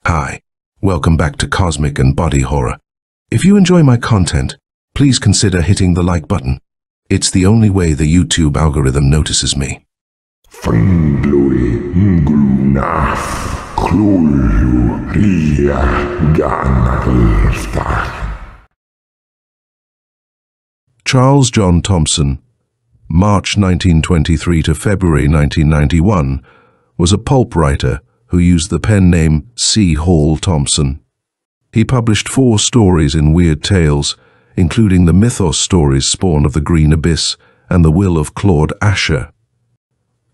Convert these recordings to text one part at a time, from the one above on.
Hi, welcome back to Cosmic and Body Horror. If you enjoy my content, please consider hitting the like button. It's the only way the YouTube algorithm notices me. Charles John Thompson, March 1923 to February 1991, was a pulp writer who used the pen name C Hall Thompson. He published 4 stories in Weird Tales, including the Mythos stories Spawn of the Green Abyss and The Will of Claude Ashur.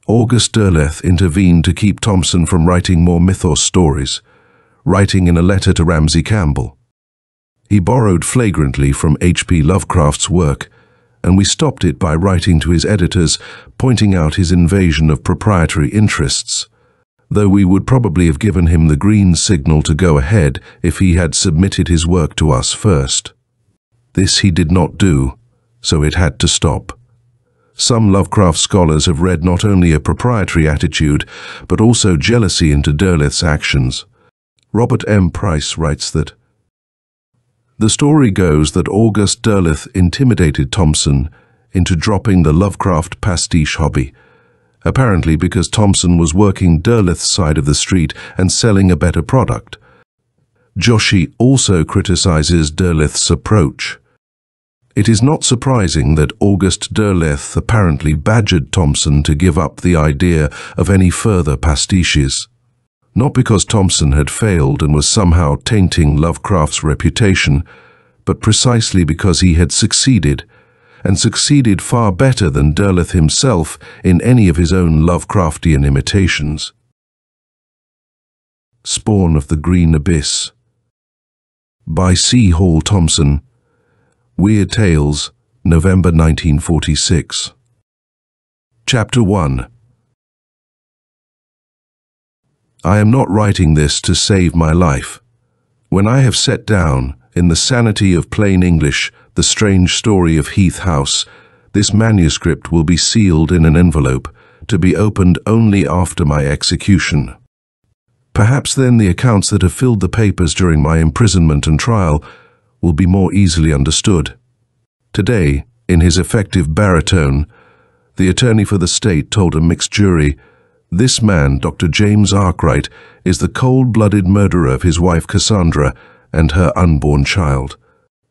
August Derleth intervened to keep Thompson from writing more Mythos stories, writing in a letter to Ramsey Campbell. He borrowed flagrantly from HP Lovecraft's work, and we stopped it by writing to his editors, pointing out his invasion of proprietary interests, though we would probably have given him the green signal to go ahead if he had submitted his work to us first. This he did not do, so it had to stop. Some Lovecraft scholars have read not only a proprietary attitude, but also jealousy into Derleth's actions. Robert M. Price writes that the story goes that August Derleth intimidated Thompson into dropping the Lovecraft pastiche hobby, apparently because Thompson was working Derleth's side of the street and selling a better product. Joshi also criticizes Derleth's approach. It is not surprising that August Derleth apparently badgered Thompson to give up the idea of any further pastiches. Not because Thompson had failed and was somehow tainting Lovecraft's reputation, but precisely because he had succeeded, and succeeded far better than Derleth himself in any of his own Lovecraftian imitations. Spawn of the Green Abyss by C Hall Thompson. Weird Tales, November 1946. Chapter 1. I am not writing this to save my life. When I have set down, in the sanity of plain English, the strange story of Heath House, this manuscript will be sealed in an envelope, to be opened only after my execution. Perhaps then the accounts that have filled the papers during my imprisonment and trial will be more easily understood. Today, in his effective baritone, the attorney for the state told a mixed jury, "This man, Dr. James Arkwright, is the cold-blooded murderer of his wife Cassandra and her unborn child.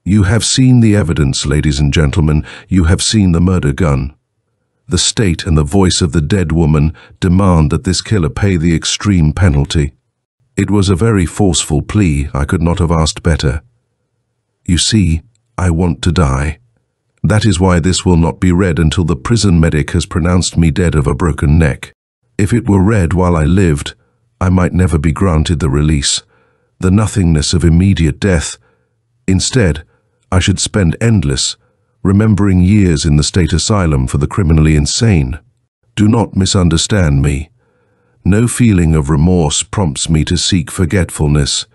You have seen the evidence, ladies and gentlemen. You have seen the murder gun. The state and the voice of the dead woman demand that this killer pay the extreme penalty." It was a very forceful plea. I could not have asked better. You see, I want to die. That is why this will not be read until the prison medic has pronounced me dead of a broken neck. If it were read while I lived, I might never be granted the release, the nothingness of immediate death. Instead, I should spend endless, remembering years in the state asylum for the criminally insane. Do not misunderstand me. No feeling of remorse prompts me to seek forgetfulness.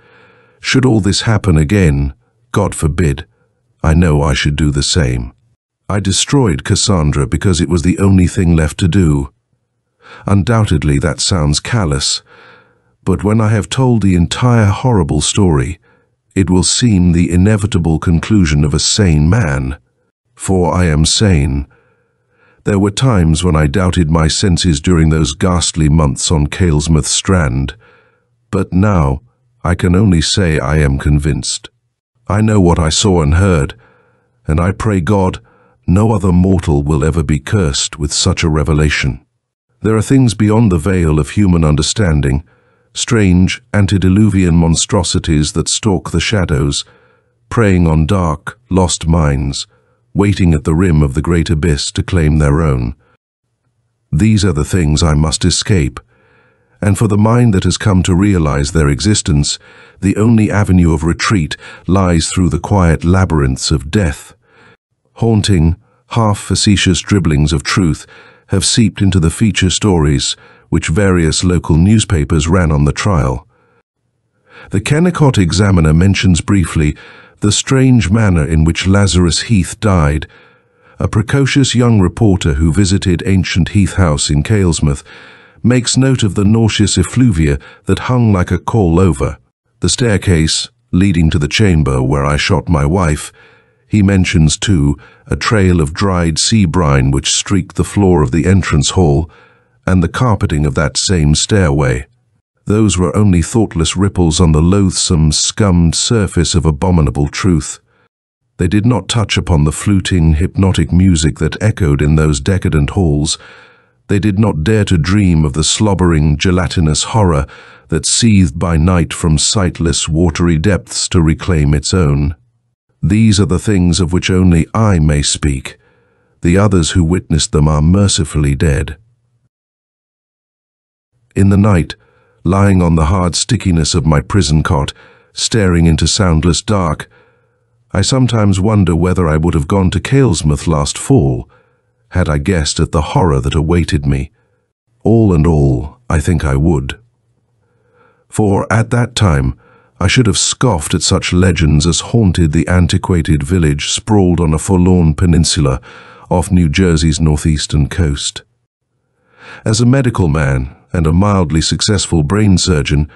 Should all this happen again, God forbid, I know I should do the same. I destroyed Cassandra because it was the only thing left to do. Undoubtedly that sounds callous, but when I have told the entire horrible story, it will seem the inevitable conclusion of a sane man. For I am sane. There were times when I doubted my senses during those ghastly months on Caelsmouth Strand, but now I can only say I am convinced. I know what I saw and heard, and I pray God no other mortal will ever be cursed with such a revelation. There are things beyond the veil of human understanding, strange antediluvian monstrosities that stalk the shadows, preying on dark, lost minds, waiting at the rim of the great abyss to claim their own. These are the things I must escape, and for the mind that has come to realize their existence, the only avenue of retreat lies through the quiet labyrinths of death. Haunting, half-facetious dribblings of truth have seeped into the feature stories which various local newspapers ran on the trial. The Kennicott Examiner mentions briefly the strange manner in which Lazarus Heath died. A precocious young reporter who visited ancient Heath House in Caelsmouth makes note of the nauseous effluvia that hung like a caul over. The staircase, leading to the chamber where I shot my wife, he mentions too a trail of dried sea brine which streaked the floor of the entrance hall, and the carpeting of that same stairway. Those were only thoughtless ripples on the loathsome, scummed surface of abominable truth. They did not touch upon the fluting, hypnotic music that echoed in those decadent halls. They did not dare to dream of the slobbering, gelatinous horror that seethed by night from sightless, watery depths to reclaim its own. These are the things of which only I may speak. The others who witnessed them are mercifully dead. In the night, lying on the hard stickiness of my prison cot, staring into soundless dark, I sometimes wonder whether I would have gone to Caelsmouth last fall, had I guessed at the horror that awaited me. All and all, I think I would. For at that time, I should have scoffed at such legends as haunted the antiquated village sprawled on a forlorn peninsula off New Jersey's northeastern coast. As a medical man and a mildly successful brain surgeon,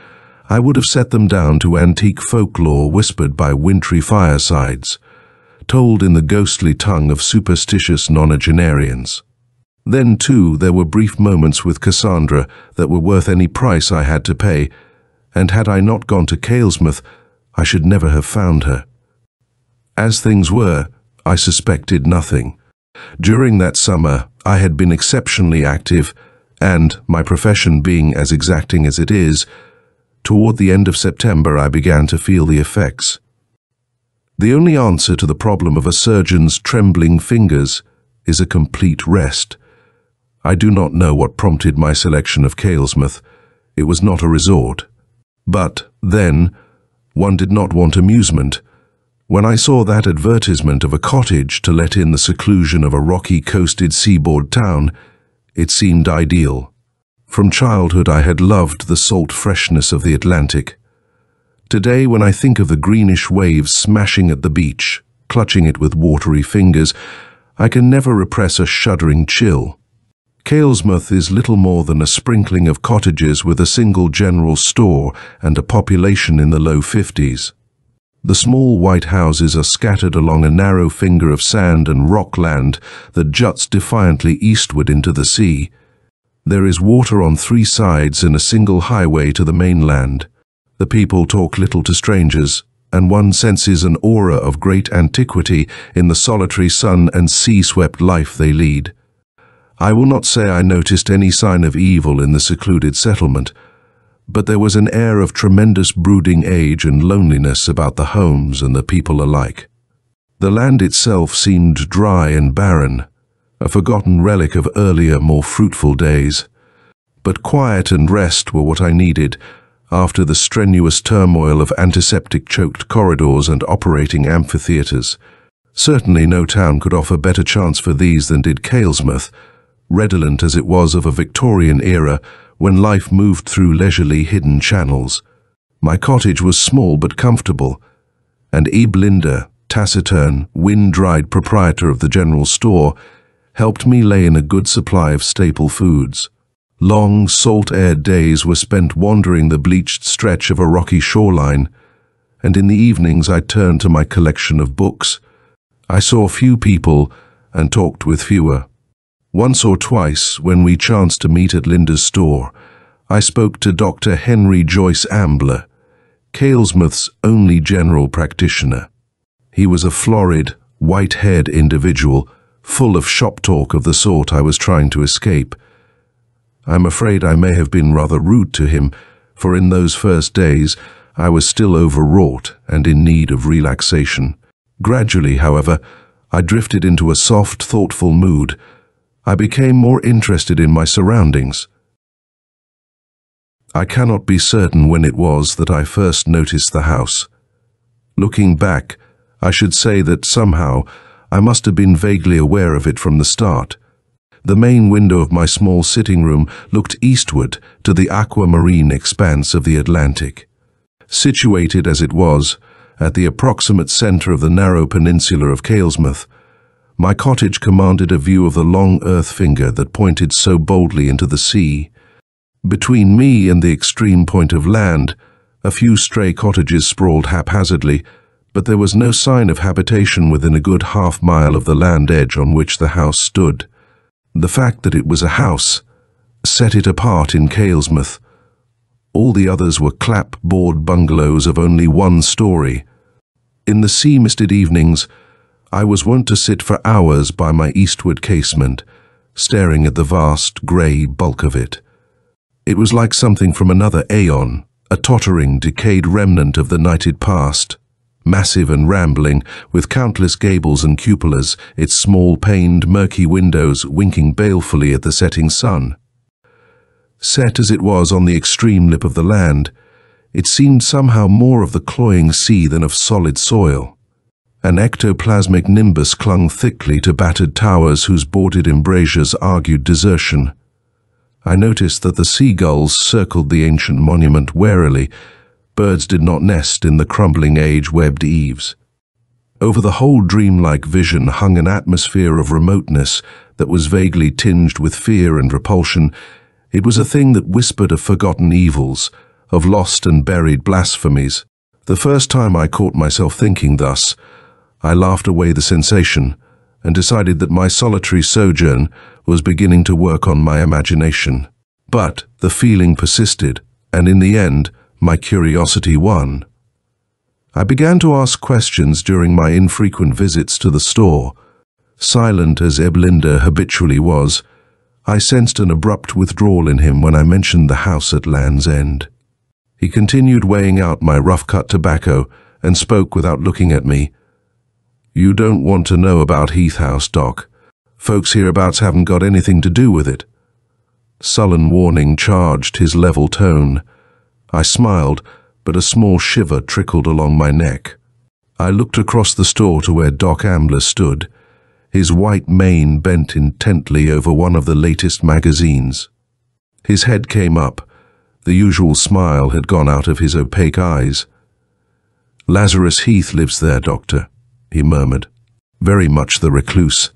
I would have set them down to antique folklore whispered by wintry firesides, told in the ghostly tongue of superstitious nonagenarians. Then, too, there were brief moments with Cassandra that were worth any price I had to pay, and had I not gone to Caelsmouth, I should never have found her. As things were, I suspected nothing. During that summer, I had been exceptionally active, and, my profession being as exacting as it is, toward the end of September I began to feel the effects. The only answer to the problem of a surgeon's trembling fingers is a complete rest. I do not know what prompted my selection of Caelsmouth. It was not a resort. But, then, one did not want amusement. When I saw that advertisement of a cottage to let in the seclusion of a rocky-coasted seaboard town, it seemed ideal. From childhood I had loved the salt freshness of the Atlantic. Today, when I think of the greenish waves smashing at the beach, clutching it with watery fingers, I can never repress a shuddering chill. Caelsmouth is little more than a sprinkling of cottages with a single general store and a population in the low 50s. The small white houses are scattered along a narrow finger of sand and rockland that juts defiantly eastward into the sea. There is water on 3 sides and a single highway to the mainland. The people talk little to strangers, and one senses an aura of great antiquity in the solitary sun and sea-swept life they lead. I will not say I noticed any sign of evil in the secluded settlement, but there was an air of tremendous brooding age and loneliness about the homes and the people alike. The land itself seemed dry and barren, a forgotten relic of earlier, more fruitful days. But quiet and rest were what I needed after the strenuous turmoil of antiseptic-choked corridors and operating amphitheaters. Certainly no town could offer better chance for these than did Caelsmouth, redolent as it was of a Victorian era when life moved through leisurely hidden channels. My cottage was small but comfortable, and Ebelinda, taciturn, wind-dried proprietor of the general store, helped me lay in a good supply of staple foods. Long, salt-aired days were spent wandering the bleached stretch of a rocky shoreline, and in the evenings I turned to my collection of books. I saw few people and talked with fewer. Once or twice, when we chanced to meet at Linda's store, I spoke to Dr. Henry Joyce Ambler, Caelsmouth's only general practitioner. He was a florid, white-haired individual, full of shop talk of the sort I was trying to escape. I'm afraid I may have been rather rude to him, for in those first days I was still overwrought and in need of relaxation. Gradually, however, I drifted into a soft, thoughtful mood. I became more interested in my surroundings. I cannot be certain when it was that I first noticed the house. Looking back, I should say that somehow I must have been vaguely aware of it from the start. The main window of my small sitting room looked eastward to the aquamarine expanse of the Atlantic. Situated as it was, at the approximate center of the narrow peninsula of Caelsmouth, my cottage commanded a view of the long earth finger that pointed so boldly into the sea. Between me and the extreme point of land, A few stray cottages sprawled haphazardly, but there was no sign of habitation within a good half-mile of the land edge on which the house stood. The fact that it was a house set it apart in Caelsmouth. All the others were clapboard bungalows of only one story. In the sea-misted evenings, I was wont to sit for hours by my eastward casement, staring at the vast grey bulk of it. It was like something from another aeon, a tottering, decayed remnant of the nighted past, massive and rambling, with countless gables and cupolas, its small-paned, murky windows winking balefully at the setting sun. Set as it was on the extreme lip of the land, it seemed somehow more of the cloying sea than of solid soil. An ectoplasmic nimbus clung thickly to battered towers whose boarded embrasures argued desertion. I noticed that the seagulls circled the ancient monument warily. Birds did not nest in the crumbling age-webbed eaves. Over the whole dreamlike vision hung an atmosphere of remoteness that was vaguely tinged with fear and repulsion. It was a thing that whispered of forgotten evils, of lost and buried blasphemies. The first time I caught myself thinking thus, I laughed away the sensation and decided that my solitary sojourn was beginning to work on my imagination. But the feeling persisted, and in the end, my curiosity won. I began to ask questions during my infrequent visits to the store. Silent as Ebelinda habitually was, I sensed an abrupt withdrawal in him when I mentioned the house at Land's End. He continued weighing out my rough-cut tobacco and spoke without looking at me. "You don't want to know about Heath House, Doc. Folks hereabouts haven't got anything to do with it." Sullen warning charged his level tone. I smiled, but a small shiver trickled along my neck. I looked across the store to where Doc Ambler stood, his white mane bent intently over one of the latest magazines. His head came up. The usual smile had gone out of his opaque eyes. "Lazarus Heath lives there, Doctor," he murmured. "Very much the recluse."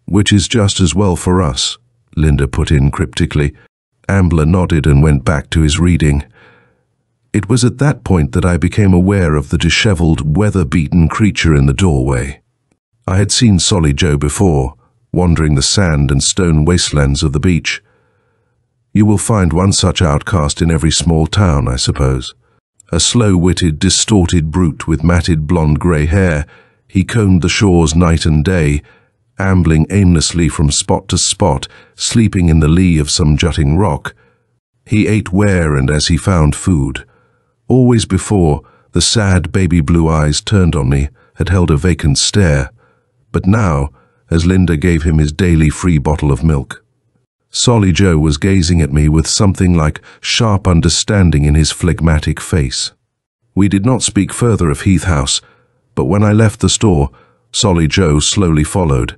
"Which is just as well for us," Linda put in cryptically. Ambler nodded and went back to his reading. It was at that point that I became aware of the disheveled, weather-beaten creature in the doorway. I had seen Solly Joe before, wandering the sand and stone wastelands of the beach. You will find one such outcast in every small town, I suppose. A slow-witted, distorted brute with matted blonde-grey hair, he combed the shores night and day, ambling aimlessly from spot to spot, sleeping in the lee of some jutting rock. He ate where and as he found food. Always before, the sad baby blue eyes turned on me had held a vacant stare, but now, as Linda gave him his daily free bottle of milk, Solly Joe was gazing at me with something like sharp understanding in his phlegmatic face. We did not speak further of Heath House, but when I left the store, Solly Joe slowly followed.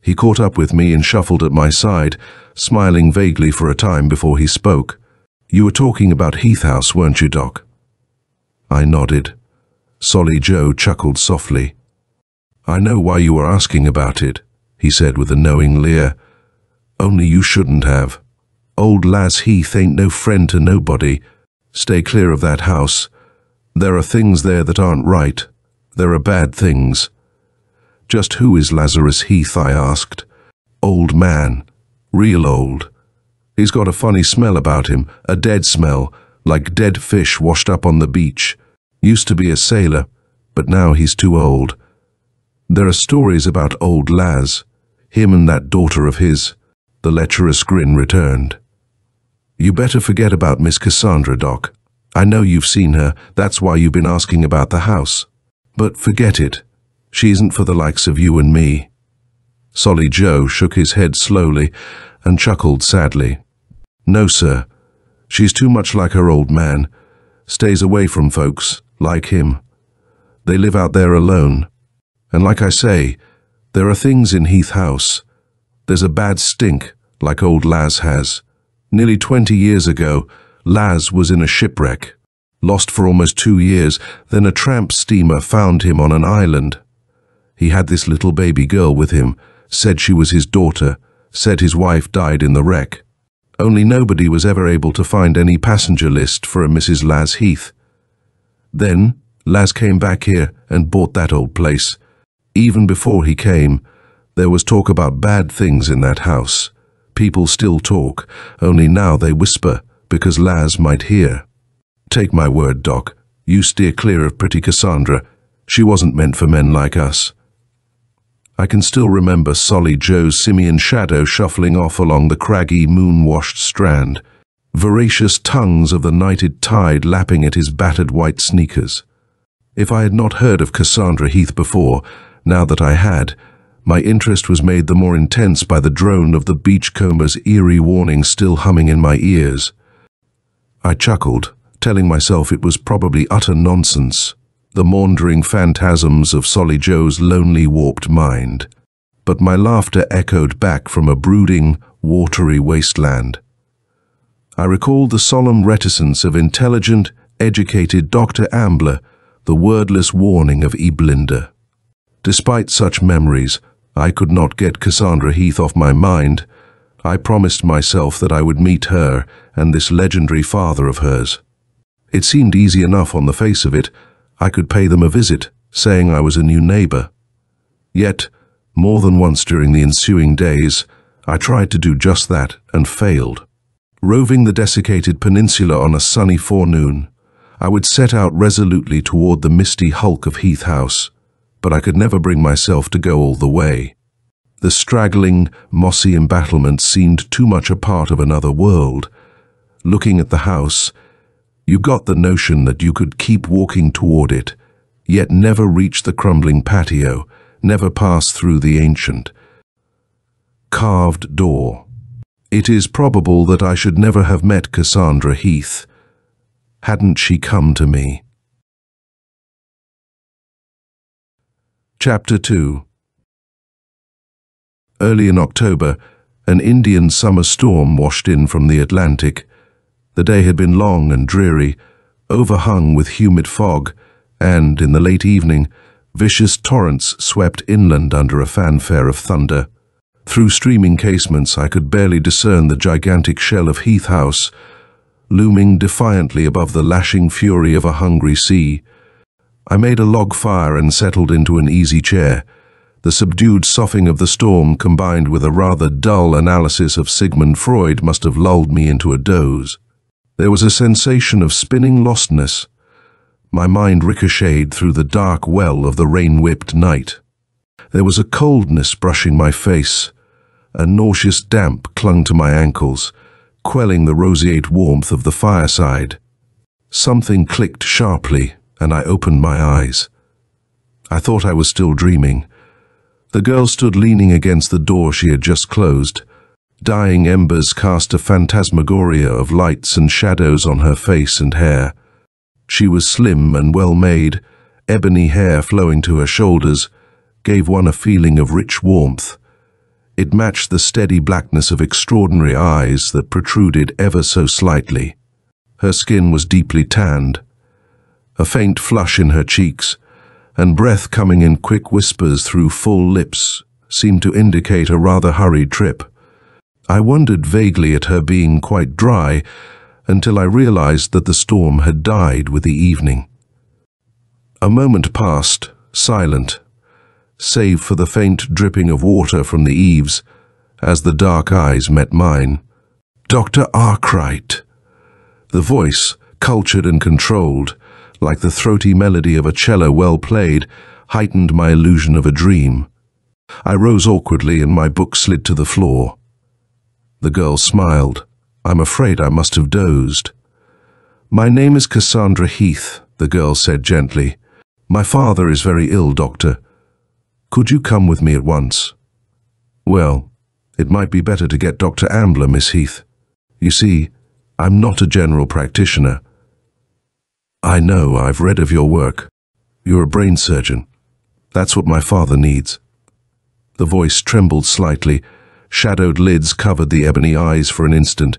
He caught up with me and shuffled at my side, smiling vaguely for a time before he spoke. "You were talking about Heath House, weren't you, Doc?" I nodded. Solly Joe chuckled softly. "I know why you were asking about it," he said with a knowing leer. "Only you shouldn't have. Old Laz Heath ain't no friend to nobody. Stay clear of that house. There are things there that aren't right. There are bad things." "Just who is Lazarus Heath?" I asked. "Old man. Real old. He's got a funny smell about him, a dead smell, like dead fish washed up on the beach. Used to be a sailor, but now he's too old. There are stories about old Laz, him and that daughter of his." The lecherous grin returned. "You better forget about Miss Cassandra, Doc. I know you've seen her, that's why you've been asking about the house. But forget it. She isn't for the likes of you and me." Solly Joe shook his head slowly and chuckled sadly. "No, sir. She's too much like her old man. Stays away from folks, like him. They live out there alone. And like I say, there are things in Heath House. There's a bad stink, like old Laz has. Nearly 20 years ago, Laz was in a shipwreck. Lost for almost 2 years, then a tramp steamer found him on an island. He had this little baby girl with him, said she was his daughter, said his wife died in the wreck. only nobody was ever able to find any passenger list for a Mrs. Laz Heath. Then, Laz came back here and bought that old place. Even before he came, there was talk about bad things in that house. People still talk, only now they whisper, because Laz might hear. Take my word, Doc, you steer clear of pretty Cassandra. She wasn't meant for men like us. I can still remember Solly Joe's simian shadow shuffling off along the craggy, moon-washed strand, voracious tongues of the nighted tide lapping at his battered white sneakers. If I had not heard of Cassandra Heath before, now that I had, my interest was made the more intense by the drone of the beachcomber's eerie warning still humming in my ears. I chuckled, telling myself it was probably utter nonsense, the maundering phantasms of Solly Joe's lonely, warped mind. But my laughter echoed back from a brooding, watery wasteland. I recalled the solemn reticence of intelligent, educated Dr. Ambler, the wordless warning of Ebelinda. Despite such memories, I could not get Cassandra Heath off my mind. I promised myself that I would meet her and this legendary father of hers. It seemed easy enough on the face of it. I could pay them a visit, saying I was a new neighbor. Yet, more than once during the ensuing days, I tried to do just that and failed. Roving the desiccated peninsula on a sunny forenoon, I would set out resolutely toward the misty hulk of Heath House, but I could never bring myself to go all the way. The straggling, mossy embattlements seemed too much a part of another world. Looking at the house, you got the notion that you could keep walking toward it, yet never reach the crumbling patio, never pass through the ancient, carved door. It is probable that I should never have met Cassandra Heath, hadn't she come to me. Chapter 2. Early in October, an Indian summer storm washed in from the Atlantic. The day had been long and dreary, overhung with humid fog, and, in the late evening, vicious torrents swept inland under a fanfare of thunder. Through streaming casements I could barely discern the gigantic shell of Heath House, looming defiantly above the lashing fury of a hungry sea. I made a log fire and settled into an easy chair. The subdued soughing of the storm combined with a rather dull analysis of Sigmund Freud must have lulled me into a doze. There was a sensation of spinning lostness. My mind ricocheted through the dark well of the rain-whipped night. There was a coldness brushing my face. A nauseous damp clung to my ankles, quelling the roseate warmth of the fireside. Something clicked sharply, and I opened my eyes. I thought I was still dreaming. The girl stood leaning against the door she had just closed. Dying embers cast a phantasmagoria of lights and shadows on her face and hair. She was slim and well-made, ebony hair flowing to her shoulders, gave one a feeling of rich warmth. It matched the steady blackness of extraordinary eyes that protruded ever so slightly. Her skin was deeply tanned, a faint flush in her cheeks, and breath coming in quick whispers through full lips seemed to indicate a rather hurried trip. I wondered vaguely at her being quite dry until I realized that the storm had died with the evening. A moment passed, silent, save for the faint dripping of water from the eaves as the dark eyes met mine. "Dr. Arkwright." The voice, cultured and controlled, like the throaty melody of a cello well played, heightened my illusion of a dream. I rose awkwardly and my book slid to the floor. The girl smiled. I'm afraid I must have dozed. "My name is Cassandra Heath," the girl said gently. "My father is very ill, Doctor. Could you come with me at once?" "Well, it might be better to get Dr. Ambler, Miss Heath. You see, I'm not a general practitioner." "I know, I've read of your work. You're a brain surgeon. That's what my father needs." The voice trembled slightly. Shadowed lids covered the ebony eyes for an instant.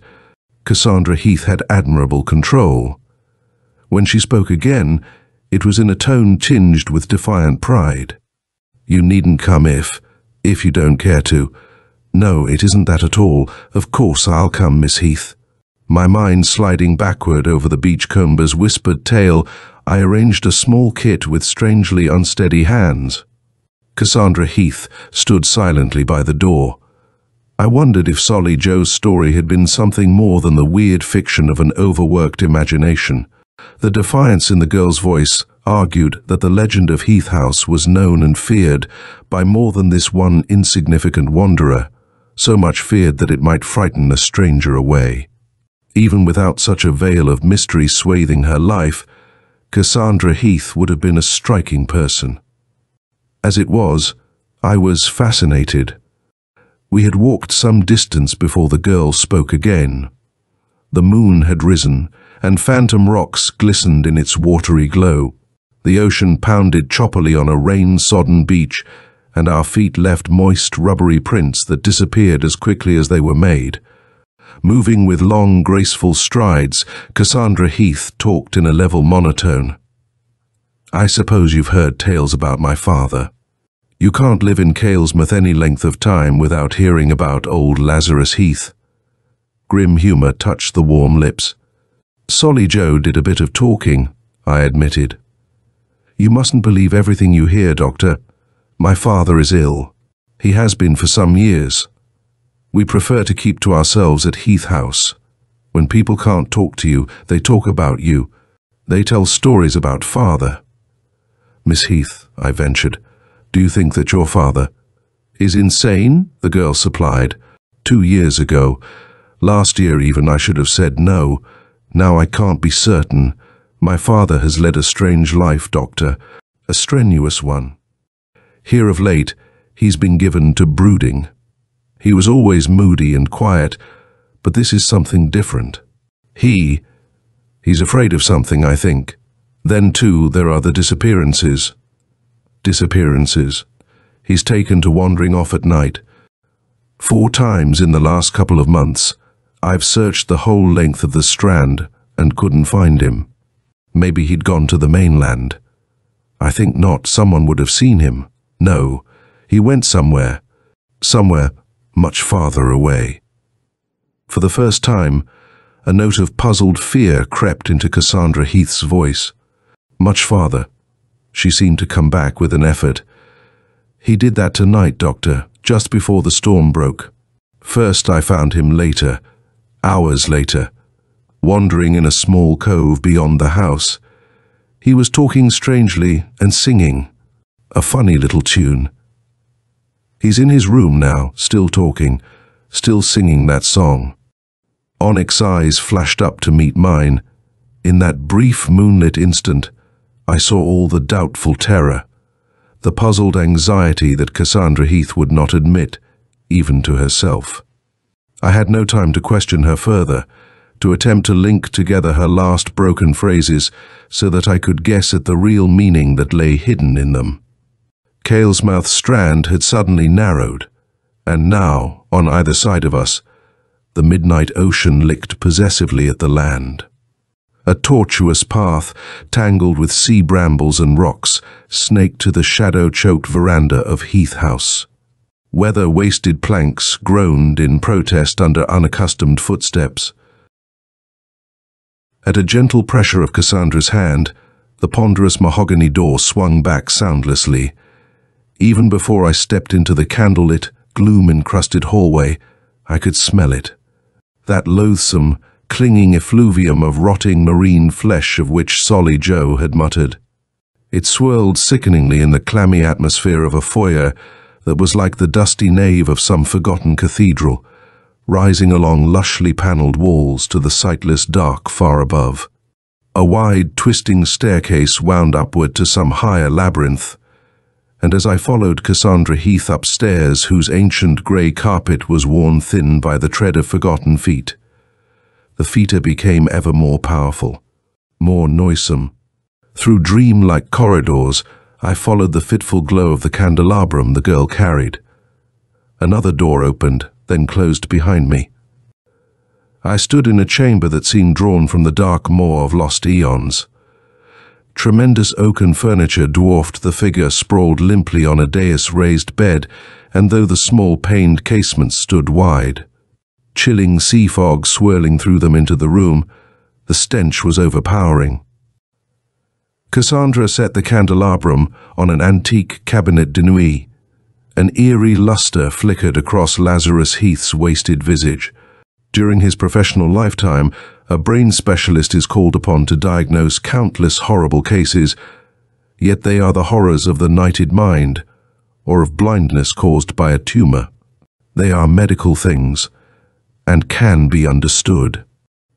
Cassandra Heath had admirable control. When she spoke again, it was in a tone tinged with defiant pride. "You needn't come if you don't care to. No, it isn't that at all. Of course I'll come, Miss Heath. My mind sliding backward over the beachcomber's whispered tale, I arranged a small kit with strangely unsteady hands. Cassandra Heath stood silently by the door. I wondered if Solly Joe's story had been something more than the weird fiction of an overworked imagination. The defiance in the girl's voice argued that the legend of Heath House was known and feared by more than this one insignificant wanderer, so much feared that it might frighten a stranger away. Even without such a veil of mystery swathing her life, Cassandra Heath would have been a striking person. As it was, I was fascinated. We had walked some distance before the girl spoke again. The moon had risen, and phantom rocks glistened in its watery glow. The ocean pounded choppily on a rain-sodden beach, and our feet left moist, rubbery prints that disappeared as quickly as they were made. Moving with long, graceful strides, Cassandra Heath talked in a level monotone. I suppose you've heard tales about my father. You can't live in Caelsmouth any length of time without hearing about old Lazarus Heath. Grim humour touched the warm lips. Solly Joe did a bit of talking, I admitted. You mustn't believe everything you hear, Doctor. My father is ill. He has been for some years. We prefer to keep to ourselves at Heath House. When people can't talk to you, they talk about you. They tell stories about father. Miss Heath, I ventured, do you think that your father is insane? The girl supplied. 2 years ago. Last year even I should have said no. Now I can't be certain. My father has led a strange life, Doctor. A strenuous one. Here of late, he's been given to brooding. He was always moody and quiet, but this is something different. He's afraid of something, I think. Then, too, there are the disappearances. Disappearances. He's taken to wandering off at night. 4 times in the last couple of months, I've searched the whole length of the Strand and couldn't find him. Maybe he'd gone to the mainland. I think not. Someone would have seen him. No, he went somewhere. Somewhere much farther away. For the first time, a note of puzzled fear crept into Cassandra Heath's voice. Much farther. She seemed to come back with an effort. He did that tonight, Doctor, just before the storm broke. First I found him later, hours later, wandering in a small cove beyond the house. He was talking strangely and singing, a funny little tune. He's in his room now, still talking, still singing that song. Onyx eyes flashed up to meet mine. In that brief moonlit instant, I saw all the doubtful terror, the puzzled anxiety that Cassandra Heath would not admit, even to herself. I had no time to question her further, to attempt to link together her last broken phrases so that I could guess at the real meaning that lay hidden in them. Caelsmouth Strand had suddenly narrowed, and now, on either side of us, the midnight ocean licked possessively at the land. A tortuous path, tangled with sea brambles and rocks, snaked to the shadow-choked veranda of Heath House. Weather-wasted planks groaned in protest under unaccustomed footsteps. At a gentle pressure of Cassandra's hand, the ponderous mahogany door swung back soundlessly. Even before I stepped into the candlelit, gloom-encrusted hallway, I could smell it. That loathsome, clinging effluvium of rotting marine flesh of which Solly Joe had muttered. It swirled sickeningly in the clammy atmosphere of a foyer that was like the dusty nave of some forgotten cathedral, rising along lushly panelled walls to the sightless dark far above. A wide, twisting staircase wound upward to some higher labyrinth, and as I followed Cassandra Heath upstairs, whose ancient grey carpet was worn thin by the tread of forgotten feet, the fetor became ever more powerful, more noisome. Through dream-like corridors, I followed the fitful glow of the candelabrum the girl carried. Another door opened, then closed behind me. I stood in a chamber that seemed drawn from the dark maw of lost eons. Tremendous oaken furniture dwarfed the figure sprawled limply on a dais-raised bed, and though the small paned casements stood wide, chilling sea fog swirling through them into the room, the stench was overpowering. Cassandra set the candelabrum on an antique cabinet de nuit. An eerie luster flickered across Lazarus Heath's wasted visage. During his professional lifetime, a brain specialist is called upon to diagnose countless horrible cases, yet they are the horrors of the nighted mind, or of blindness caused by a tumor. They are medical things, and can be understood.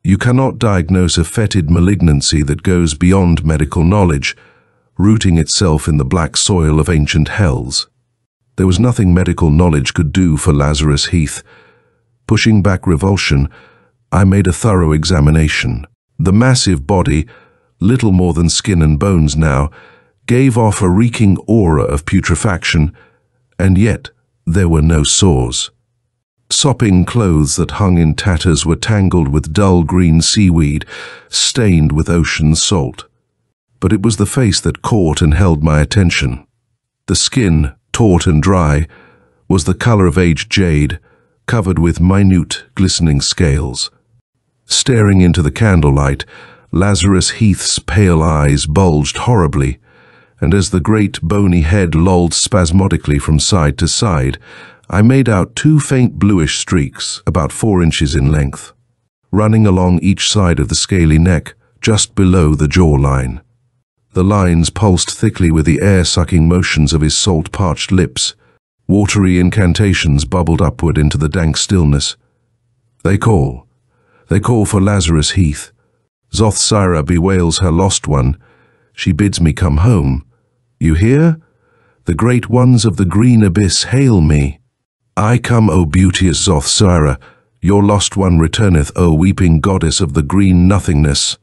You cannot diagnose a fetid malignancy that goes beyond medical knowledge, rooting itself in the black soil of ancient hells. There was nothing medical knowledge could do for Lazarus Heath. Pushing back revulsion, I made a thorough examination. The massive body, little more than skin and bones now, gave off a reeking aura of putrefaction, and yet there were no sores. Sopping clothes that hung in tatters were tangled with dull green seaweed, stained with ocean salt. But it was the face that caught and held my attention. The skin, taut and dry, was the color of aged jade, covered with minute, glistening scales. Staring into the candlelight, Lazarus Heath's pale eyes bulged horribly, and as the great bony head lolled spasmodically from side to side, I made out two faint bluish streaks, about 4 inches in length, running along each side of the scaly neck, just below the jawline. The lines pulsed thickly with the air-sucking motions of his salt-parched lips. Watery incantations bubbled upward into the dank stillness. They call for Lazarus Heath. Zoth Syra bewails her lost one. She bids me come home. You hear? The great ones of the green abyss hail me. I come, O beauteous Zoth Syra. Your lost one returneth, O weeping goddess of the green nothingness.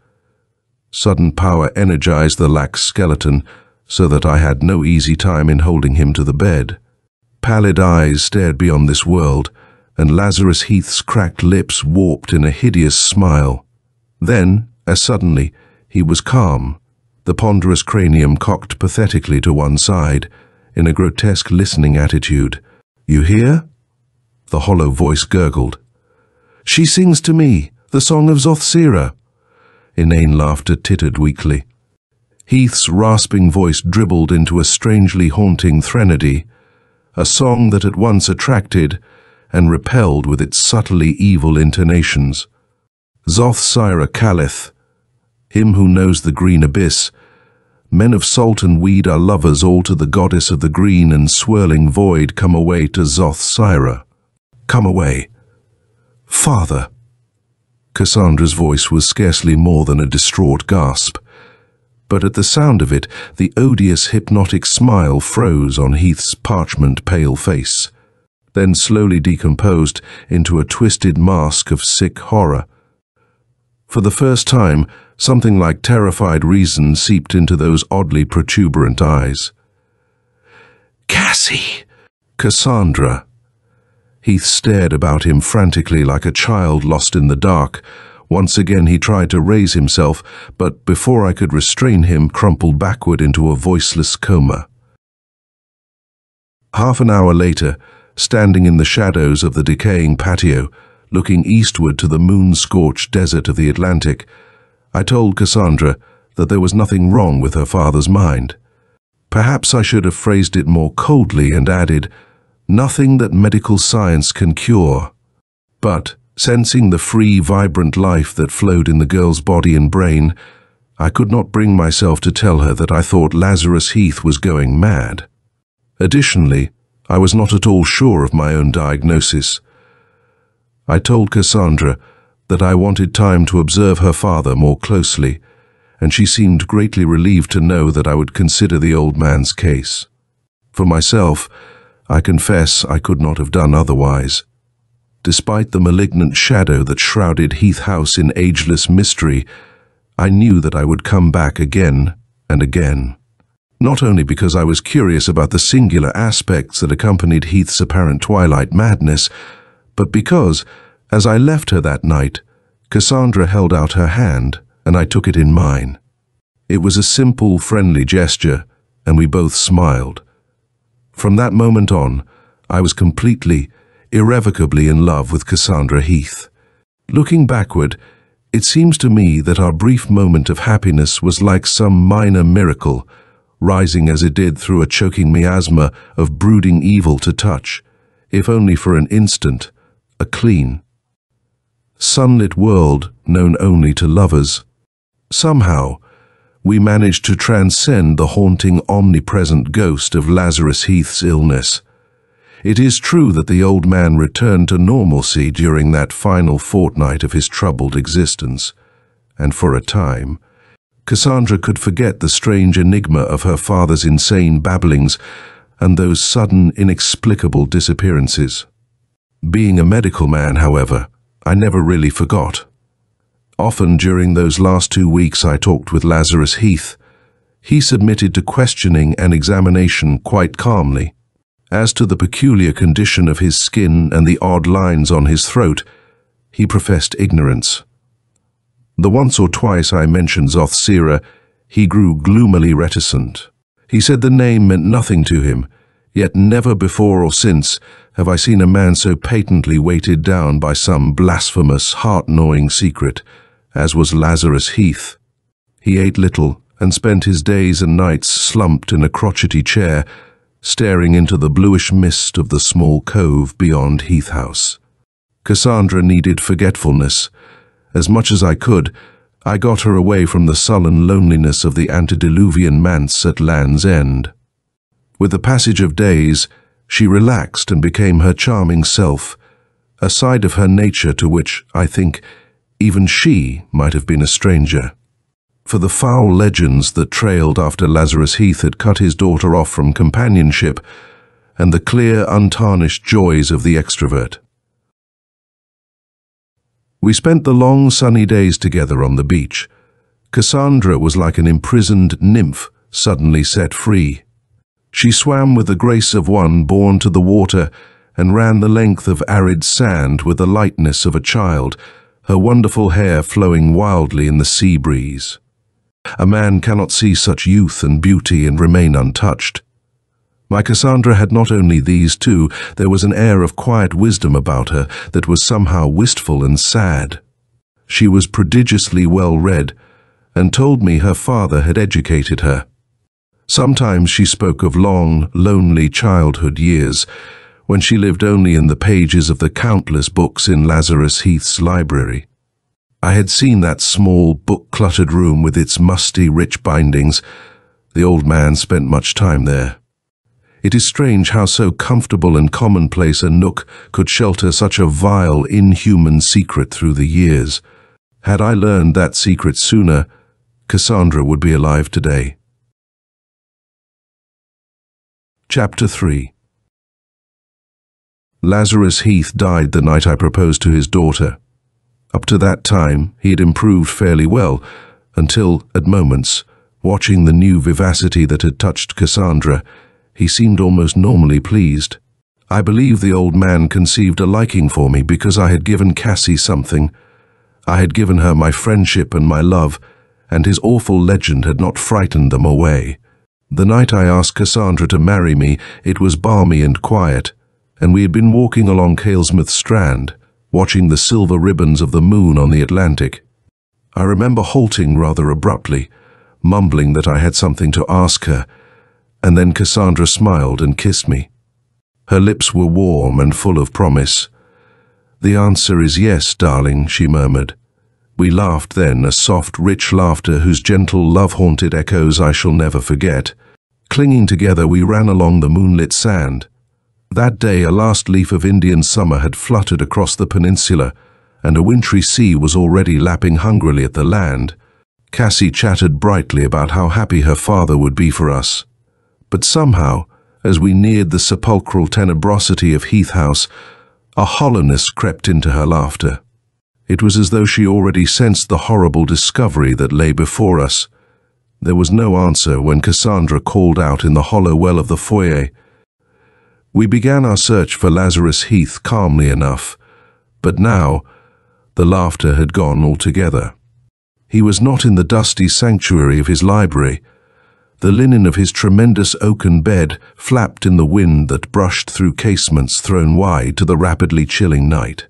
Sudden power energized the lax skeleton, so that I had no easy time in holding him to the bed. Pallid eyes stared beyond this world, and Lazarus Heath's cracked lips warped in a hideous smile. Then, as suddenly, he was calm, the ponderous cranium cocked pathetically to one side, in a grotesque listening attitude. You hear? The hollow voice gurgled. She sings to me, the song of Zoth Syra. Inane laughter tittered weakly. Heath's rasping voice dribbled into a strangely haunting threnody, a song that at once attracted and repelled with its subtly evil intonations. Zoth Syra calleth, him who knows the green abyss. Men of salt and weed are lovers all to the goddess of the green and swirling void. Come away to Zoth Syra. Come away. Father. Cassandra's voice was scarcely more than a distraught gasp. But at the sound of it, the odious hypnotic smile froze on Heath's parchment-pale face, then slowly decomposed into a twisted mask of sick horror. For the first time, something like terrified reason seeped into those oddly protuberant eyes. Cassie! Cassandra! Heath stared about him frantically like a child lost in the dark. Once again he tried to raise himself, but before I could restrain him, crumpled backward into a voiceless coma. Half an hour later, standing in the shadows of the decaying patio, looking eastward to the moon-scorched desert of the Atlantic, I told Cassandra that there was nothing wrong with her father's mind. Perhaps I should have phrased it more coldly and added, nothing that medical science can cure. But, sensing the free, vibrant life that flowed in the girl's body and brain, I could not bring myself to tell her that I thought Lazarus Heath was going mad. Additionally, I was not at all sure of my own diagnosis. I told Cassandra that I wanted time to observe her father more closely, and she seemed greatly relieved to know that I would consider the old man's case. For myself, I confess I could not have done otherwise. Despite the malignant shadow that shrouded Heath House in ageless mystery, I knew that I would come back again and again. Not only because I was curious about the singular aspects that accompanied Heath's apparent twilight madness, but because, as I left her that night, Cassandra held out her hand, and I took it in mine. It was a simple, friendly gesture, and we both smiled. From that moment on, I was completely, irrevocably in love with Cassandra Heath. Looking backward, it seems to me that our brief moment of happiness was like some minor miracle, rising as it did through a choking miasma of brooding evil to touch, if only for an instant, a clean, sunlit world known only to lovers. Somehow, we managed to transcend the haunting, omnipresent ghost of Lazarus Heath's illness. It is true that the old man returned to normalcy during that final fortnight of his troubled existence, and for a time, Cassandra could forget the strange enigma of her father's insane babblings and those sudden, inexplicable disappearances. Being a medical man, however, I never really forgot. Often during those last 2 weeks I talked with Lazarus Heath. He submitted to questioning and examination quite calmly. As to the peculiar condition of his skin and the odd lines on his throat, he professed ignorance. The once or twice I mentioned Zoth Syra, he grew gloomily reticent. He said the name meant nothing to him, yet never before or since have I seen a man so patently weighted down by some blasphemous, heart-gnawing secret, as was Lazarus Heath. He ate little and spent his days and nights slumped in a crotchety chair, staring into the bluish mist of the small cove beyond Heath House. Cassandra needed forgetfulness. As much as I could, I got her away from the sullen loneliness of the antediluvian manse at Land's End. With the passage of days, she relaxed and became her charming self, a side of her nature to which, I think, even she might have been a stranger. For the foul legends that trailed after Lazarus Heath had cut his daughter off from companionship, and the clear, untarnished joys of the extrovert. We spent the long, sunny days together on the beach. Cassandra was like an imprisoned nymph suddenly set free. She swam with the grace of one born to the water and ran the length of arid sand with the lightness of a child, her wonderful hair flowing wildly in the sea breeze. A man cannot see such youth and beauty and remain untouched. My Cassandra had not only these two, there was an air of quiet wisdom about her that was somehow wistful and sad. She was prodigiously well read, and told me her father had educated her. Sometimes she spoke of long, lonely childhood years, when she lived only in the pages of the countless books in Lazarus Heath's library. I had seen that small, book-cluttered room with its musty, rich bindings. The old man spent much time there. It is strange how so comfortable and commonplace a nook could shelter such a vile, inhuman secret through the years. Had I learned that secret sooner, Cassandra would be alive today. Chapter 3. Lazarus Heath died the night I proposed to his daughter. Up to that time, he had improved fairly well, until, at moments, watching the new vivacity that had touched Cassandra, he seemed almost normally pleased. I believe the old man conceived a liking for me because I had given Cassie something. I had given her my friendship and my love, and his awful legend had not frightened them away. The night I asked Cassandra to marry me, it was balmy and quiet, and we had been walking along Kalesmouth Strand, watching the silver ribbons of the moon on the Atlantic. I remember halting rather abruptly, mumbling that I had something to ask her, and then Cassandra smiled and kissed me. Her lips were warm and full of promise. "The answer is yes, darling," she murmured. We laughed then, a soft, rich laughter whose gentle, love-haunted echoes I shall never forget. Clinging together, we ran along the moonlit sand. That day a last leaf of Indian summer had fluttered across the peninsula, and a wintry sea was already lapping hungrily at the land. Cassie chattered brightly about how happy her father would be for us. But somehow, as we neared the sepulchral tenebrosity of Heath House, a hollowness crept into her laughter. It was as though she already sensed the horrible discovery that lay before us. There was no answer when Cassandra called out in the hollow well of the foyer. We began our search for Lazarus Heath calmly enough, but now the laughter had gone altogether. He was not in the dusty sanctuary of his library, The linen of his tremendous oaken bed flapped in the wind that brushed through casements thrown wide to the rapidly chilling night.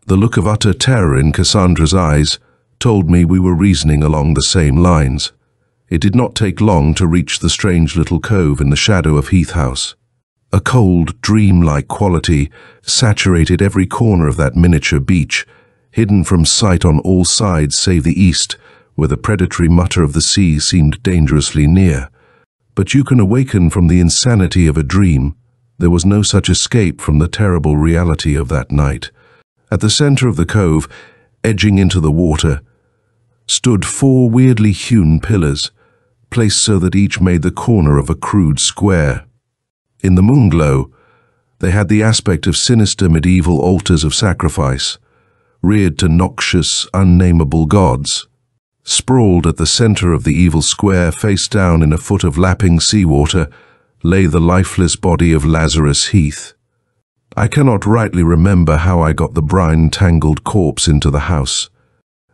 The look of utter terror in Cassandra's eyes told me we were reasoning along the same lines. It did not take long to reach the strange little cove in the shadow of Heath House. A cold, dream-like quality saturated every corner of that miniature beach, hidden from sight on all sides save the east, where the predatory mutter of the sea seemed dangerously near. But you can awaken from the insanity of a dream. There was no such escape from the terrible reality of that night. At the center of the cove, edging into the water, stood 4 weirdly hewn pillars, placed so that each made the corner of a crude square. In the moonglow, they had the aspect of sinister medieval altars of sacrifice, reared to noxious, unnameable gods. Sprawled at the center of the evil square, face down in a foot of lapping seawater, lay the lifeless body of Lazarus Heath. I cannot rightly remember how I got the brine-tangled corpse into the house.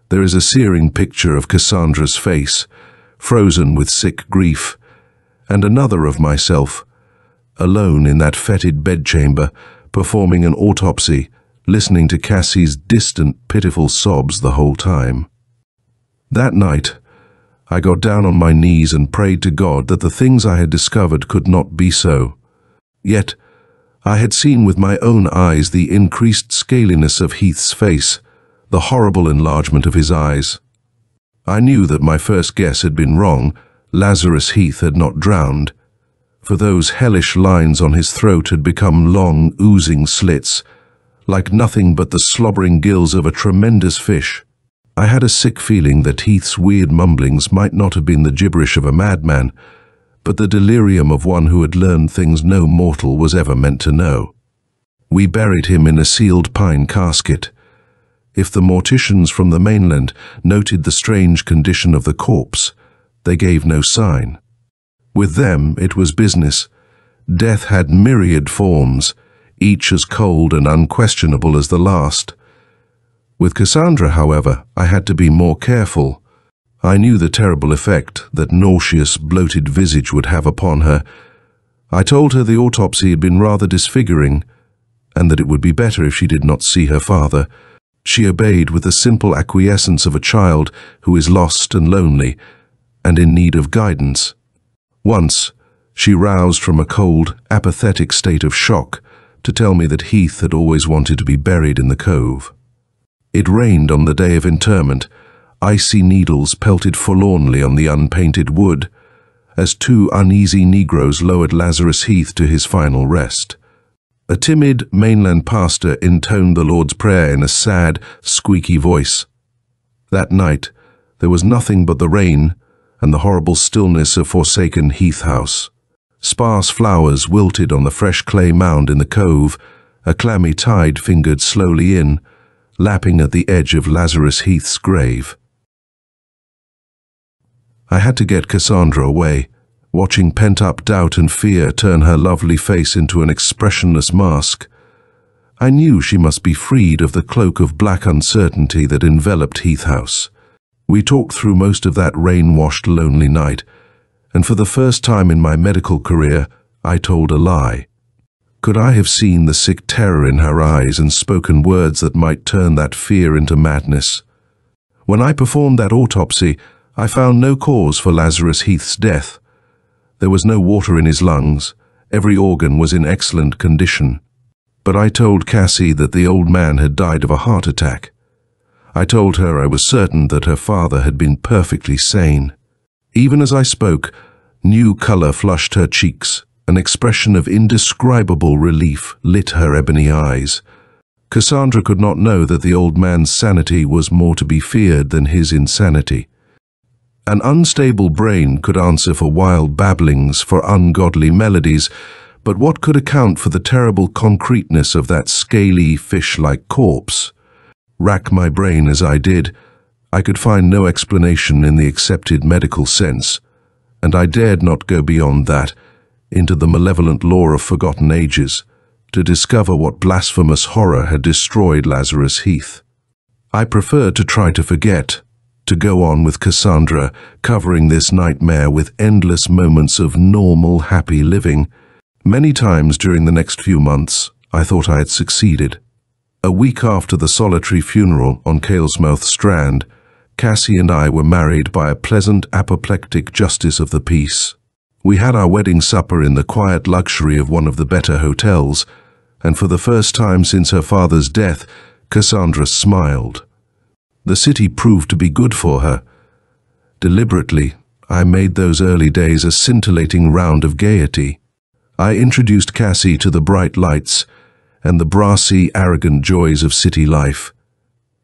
There is a searing picture of Cassandra's face, frozen with sick grief, and another of myself, alone in that fetid bedchamber, performing an autopsy, listening to Cassie's distant, pitiful sobs the whole time. That night, I got down on my knees and prayed to God that the things I had discovered could not be so. Yet, I had seen with my own eyes the increased scaliness of Heath's face, the horrible enlargement of his eyes. I knew that my first guess had been wrong. Lazarus Heath had not drowned, for those hellish lines on his throat had become long, oozing slits, like nothing but the slobbering gills of a tremendous fish. I had a sick feeling that Heath's weird mumblings might not have been the gibberish of a madman, but the delirium of one who had learned things no mortal was ever meant to know. We buried him in a sealed pine casket. If the morticians from the mainland noted the strange condition of the corpse, they gave no sign. With them, it was business. Death had myriad forms, each as cold and unquestionable as the last. With Cassandra, however, I had to be more careful. I knew the terrible effect that nauseous, bloated visage would have upon her. I told her the autopsy had been rather disfiguring, and that it would be better if she did not see her father. She obeyed with the simple acquiescence of a child who is lost and lonely, and in need of guidance. Once, she roused from a cold, apathetic state of shock to tell me that Heath had always wanted to be buried in the cove. It rained on the day of interment. Icy needles pelted forlornly on the unpainted wood, as 2 uneasy Negroes lowered Lazarus Heath to his final rest. A timid mainland pastor intoned the Lord's Prayer in a sad, squeaky voice. That night, there was nothing but the rain and the horrible stillness of forsaken Heath House. Sparse flowers wilted on the fresh clay mound in the cove. A clammy tide fingered slowly in, lapping at the edge of Lazarus Heath's grave. I had to get Cassandra away, watching pent-up doubt and fear turn her lovely face into an expressionless mask. I knew she must be freed of the cloak of black uncertainty that enveloped Heath House. We talked through most of that rain-washed, lonely night, and for the first time in my medical career, I told a lie. Could I have seen the sick terror in her eyes and spoken words that might turn that fear into madness? When I performed that autopsy, I found no cause for Lazarus Heath's death. There was no water in his lungs. Every organ was in excellent condition. But I told Cassie that the old man had died of a heart attack. I told her I was certain that her father had been perfectly sane. Even as I spoke, new color flushed her cheeks. An expression of indescribable relief lit her ebony eyes. Cassandra could not know that the old man's sanity was more to be feared than his insanity. An unstable brain could answer for wild babblings, for ungodly melodies, but what could account for the terrible concreteness of that scaly, fish-like corpse? Rack my brain as I did, I could find no explanation in the accepted medical sense, and I dared not go beyond that, into the malevolent lore of forgotten ages, to discover what blasphemous horror had destroyed Lazarus Heath. I preferred to try to forget, to go on with Cassandra, covering this nightmare with endless moments of normal, happy living. Many times during the next few months, I thought I had succeeded. A week after the solitary funeral on Caelsmouth Strand, Cassie and I were married by a pleasant, apoplectic justice of the peace. We had our wedding supper in the quiet luxury of one of the better hotels, and for the first time since her father's death, Cassandra smiled. The city proved to be good for her. Deliberately, I made those early days a scintillating round of gaiety. I introduced Cassie to the bright lights and the brassy, arrogant joys of city life.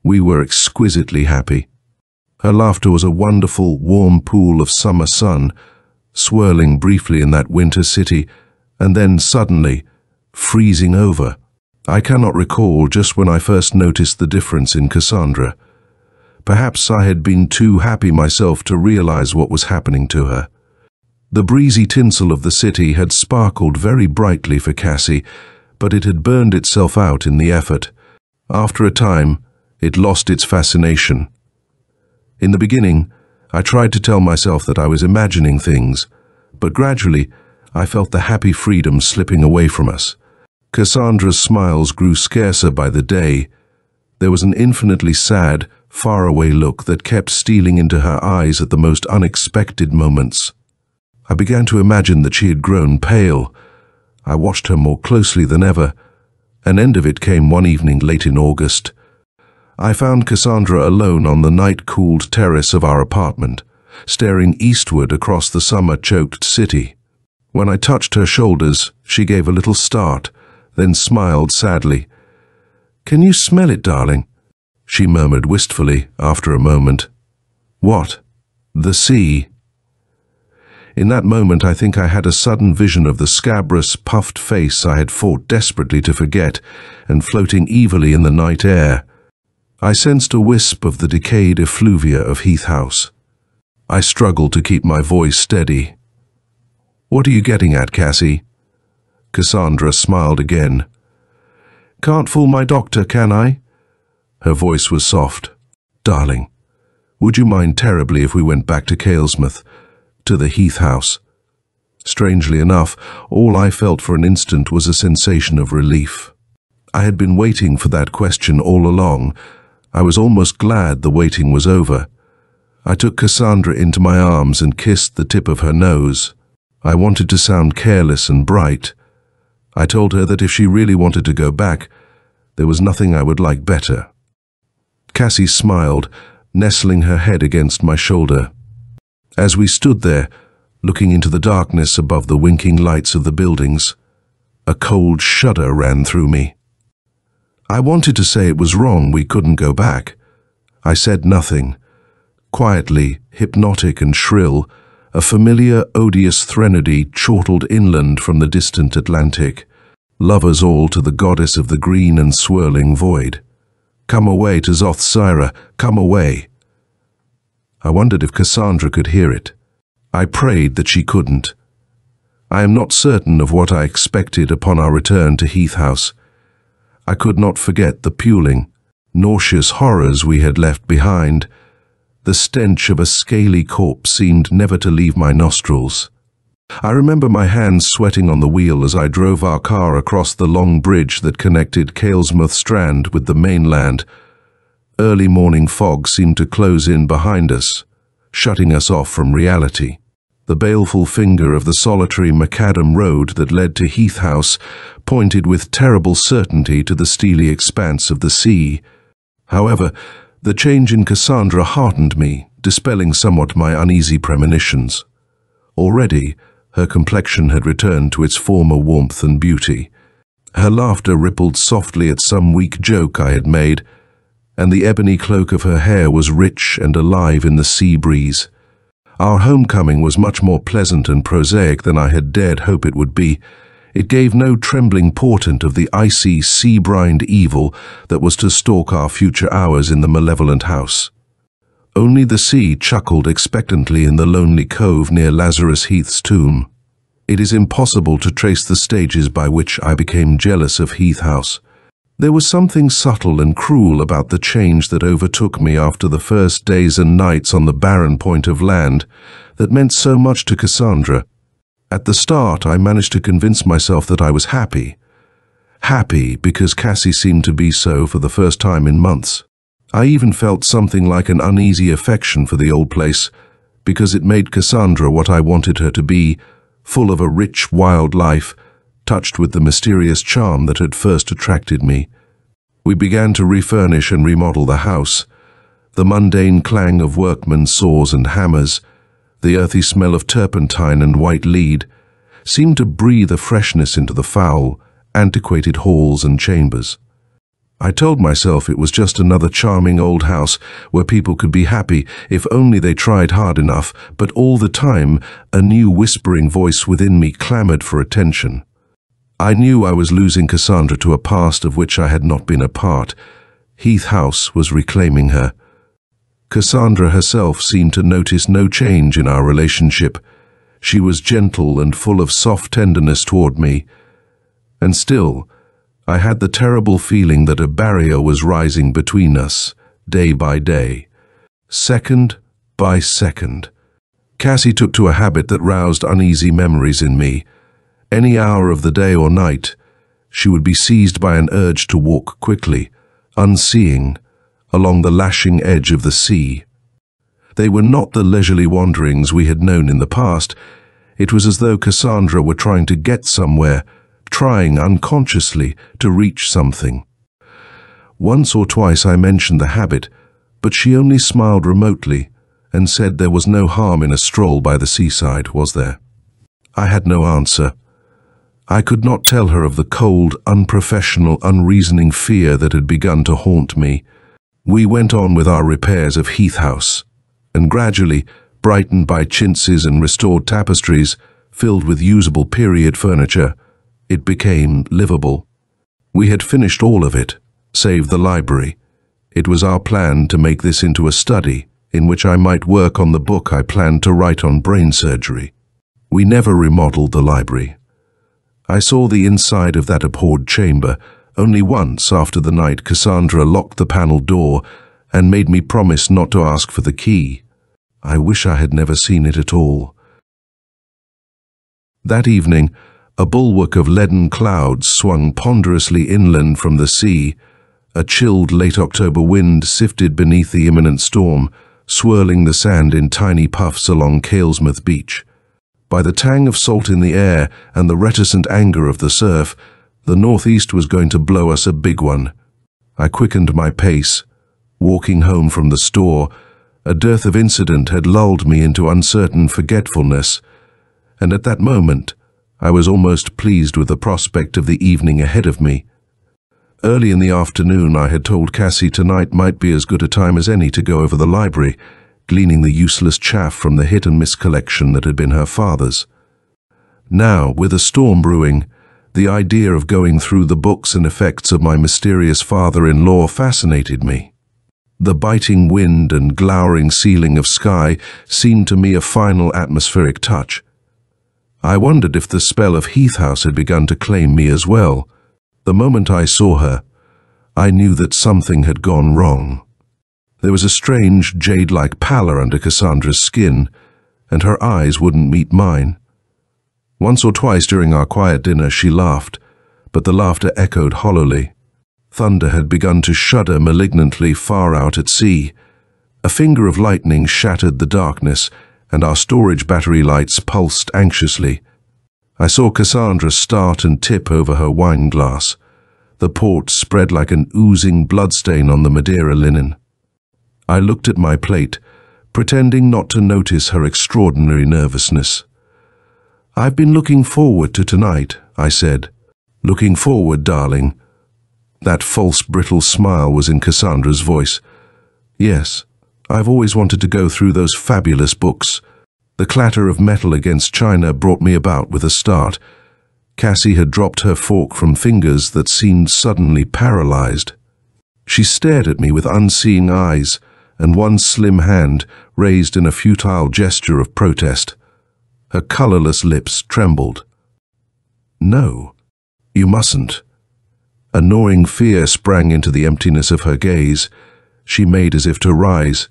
We were exquisitely happy. Her laughter was a wonderful, warm pool of summer sun, swirling briefly in that winter city, and then suddenly freezing over. I cannot recall just when I first noticed the difference in Cassandra. Perhaps I had been too happy myself to realize what was happening to her. The breezy tinsel of the city had sparkled very brightly for Cassie, but it had burned itself out in the effort. After a time, it lost its fascination. In the beginning, I tried to tell myself that I was imagining things, but gradually, I felt the happy freedom slipping away from us. Cassandra's smiles grew scarcer by the day. There was an infinitely sad, faraway look that kept stealing into her eyes at the most unexpected moments. I began to imagine that she had grown pale. I watched her more closely than ever. An end of it came one evening late in August. I found Cassandra alone on the night-cooled terrace of our apartment, staring eastward across the summer-choked city. When I touched her shoulders, she gave a little start, then smiled sadly. "Can you smell it, darling?" she murmured wistfully after a moment. "What?" "The sea." In that moment, I think I had a sudden vision of the scabrous, puffed face I had fought desperately to forget, and floating evilly in the night air. I sensed a wisp of the decayed effluvia of Heath House. I struggled to keep my voice steady. "What are you getting at, Cassie?" Cassandra smiled again. "Can't fool my doctor, can I?" Her voice was soft. "Darling, would you mind terribly if we went back to Caelsmouth, to the Heath House?" Strangely enough, all I felt for an instant was a sensation of relief. I had been waiting for that question all along. I was almost glad the waiting was over. I took Cassandra into my arms and kissed the tip of her nose. I wanted to sound careless and bright. I told her that if she really wanted to go back, there was nothing I would like better. Cassie smiled, nestling her head against my shoulder. As we stood there, looking into the darkness above the winking lights of the buildings, a cold shudder ran through me. I wanted to say it was wrong we couldn't go back. I said nothing. Quietly, hypnotic and shrill, a familiar, odious threnody chortled inland from the distant Atlantic. Lovers all to the goddess of the green and swirling void. "Come away to Zoth Syra, come away." I wondered if Cassandra could hear it. I prayed that she couldn't. I am not certain of what I expected upon our return to Heath House. I could not forget the puling, nauseous horrors we had left behind. The stench of a scaly corpse seemed never to leave my nostrils. I remember my hands sweating on the wheel as I drove our car across the long bridge that connected Caelsmouth Strand with the mainland. Early morning fog seemed to close in behind us, shutting us off from reality. The baleful finger of the solitary macadam road that led to Heath House pointed with terrible certainty to the steely expanse of the sea. However, the change in Cassandra heartened me, dispelling somewhat my uneasy premonitions. Already, her complexion had returned to its former warmth and beauty. Her laughter rippled softly at some weak joke I had made, and the ebony cloak of her hair was rich and alive in the sea breeze. Our homecoming was much more pleasant and prosaic than I had dared hope it would be. It gave no trembling portent of the icy, sea-brined evil that was to stalk our future hours in the malevolent house. Only the sea chuckled expectantly in the lonely cove near Lazarus Heath's tomb. It is impossible to trace the stages by which I became jealous of Heath House. There was something subtle and cruel about the change that overtook me after the first days and nights on the barren point of land that meant so much to Cassandra. At the start, I managed to convince myself that I was happy. Happy because Cassie seemed to be so for the first time in months. I even felt something like an uneasy affection for the old place, because it made Cassandra what I wanted her to be, full of a rich, wild life, touched with the mysterious charm that had first attracted me. We began to refurnish and remodel the house. The mundane clang of workmen's saws and hammers, the earthy smell of turpentine and white lead, seemed to breathe a freshness into the foul, antiquated halls and chambers. I told myself it was just another charming old house where people could be happy if only they tried hard enough, but all the time a new whispering voice within me clamored for attention. I knew I was losing Cassandra to a past of which I had not been a part. Heath House was reclaiming her. Cassandra herself seemed to notice no change in our relationship. She was gentle and full of soft tenderness toward me. And still, I had the terrible feeling that a barrier was rising between us, day by day, second by second. Cassie took to a habit that roused uneasy memories in me. Any hour of the day or night, she would be seized by an urge to walk quickly, unseeing, along the lashing edge of the sea. They were not the leisurely wanderings we had known in the past. It was as though Cassandra were trying to get somewhere, trying unconsciously to reach something. Once or twice I mentioned the habit, but she only smiled remotely and said there was no harm in a stroll by the seaside, was there? I had no answer. I could not tell her of the cold, unprofessional, unreasoning fear that had begun to haunt me. We went on with our repairs of Heath House, and gradually, brightened by chintzes and restored tapestries, filled with usable period furniture, it became livable. We had finished all of it, save the library. It was our plan to make this into a study, in which I might work on the book I planned to write on brain surgery. We never remodeled the library. I saw the inside of that abhorred chamber only once after the night Cassandra locked the panel door and made me promise not to ask for the key. I wish I had never seen it at all. That evening, a bulwark of leaden clouds swung ponderously inland from the sea. A chilled late October wind sifted beneath the imminent storm, swirling the sand in tiny puffs along Kalesmouth Beach. By the tang of salt in the air and the reticent anger of the surf, the northeast was going to blow us a big one. I quickened my pace. Walking home from the store, a dearth of incident had lulled me into uncertain forgetfulness, and at that moment, I was almost pleased with the prospect of the evening ahead of me. Early in the afternoon, I had told Cassie tonight might be as good a time as any to go over the library, gleaning the useless chaff from the hit-and-miss collection that had been her father's. Now, with a storm brewing, the idea of going through the books and effects of my mysterious father-in-law fascinated me. The biting wind and glowering ceiling of sky seemed to me a final atmospheric touch. I wondered if the spell of Heath House had begun to claim me as well. The moment I saw her, I knew that something had gone wrong. There was a strange, jade-like pallor under Cassandra's skin, and her eyes wouldn't meet mine. Once or twice during our quiet dinner she laughed, but the laughter echoed hollowly. Thunder had begun to shudder malignantly far out at sea. A finger of lightning shattered the darkness, and our storage battery lights pulsed anxiously. I saw Cassandra start and tip over her wine glass. The port spread like an oozing bloodstain on the Madeira linen. I looked at my plate, pretending not to notice her extraordinary nervousness. "I've been looking forward to tonight," I said. "Looking forward, darling." That false, brittle smile was in Cassandra's voice. "Yes, I've always wanted to go through those fabulous books." The clatter of metal against china brought me about with a start. Cassie had dropped her fork from fingers that seemed suddenly paralyzed. She stared at me with unseeing eyes, and one slim hand raised in a futile gesture of protest. Her colorless lips trembled. "No, you mustn't." A gnawing fear sprang into the emptiness of her gaze. She made as if to rise,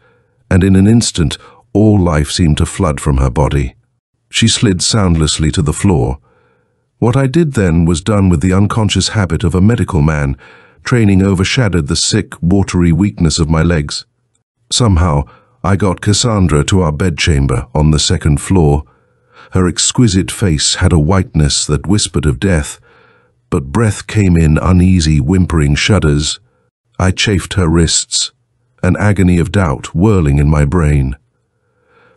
and in an instant all life seemed to flood from her body. She slid soundlessly to the floor. What I did then was done with the unconscious habit of a medical man. Training overshadowed the sick, watery weakness of my legs. Somehow, I got Cassandra to our bedchamber on the second floor. Her exquisite face had a whiteness that whispered of death, but breath came in uneasy, whimpering shudders. I chafed her wrists, an agony of doubt whirling in my brain.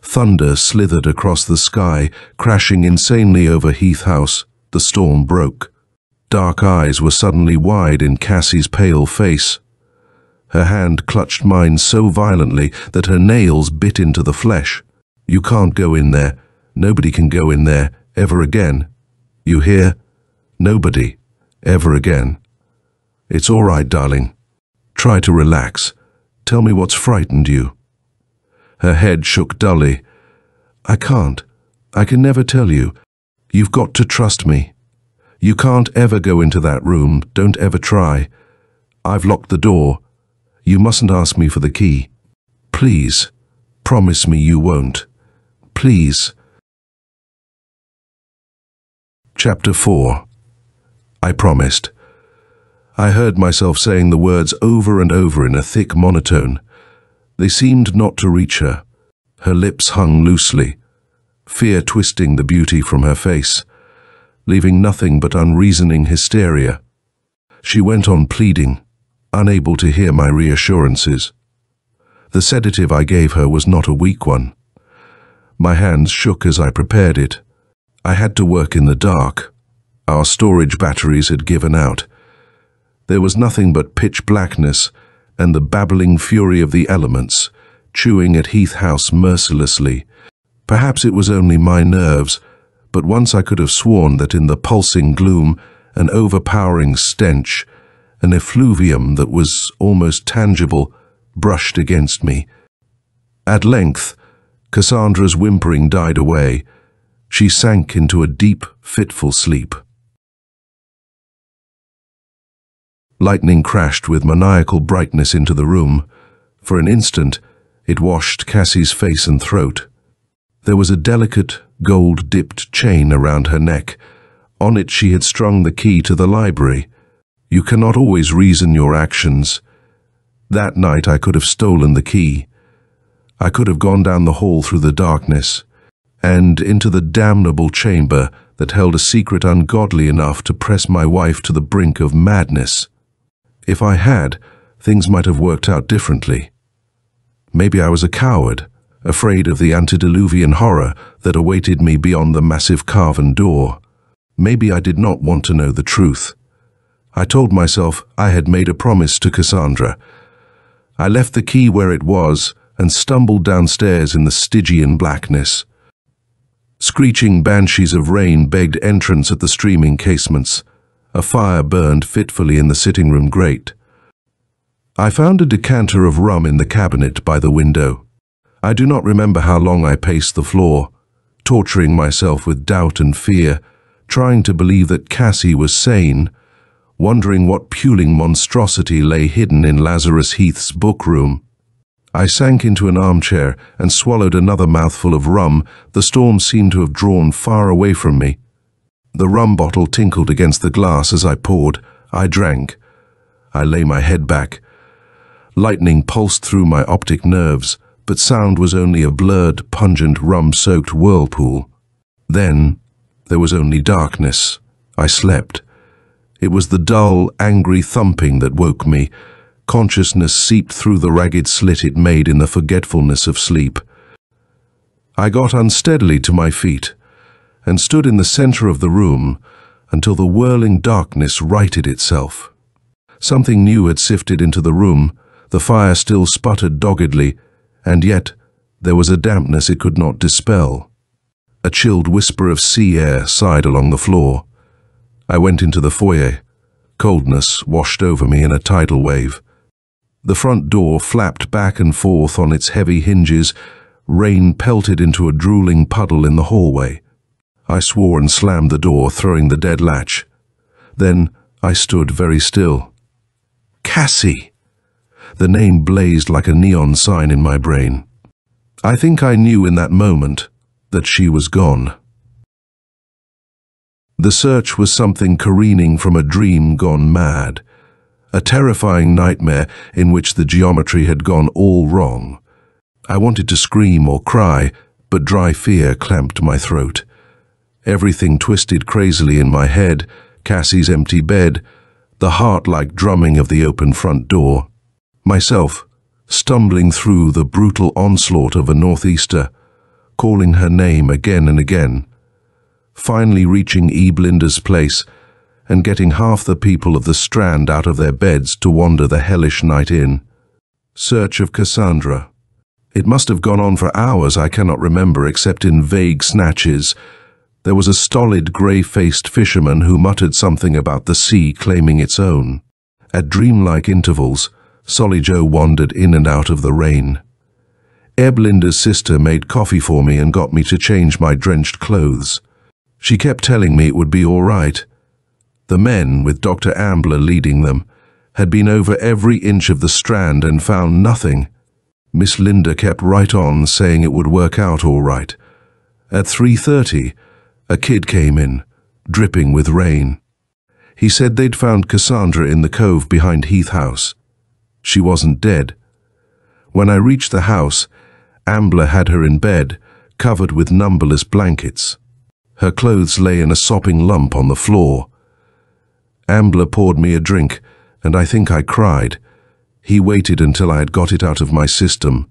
Thunder slithered across the sky, crashing insanely over Heath House. The storm broke. Dark eyes were suddenly wide in Cassie's pale face. Her hand clutched mine so violently that her nails bit into the flesh. "You can't go in there. Nobody can go in there, ever again. You hear? Nobody, ever again. It's all right, darling. Try to relax. Tell me what's frightened you." Her head shook dully. "I can't. I can never tell you. You've got to trust me. You can't ever go into that room. Don't ever try. I've locked the door. You mustn't ask me for the key. Please, promise me you won't. Please." Chapter 4. I promised. I heard myself saying the words over and over in a thick monotone. They seemed not to reach her. Her lips hung loosely, fear twisting the beauty from her face, leaving nothing but unreasoning hysteria. She went on pleading, unable to hear my reassurances. The sedative I gave her was not a weak one. My hands shook as I prepared it. I had to work in the dark. Our storage batteries had given out. There was nothing but pitch blackness and the babbling fury of the elements, chewing at Heath House mercilessly. Perhaps it was only my nerves, but once I could have sworn that in the pulsing gloom, an overpowering stench, an effluvium that was almost tangible, brushed against me. At length, Cassandra's whimpering died away. She sank into a deep, fitful sleep. Lightning crashed with maniacal brightness into the room. For an instant, it washed Cassie's face and throat. There was a delicate, gold-dipped chain around her neck. On it she had strung the key to the library. You cannot always reason your actions. That night I could have stolen the key. I could have gone down the hall through the darkness, and into the damnable chamber that held a secret ungodly enough to press my wife to the brink of madness. If I had, things might have worked out differently. Maybe I was a coward, afraid of the antediluvian horror that awaited me beyond the massive carven door. Maybe I did not want to know the truth. I told myself I had made a promise to Cassandra. I left the key where it was and stumbled downstairs in the Stygian blackness. Screeching banshees of rain begged entrance at the streaming casements. A fire burned fitfully in the sitting-room grate. I found a decanter of rum in the cabinet by the window. I do not remember how long I paced the floor, torturing myself with doubt and fear, trying to believe that Cassie was sane, wondering what puling monstrosity lay hidden in Lazarus Heath's bookroom. I sank into an armchair and swallowed another mouthful of rum. The storm seemed to have drawn far away from me. The rum bottle tinkled against the glass as I poured. I drank. I lay my head back. Lightning pulsed through my optic nerves, but sound was only a blurred, pungent, rum-soaked whirlpool. Then there was only darkness. I slept. It was the dull, angry thumping that woke me. Consciousness seeped through the ragged slit it made in the forgetfulness of sleep. I got unsteadily to my feet and stood in the center of the room until the whirling darkness righted itself. Something new had sifted into the room. The fire still sputtered doggedly, and yet there was a dampness it could not dispel. A chilled whisper of sea air sighed along the floor. I went into the foyer. Coldness washed over me in a tidal wave. The front door flapped back and forth on its heavy hinges. Rain pelted into a drooling puddle in the hallway. I swore and slammed the door, throwing the dead latch. Then I stood very still. Cassie! The name blazed like a neon sign in my brain. I think I knew in that moment that she was gone. The search was something careening from a dream gone mad, a terrifying nightmare in which the geometry had gone all wrong. I wanted to scream or cry, but dry fear clamped my throat. Everything twisted crazily in my head, Cassie's empty bed, the heart-like drumming of the open front door, myself stumbling through the brutal onslaught of a northeaster, calling her name again and again, finally reaching E. Blinder's place and getting half the people of the Strand out of their beds to wander the hellish night in. Search of Cassandra. It must have gone on for hours, I cannot remember, except in vague snatches. There was a stolid, grey-faced fisherman who muttered something about the sea claiming its own. At dreamlike intervals, Solly Joe wandered in and out of the rain. Eb Linda's sister made coffee for me and got me to change my drenched clothes. She kept telling me it would be all right. The men, with Dr. Ambler leading them, had been over every inch of the Strand and found nothing. Miss Linda kept right on saying it would work out all right. At 3:30, a kid came in, dripping with rain. He said they'd found Cassandra in the cove behind Heath House. She wasn't dead. When I reached the house, Ambler had her in bed, covered with numberless blankets. Her clothes lay in a sopping lump on the floor. Ambler poured me a drink, and I think I cried. He waited until I had got it out of my system.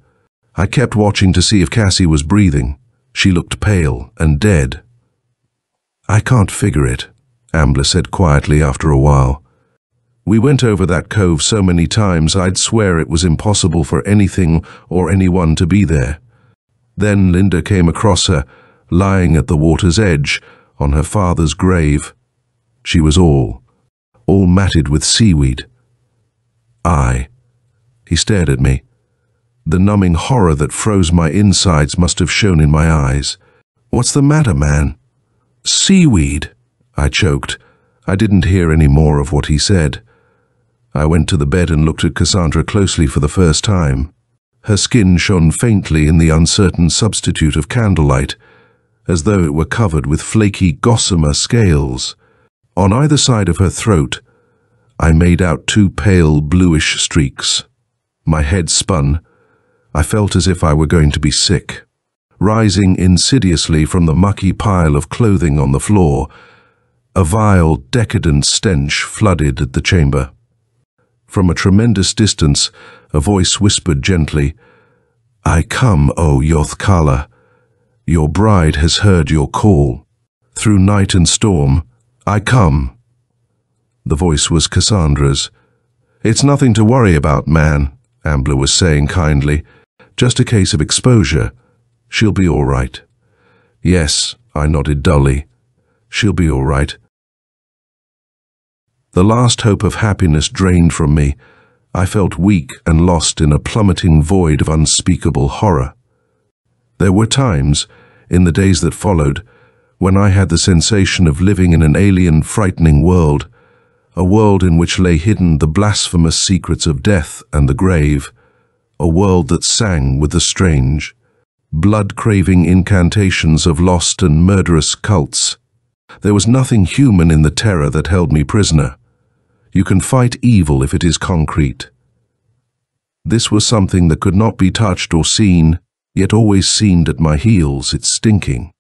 I kept watching to see if Cassie was breathing. She looked pale and dead. I can't figure it, Ambler said quietly after a while. We went over that cove so many times I'd swear it was impossible for anything or anyone to be there. Then Linda came across her, lying at the water's edge, on her father's grave. She was all matted with seaweed. He stared at me. The numbing horror that froze my insides must have shown in my eyes. What's the matter, man? Seaweed, I choked. I didn't hear any more of what he said. I went to the bed and looked at Cassandra closely for the first time. Her skin shone faintly in the uncertain substitute of candlelight, as though it were covered with flaky gossamer scales. On either side of her throat, I made out two pale bluish streaks. My head spun. I felt as if I were going to be sick. Rising insidiously from the mucky pile of clothing on the floor, a vile, decadent stench flooded the chamber. From a tremendous distance, a voice whispered gently, "I come, O Yothkala. Your bride has heard your call. Through night and storm, I come." The voice was Cassandra's. "It's nothing to worry about, man," Ambler was saying kindly. "Just a case of exposure. She'll be all right." "Yes," I nodded dully. "She'll be all right." The last hope of happiness drained from me, I felt weak and lost in a plummeting void of unspeakable horror. There were times, in the days that followed, when I had the sensation of living in an alien, frightening world, a world in which lay hidden the blasphemous secrets of death and the grave, a world that sang with the strange, blood-craving incantations of lost and murderous cults. There was nothing human in the terror that held me prisoner. You can fight evil if it is concrete. This was something that could not be touched or seen, yet always seemed at my heels, its stinking.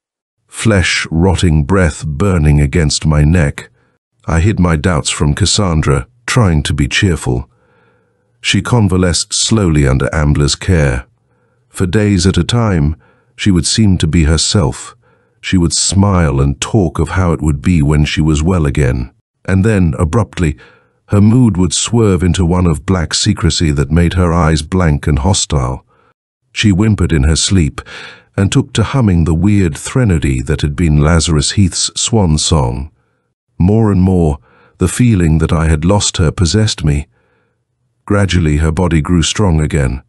Flesh-rotting breath burning against my neck. I hid my doubts from Cassandra, trying to be cheerful. She convalesced slowly under Ambler's care. For days at a time, she would seem to be herself. She would smile and talk of how it would be when she was well again. And then, abruptly, her mood would swerve into one of black secrecy that made her eyes blank and hostile. She whimpered in her sleep and took to humming the weird threnody that had been Lazarus Heath's swan song. More and more, the feeling that I had lost her possessed me. Gradually, her body grew strong again.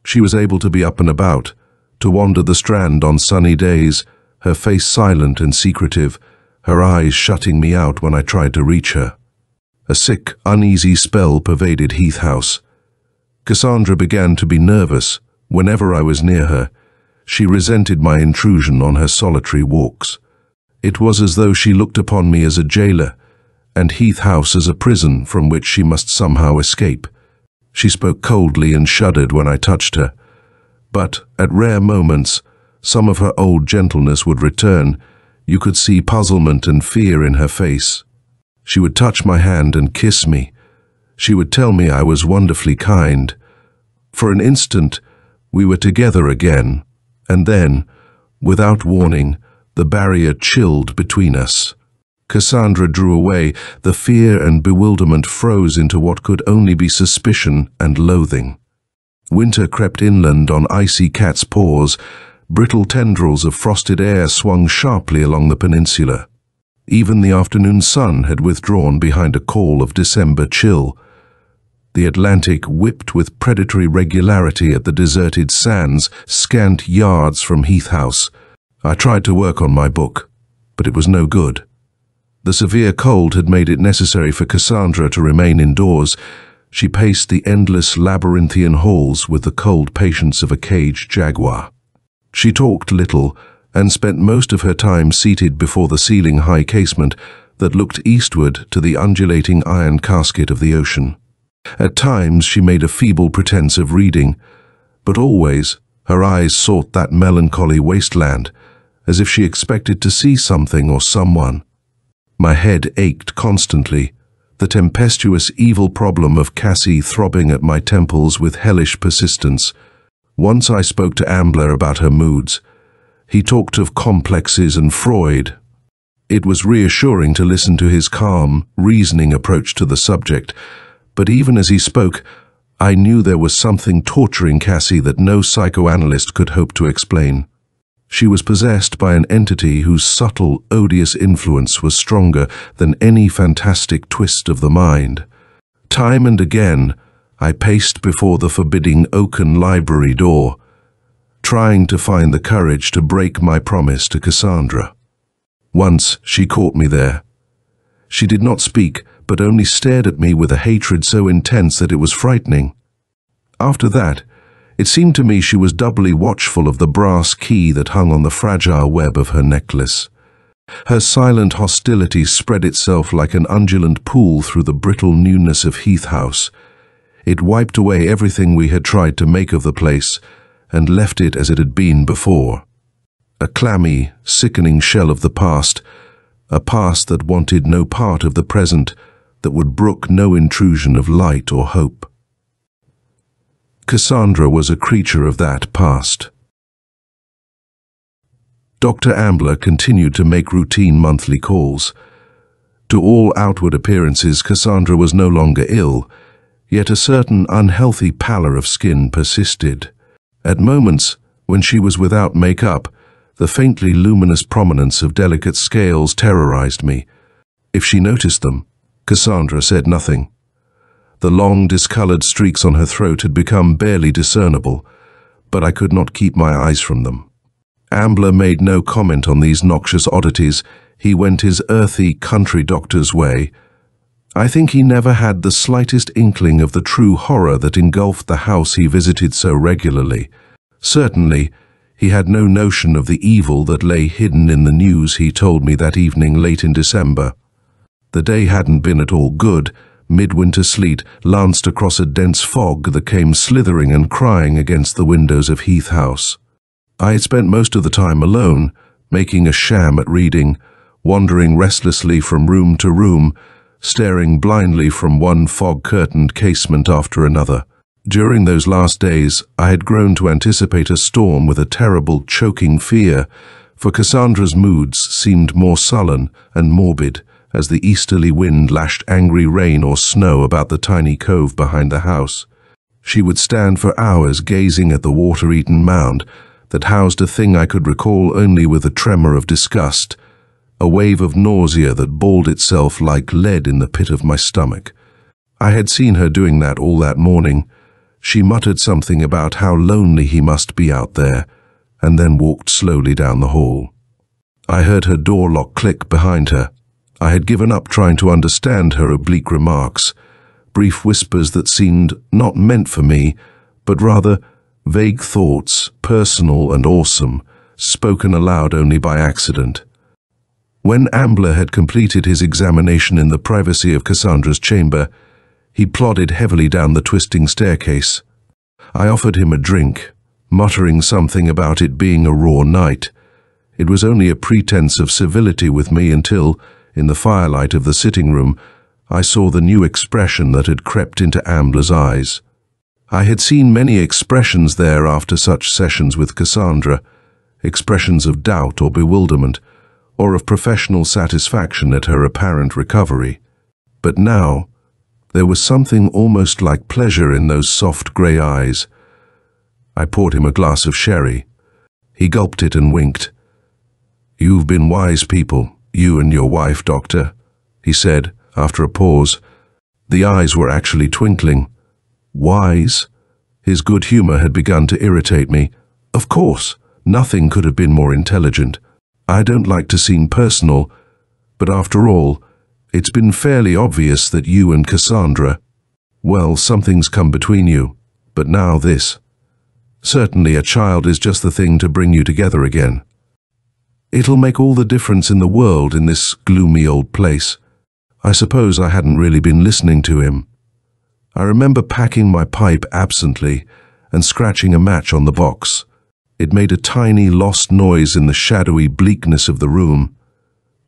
She was able to be up and about, to wander the Strand on sunny days, her face silent and secretive, her eyes shutting me out when I tried to reach her. A sick, uneasy spell pervaded Heath House. Cassandra began to be nervous whenever I was near her. She resented my intrusion on her solitary walks. It was as though she looked upon me as a jailer, and Heath House as a prison from which she must somehow escape. She spoke coldly and shuddered when I touched her. But, at rare moments, some of her old gentleness would return. You could see puzzlement and fear in her face. She would touch my hand and kiss me. She would tell me I was wonderfully kind. For an instant, we were together again, and then, without warning, the barrier chilled between us. Cassandra drew away. The fear and bewilderment froze into what could only be suspicion and loathing. Winter crept inland on icy cat's paws. Brittle tendrils of frosted air swung sharply along the peninsula. Even the afternoon sun had withdrawn behind a caul of December chill. The Atlantic whipped with predatory regularity at the deserted sands, scant yards from Heath House. I tried to work on my book, but it was no good. The severe cold had made it necessary for Cassandra to remain indoors. She paced the endless labyrinthian halls with the cold patience of a caged jaguar. She talked little, and spent most of her time seated before the ceiling-high casement that looked eastward to the undulating iron casket of the ocean. At times she made a feeble pretense of reading, but always her eyes sought that melancholy wasteland, as if she expected to see something or someone. My head ached constantly, the tempestuous evil problem of Cassie throbbing at my temples with hellish persistence. Once I spoke to Ambler about her moods. He talked of complexes and Freud. It was reassuring to listen to his calm, reasoning approach to the subject, but even as he spoke, I knew there was something torturing Cassie that no psychoanalyst could hope to explain. She was possessed by an entity whose subtle, odious influence was stronger than any fantastic twist of the mind. Time and again, I paced before the forbidding oaken library door, trying to find the courage to break my promise to Cassandra. Once she caught me there. She did not speak, but only stared at me with a hatred so intense that it was frightening. After that, it seemed to me she was doubly watchful of the brass key that hung on the fragile web of her necklace. Her silent hostility spread itself like an undulant pool through the brittle newness of Heath House. It wiped away everything we had tried to make of the place, and left it as it had been before. A clammy, sickening shell of the past, a past that wanted no part of the present, that would brook no intrusion of light or hope. Cassandra was a creature of that past. Dr. Ambler continued to make routine monthly calls. To all outward appearances, Cassandra was no longer ill, yet a certain unhealthy pallor of skin persisted. At moments, when she was without make-up, the faintly luminous prominence of delicate scales terrorized me. If she noticed them, Cassandra said nothing. The long, discolored streaks on her throat had become barely discernible, but I could not keep my eyes from them. Ambler made no comment on these noxious oddities. He went his earthy country doctor's way. I think he never had the slightest inkling of the true horror that engulfed the house he visited so regularly. Certainly, he had no notion of the evil that lay hidden in the news he told me that evening late in December. The day hadn't been at all good. Midwinter sleet lanced across a dense fog that came slithering and crying against the windows of Heath House. I had spent most of the time alone, making a sham at reading, wandering restlessly from room to room, staring blindly from one fog-curtained casement after another. During those last days, I had grown to anticipate a storm with a terrible, choking fear, for Cassandra's moods seemed more sullen and morbid as the easterly wind lashed angry rain or snow about the tiny cove behind the house. She would stand for hours gazing at the water-eaten mound that housed a thing I could recall only with a tremor of disgust, a wave of nausea that balled itself like lead in the pit of my stomach. I had seen her doing that all that morning. She muttered something about how lonely he must be out there, and then walked slowly down the hall. I heard her door lock click behind her. I had given up trying to understand her oblique remarks, brief whispers that seemed not meant for me, but rather vague thoughts, personal and awesome, spoken aloud only by accident. When Ambler had completed his examination in the privacy of Cassandra's chamber, he plodded heavily down the twisting staircase. I offered him a drink, muttering something about it being a raw night. It was only a pretense of civility with me until, in the firelight of the sitting room, I saw the new expression that had crept into Ambler's eyes. I had seen many expressions there after such sessions with Cassandra, expressions of doubt or bewilderment, or of professional satisfaction at her apparent recovery. But now, there was something almost like pleasure in those soft grey eyes. I poured him a glass of sherry. He gulped it and winked. "You've been wise people, you and your wife, Doctor," he said, after a pause. The eyes were actually twinkling. Wise? His good humour had begun to irritate me. Of course, nothing could have been more intelligent. I don't like to seem personal, but after all, it's been fairly obvious that you and Cassandra, well, something's come between you, but now this. Certainly a child is just the thing to bring you together again. It'll make all the difference in the world in this gloomy old place. I suppose I hadn't really been listening to him. I remember packing my pipe absently and scratching a match on the box. It made a tiny lost noise in the shadowy bleakness of the room.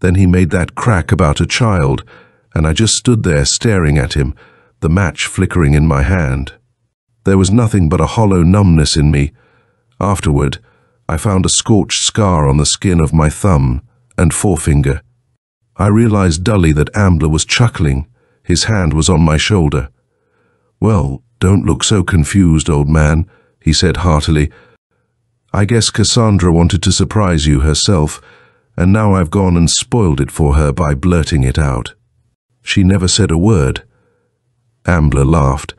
Then he made that crack about a child, and I just stood there staring at him, the match flickering in my hand. There was nothing but a hollow numbness in me. Afterward, I found a scorched scar on the skin of my thumb and forefinger. I realized dully that Ambler was chuckling. His hand was on my shoulder. "Well, don't look so confused, old man," he said heartily. "I guess Cassandra wanted to surprise you herself, and now I've gone and spoiled it for her by blurting it out. She never said a word." Ambler laughed,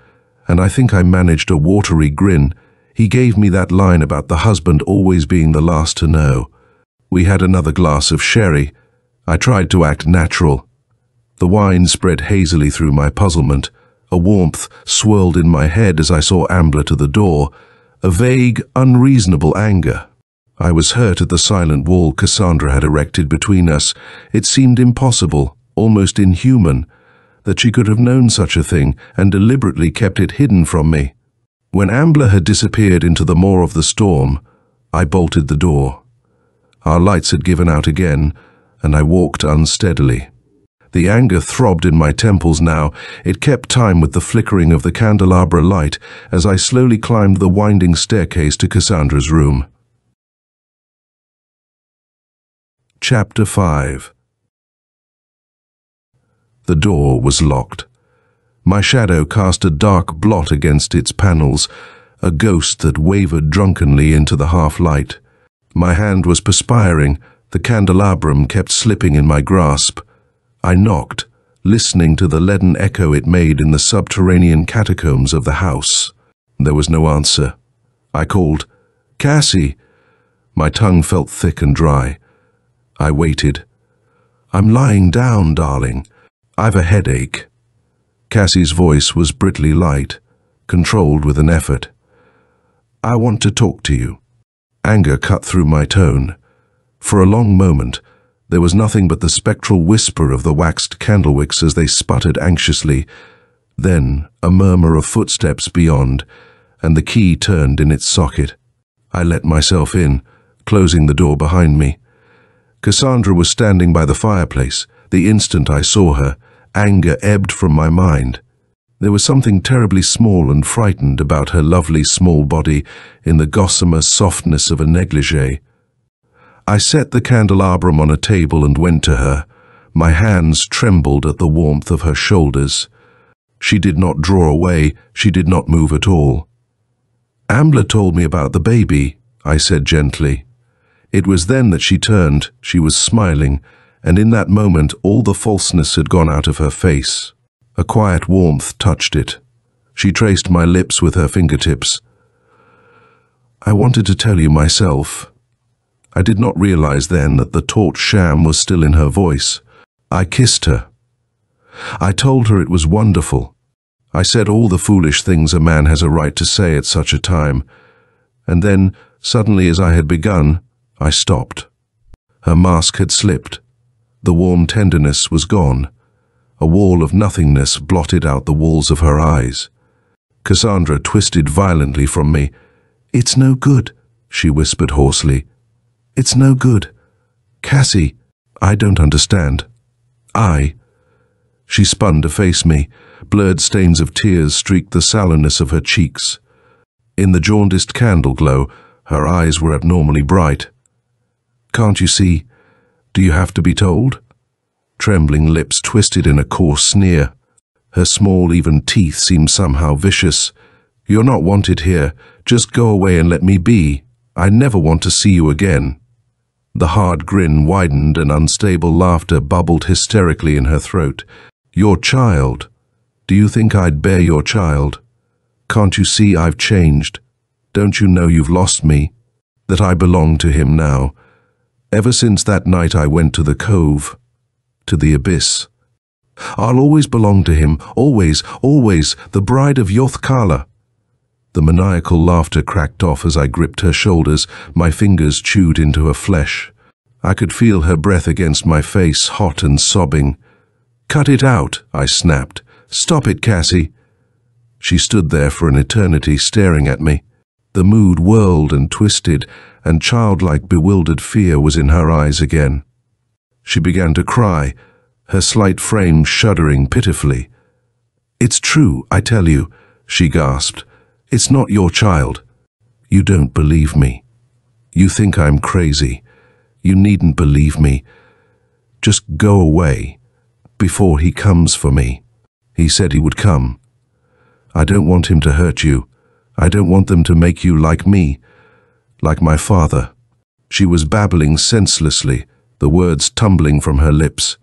and I think I managed a watery grin. He gave me that line about the husband always being the last to know. We had another glass of sherry. I tried to act natural. The wine spread hazily through my puzzlement. A warmth swirled in my head as I saw Ambler to the door, a vague, unreasonable anger. I was hurt at the silent wall Cassandra had erected between us. It seemed impossible, almost inhuman, that she could have known such a thing and deliberately kept it hidden from me. When Ambler had disappeared into the maw of the storm, I bolted the door. Our lights had given out again, and I walked unsteadily. The anger throbbed in my temples now. It kept time with the flickering of the candelabra light as I slowly climbed the winding staircase to Cassandra's room. Chapter 5. The door was locked. My shadow cast a dark blot against its panels, a ghost that wavered drunkenly into the half-light. My hand was perspiring. The candelabrum kept slipping in my grasp. I knocked, listening to the leaden echo it made in the subterranean catacombs of the house. There was no answer. I called, "Cassie!" My tongue felt thick and dry. I waited. "I'm lying down, darling. I've a headache." Cassie's voice was brittlely light, controlled with an effort. "I want to talk to you." Anger cut through my tone. For a long moment, there was nothing but the spectral whisper of the waxed candlewicks as they sputtered anxiously. Then a murmur of footsteps beyond, and the key turned in its socket. I let myself in, closing the door behind me. Cassandra was standing by the fireplace. The instant I saw her, anger ebbed from my mind. There was something terribly small and frightened about her lovely small body in the gossamer softness of a negligee. I set the candelabrum on a table and went to her. My hands trembled at the warmth of her shoulders. She did not draw away. She did not move at all. "Ambler told me about the baby," I said gently. It was then that she turned. She was smiling, and in that moment all the falseness had gone out of her face. A quiet warmth touched it. She traced my lips with her fingertips. "I wanted to tell you myself." I did not realize then that the taut sham was still in her voice. I kissed her. I told her it was wonderful. I said all the foolish things a man has a right to say at such a time. And then, suddenly as I had begun, I stopped. Her mask had slipped. The warm tenderness was gone. A wall of nothingness blotted out the walls of her eyes. Cassandra twisted violently from me. "It's no good," she whispered hoarsely. "It's no good. Cassie, I don't understand." She spun to face me. Blurred stains of tears streaked the sallowness of her cheeks. In the jaundiced candle glow, her eyes were abnormally bright. "Can't you see? Do you have to be told?" Trembling lips twisted in a coarse sneer. Her small, even teeth seemed somehow vicious. "You're not wanted here. Just go away and let me be. I never want to see you again." The hard grin widened and unstable laughter bubbled hysterically in her throat. "Your child? Do you think I'd bear your child? Can't you see I've changed? Don't you know you've lost me? That I belong to him now? Ever since that night I went to the cove, to the abyss. I'll always belong to him, always, always, the bride of Zoth Syra." The maniacal laughter cracked off as I gripped her shoulders, my fingers chewed into her flesh. I could feel her breath against my face, hot and sobbing. "Cut it out," I snapped. "Stop it, Cassie." She stood there for an eternity staring at me. The mood whirled and twisted, and childlike bewildered fear was in her eyes again. She began to cry, her slight frame shuddering pitifully. "It's true, I tell you," she gasped. "It's not your child. You don't believe me. You think I'm crazy. You needn't believe me. Just go away, before he comes for me. He said he would come. I don't want him to hurt you. I don't want them to make you like me, like my father." She was babbling senselessly, the words tumbling from her lips.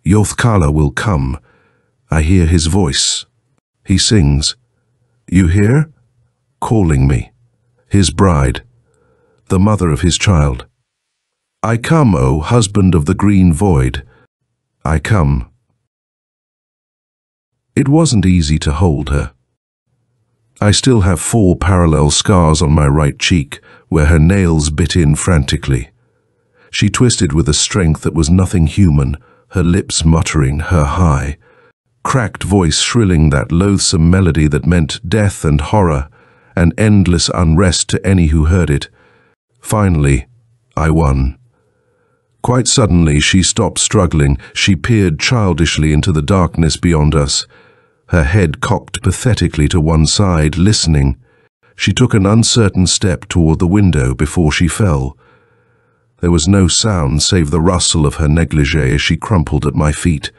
"Zoth Syra will come. I hear his voice. He sings. You hear? Calling me. His bride. The mother of his child. I come, O husband of the green void. I come." It wasn't easy to hold her. I still have 4 parallel scars on my right cheek, where her nails bit in frantically. She twisted with a strength that was nothing human, her lips muttering, her high, cracked voice shrilling that loathsome melody that meant death and horror and endless unrest to any who heard it. Finally, I won. Quite suddenly, she stopped struggling. She peered childishly into the darkness beyond us, her head cocked pathetically to one side, listening. She took an uncertain step toward the window before she fell. There was no sound save the rustle of her negligee as she crumpled at my feet.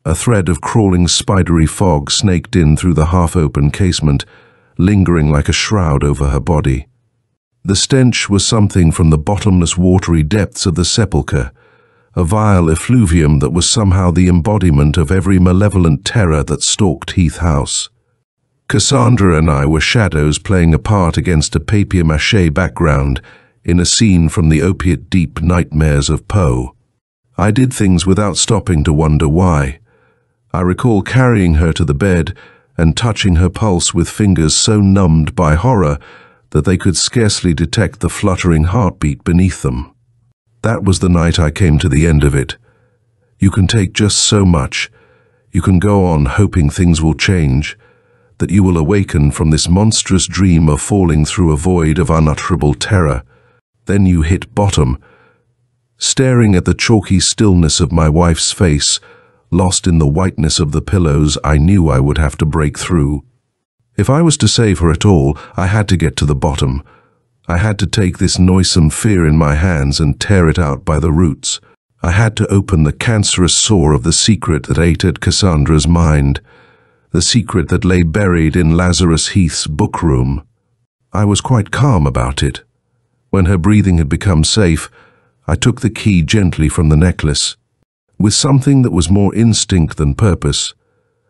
A thread of crawling spidery fog snaked in through the half-open casement, lingering like a shroud over her body. The stench was something from the bottomless watery depths of the sepulchre, a vile effluvium that was somehow the embodiment of every malevolent terror that stalked Heath House. Cassandra and I were shadows playing a part against a papier-mâché background in a scene from the opiate-deep nightmares of Poe. I did things without stopping to wonder why. I recall carrying her to the bed and touching her pulse with fingers so numbed by horror that they could scarcely detect the fluttering heartbeat beneath them. That was the night I came to the end of it. You can take just so much. You can go on hoping things will change, that you will awaken from this monstrous dream of falling through a void of unutterable terror. Then you hit bottom. Staring at the chalky stillness of my wife's face, lost in the whiteness of the pillows, I knew I would have to break through. If I was to save her at all, I had to get to the bottom. I had to take this noisome fear in my hands and tear it out by the roots. I had to open the cancerous sore of the secret that ate at Cassandra's mind, the secret that lay buried in Lazarus Heath's book room. I was quite calm about it. When her breathing had become safe, I took the key gently from the necklace. With something that was more instinct than purpose,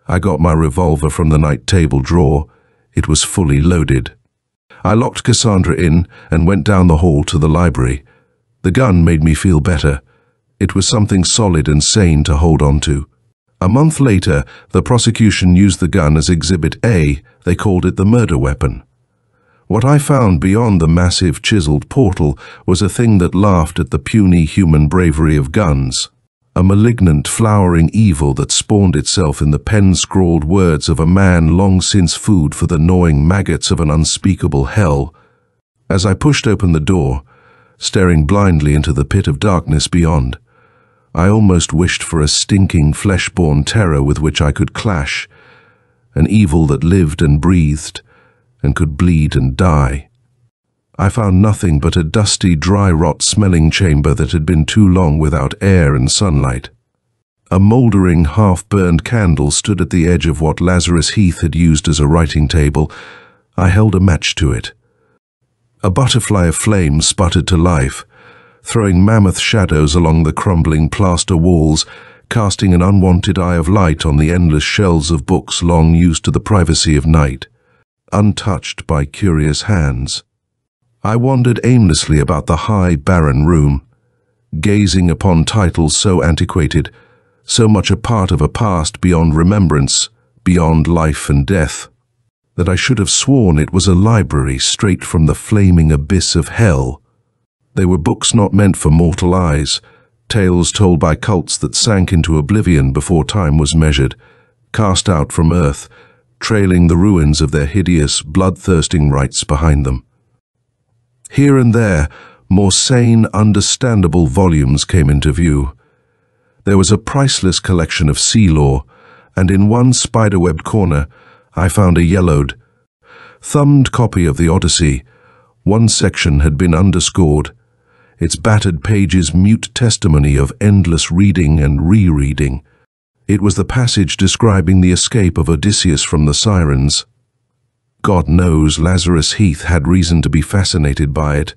I got my revolver from the night table drawer. It was fully loaded. I locked Cassandra in and went down the hall to the library. The gun made me feel better. It was something solid and sane to hold on to. A month later, the prosecution used the gun as Exhibit A. They called it the murder weapon. What I found beyond the massive chiseled portal was a thing that laughed at the puny human bravery of guns. A malignant, flowering evil that spawned itself in the pen-scrawled words of a man long since food for the gnawing maggots of an unspeakable hell. As I pushed open the door, staring blindly into the pit of darkness beyond, I almost wished for a stinking, flesh-born terror with which I could clash, an evil that lived and breathed, and could bleed and die. I found nothing but a dusty, dry rot-smelling chamber that had been too long without air and sunlight. A mouldering, half-burned candle stood at the edge of what Lazarus Heath had used as a writing table. I held a match to it. A butterfly of flame sputtered to life, throwing mammoth shadows along the crumbling plaster walls, casting an unwanted eye of light on the endless shelves of books long used to the privacy of night, untouched by curious hands. I wandered aimlessly about the high, barren room, gazing upon titles so antiquated, so much a part of a past beyond remembrance, beyond life and death, that I should have sworn it was a library straight from the flaming abyss of hell. They were books not meant for mortal eyes, tales told by cults that sank into oblivion before time was measured, cast out from earth, trailing the ruins of their hideous, bloodthirsting rites behind them. Here and there, more sane, understandable volumes came into view. There was a priceless collection of sea lore, and in one spiderwebbed corner, I found a yellowed, thumbed copy of the Odyssey. One section had been underscored, its battered pages mute testimony of endless reading and rereading. It was the passage describing the escape of Odysseus from the Sirens. God knows Lazarus Heath had reason to be fascinated by it.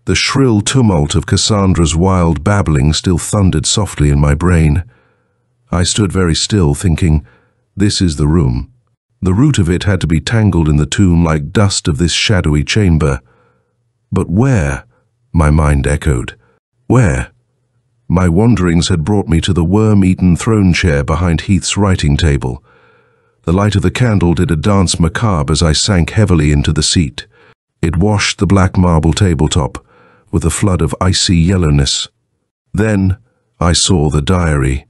The shrill tumult of Cassandra's wild babbling still thundered softly in my brain. I stood very still, thinking, this is the room. The root of it had to be tangled in the tomb like dust of this shadowy chamber. But where? My mind echoed. Where? My wanderings had brought me to the worm-eaten throne chair behind Heath's writing table. The light of the candle did a dance macabre as I sank heavily into the seat. It washed the black marble tabletop with a flood of icy yellowness. Then I saw the diary.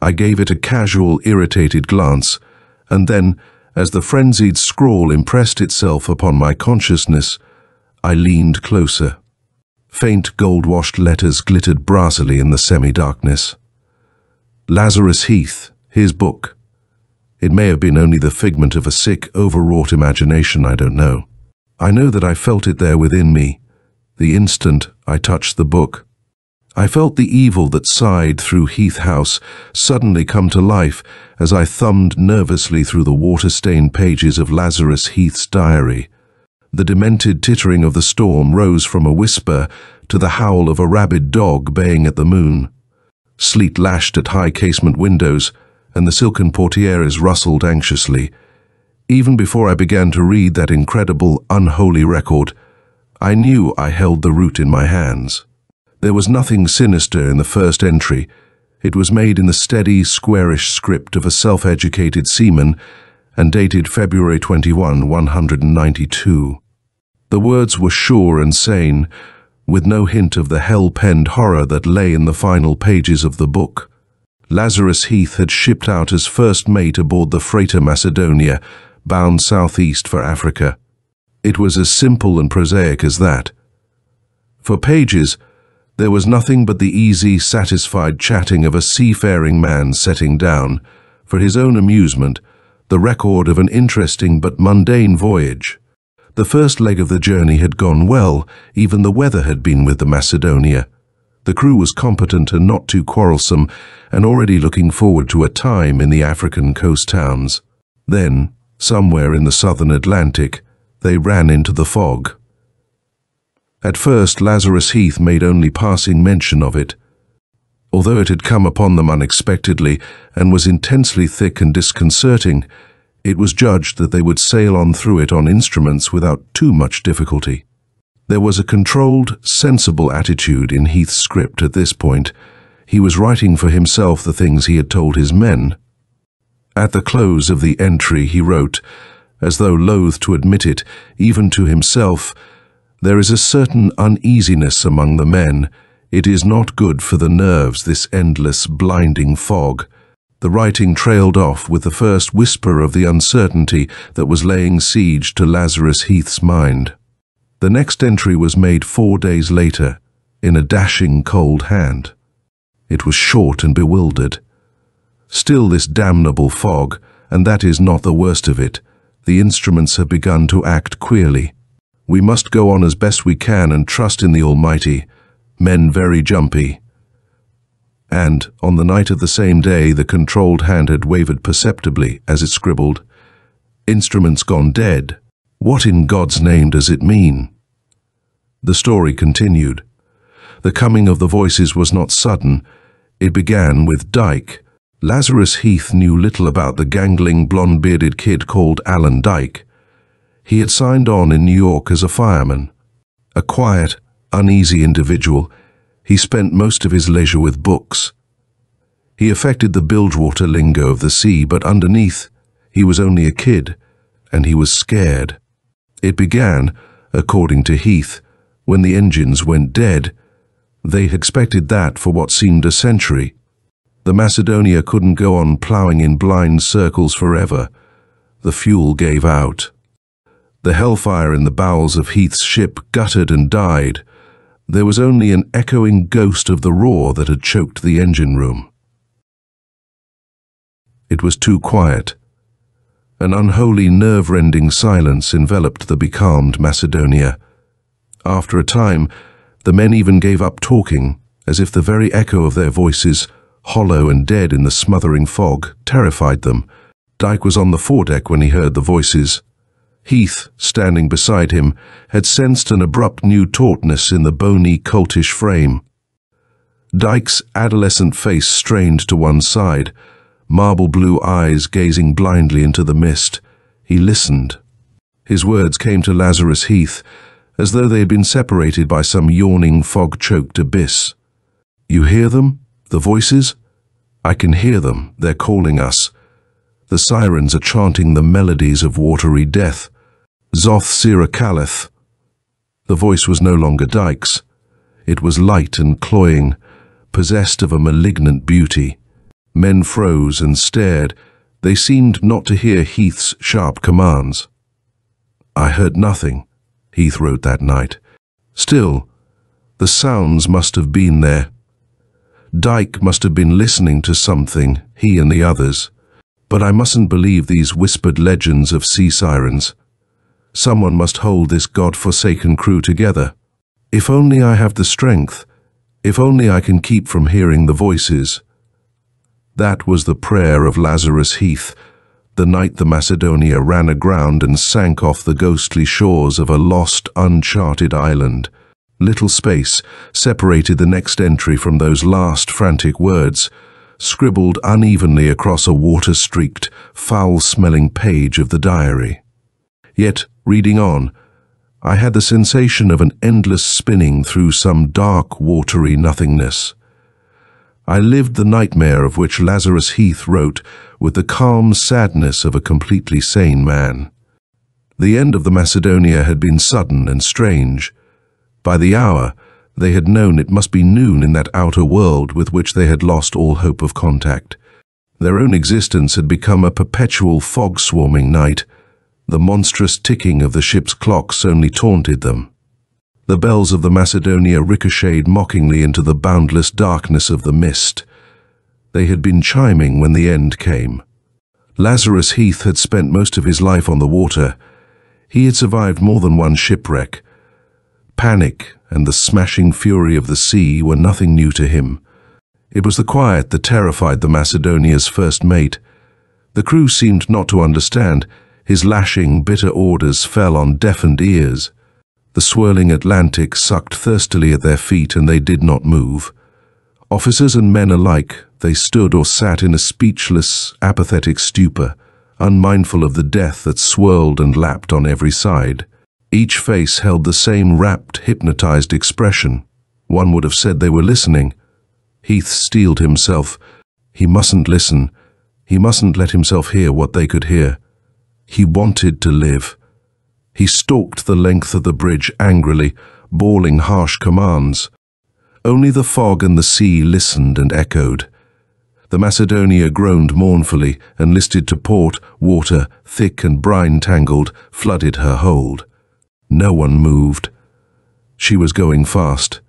I gave it a casual, irritated glance, and then, as the frenzied scrawl impressed itself upon my consciousness, I leaned closer. Faint gold-washed letters glittered brassily in the semi-darkness. Lazarus Heath, his book. It may have been only the figment of a sick, overwrought imagination, I don't know. I know that I felt it there within me, the instant I touched the book. I felt the evil that sighed through Heath House suddenly come to life as I thumbed nervously through the water-stained pages of Lazarus Heath's diary. The demented tittering of the storm rose from a whisper to the howl of a rabid dog baying at the moon. Sleet lashed at high casement windows, and the silken portieres rustled anxiously. Even before I began to read that incredible, unholy record, I knew I held the root in my hands. There was nothing sinister in the first entry. It was made in the steady, squarish script of a self-educated seaman and dated February 21, 192. The words were sure and sane, with no hint of the hell-penned horror that lay in the final pages of the book. Lazarus Heath had shipped out as first mate aboard the freighter Macedonia, bound southeast for Africa. It was as simple and prosaic as that. For pages, there was nothing but the easy, satisfied chatting of a seafaring man setting down, for his own amusement, the record of an interesting but mundane voyage. The first leg of the journey had gone well, even the weather had been with the Macedonia. The crew was competent and not too quarrelsome, and already looking forward to a time in the African coast towns. Then, somewhere in the southern Atlantic, they ran into the fog. At first, Lazarus Heath made only passing mention of it. Although it had come upon them unexpectedly and was intensely thick and disconcerting, it was judged that they would sail on through it on instruments without too much difficulty. There was a controlled, sensible attitude in Heath's script at this point. He was writing for himself the things he had told his men. At the close of the entry he wrote, as though loath to admit it, even to himself, "There is a certain uneasiness among the men. It is not good for the nerves, this endless, blinding fog." The writing trailed off with the first whisper of the uncertainty that was laying siege to Lazarus Heath's mind. The next entry was made 4 days later, in a dashing cold hand. It was short and bewildered. "Still this damnable fog, and that is not the worst of it. The instruments have begun to act queerly. We must go on as best we can and trust in the Almighty. Men very jumpy." And, on the night of the same day, the controlled hand had wavered perceptibly as it scribbled, "Instruments gone dead. What in God's name does it mean?" The story continued. The coming of the voices was not sudden. It began with Dyke. Lazarus Heath knew little about the gangling, blonde-bearded kid called Alan Dyke. He had signed on in New York as a fireman. A quiet, uneasy individual, he spent most of his leisure with books. He affected the bilgewater lingo of the sea, but underneath, he was only a kid, and he was scared. It began, according to Heath, when the engines went dead. They expected that for what seemed a century. The Macedonia couldn't go on ploughing in blind circles forever. The fuel gave out. The hellfire in the bowels of Heath's ship guttered and died. There was only an echoing ghost of the roar that had choked the engine room. It was too quiet. An unholy, nerve-rending silence enveloped the becalmed Macedonia. After a time, the men even gave up talking, as if the very echo of their voices, hollow and dead in the smothering fog, terrified them. Dyke was on the foredeck when he heard the voices. Heath, standing beside him, had sensed an abrupt new tautness in the bony, coltish frame. Dyke's adolescent face strained to one side, marble blue eyes gazing blindly into the mist. He listened. His words came to Lazarus Heath, as though they had been separated by some yawning, fog-choked abyss. "You hear them? The voices? I can hear them. They're calling us. The sirens are chanting the melodies of watery death. Zoth Syra." The voice was no longer Dyke's. It was light and cloying, possessed of a malignant beauty. Men froze and stared. They seemed not to hear Heath's sharp commands. "I heard nothing," Heath wrote that night. Still, the sounds must have been there. Dyke must have been listening to something, he and the others. But I mustn't believe these whispered legends of sea sirens. Someone must hold this God-forsaken crew together. If only I have the strength, if only I can keep from hearing the voices. That was the prayer of Lazarus Heath, the night the Macedonia ran aground and sank off the ghostly shores of a lost, uncharted island. Little space separated the next entry from those last frantic words, scribbled unevenly across a water-streaked, foul-smelling page of the diary. Yet, reading on, I had the sensation of an endless spinning through some dark, watery nothingness. I lived the nightmare of which Lazarus Heath wrote with the calm sadness of a completely sane man. The end of the Macedonia had been sudden and strange. By the hour, they had known it must be noon in that outer world with which they had lost all hope of contact. Their own existence had become a perpetual fog-swarming night. The monstrous ticking of the ship's clocks only taunted them. The bells of the Macedonia ricocheted mockingly into the boundless darkness of the mist. They had been chiming when the end came. Lazarus Heath had spent most of his life on the water. He had survived more than one shipwreck. Panic and the smashing fury of the sea were nothing new to him. It was the quiet that terrified the Macedonia's first mate. The crew seemed not to understand. His lashing, bitter orders fell on deafened ears. The swirling Atlantic sucked thirstily at their feet, and they did not move. Officers and men alike, they stood or sat in a speechless, apathetic stupor, unmindful of the death that swirled and lapped on every side. Each face held the same rapt, hypnotized expression. One would have said they were listening. Heath steeled himself. He mustn't listen. He mustn't let himself hear what they could hear. He wanted to live. He stalked the length of the bridge angrily, bawling harsh commands. Only the fog and the sea listened and echoed. The Macedonia groaned mournfully and listed to port. Water, thick and brine-tangled, flooded her hold. No one moved. She was going fast.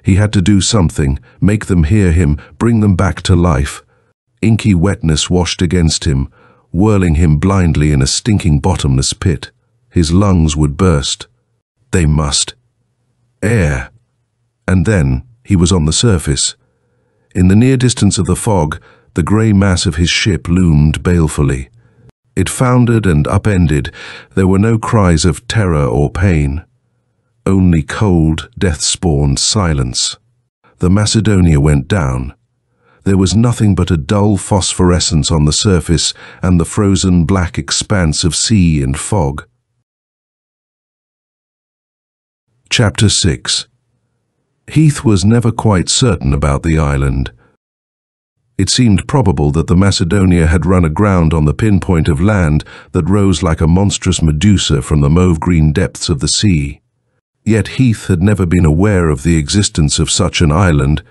He had to do something, make them hear him, bring them back to life. Inky wetness washed against him, whirling him blindly in a stinking bottomless pit. His lungs would burst. They must. Air. And then he was on the surface. In the near distance of the fog, the grey mass of his ship loomed balefully. It foundered and upended. There were no cries of terror or pain. Only cold, death-spawned silence. The Macedonia went down. There was nothing but a dull phosphorescence on the surface and the frozen black expanse of sea and fog. Chapter 6. Heath was never quite certain about the island. It seemed probable that the Macedonia had run aground on the pinpoint of land that rose like a monstrous Medusa from the mauve-green depths of the sea. Yet Heath had never been aware of the existence of such an island.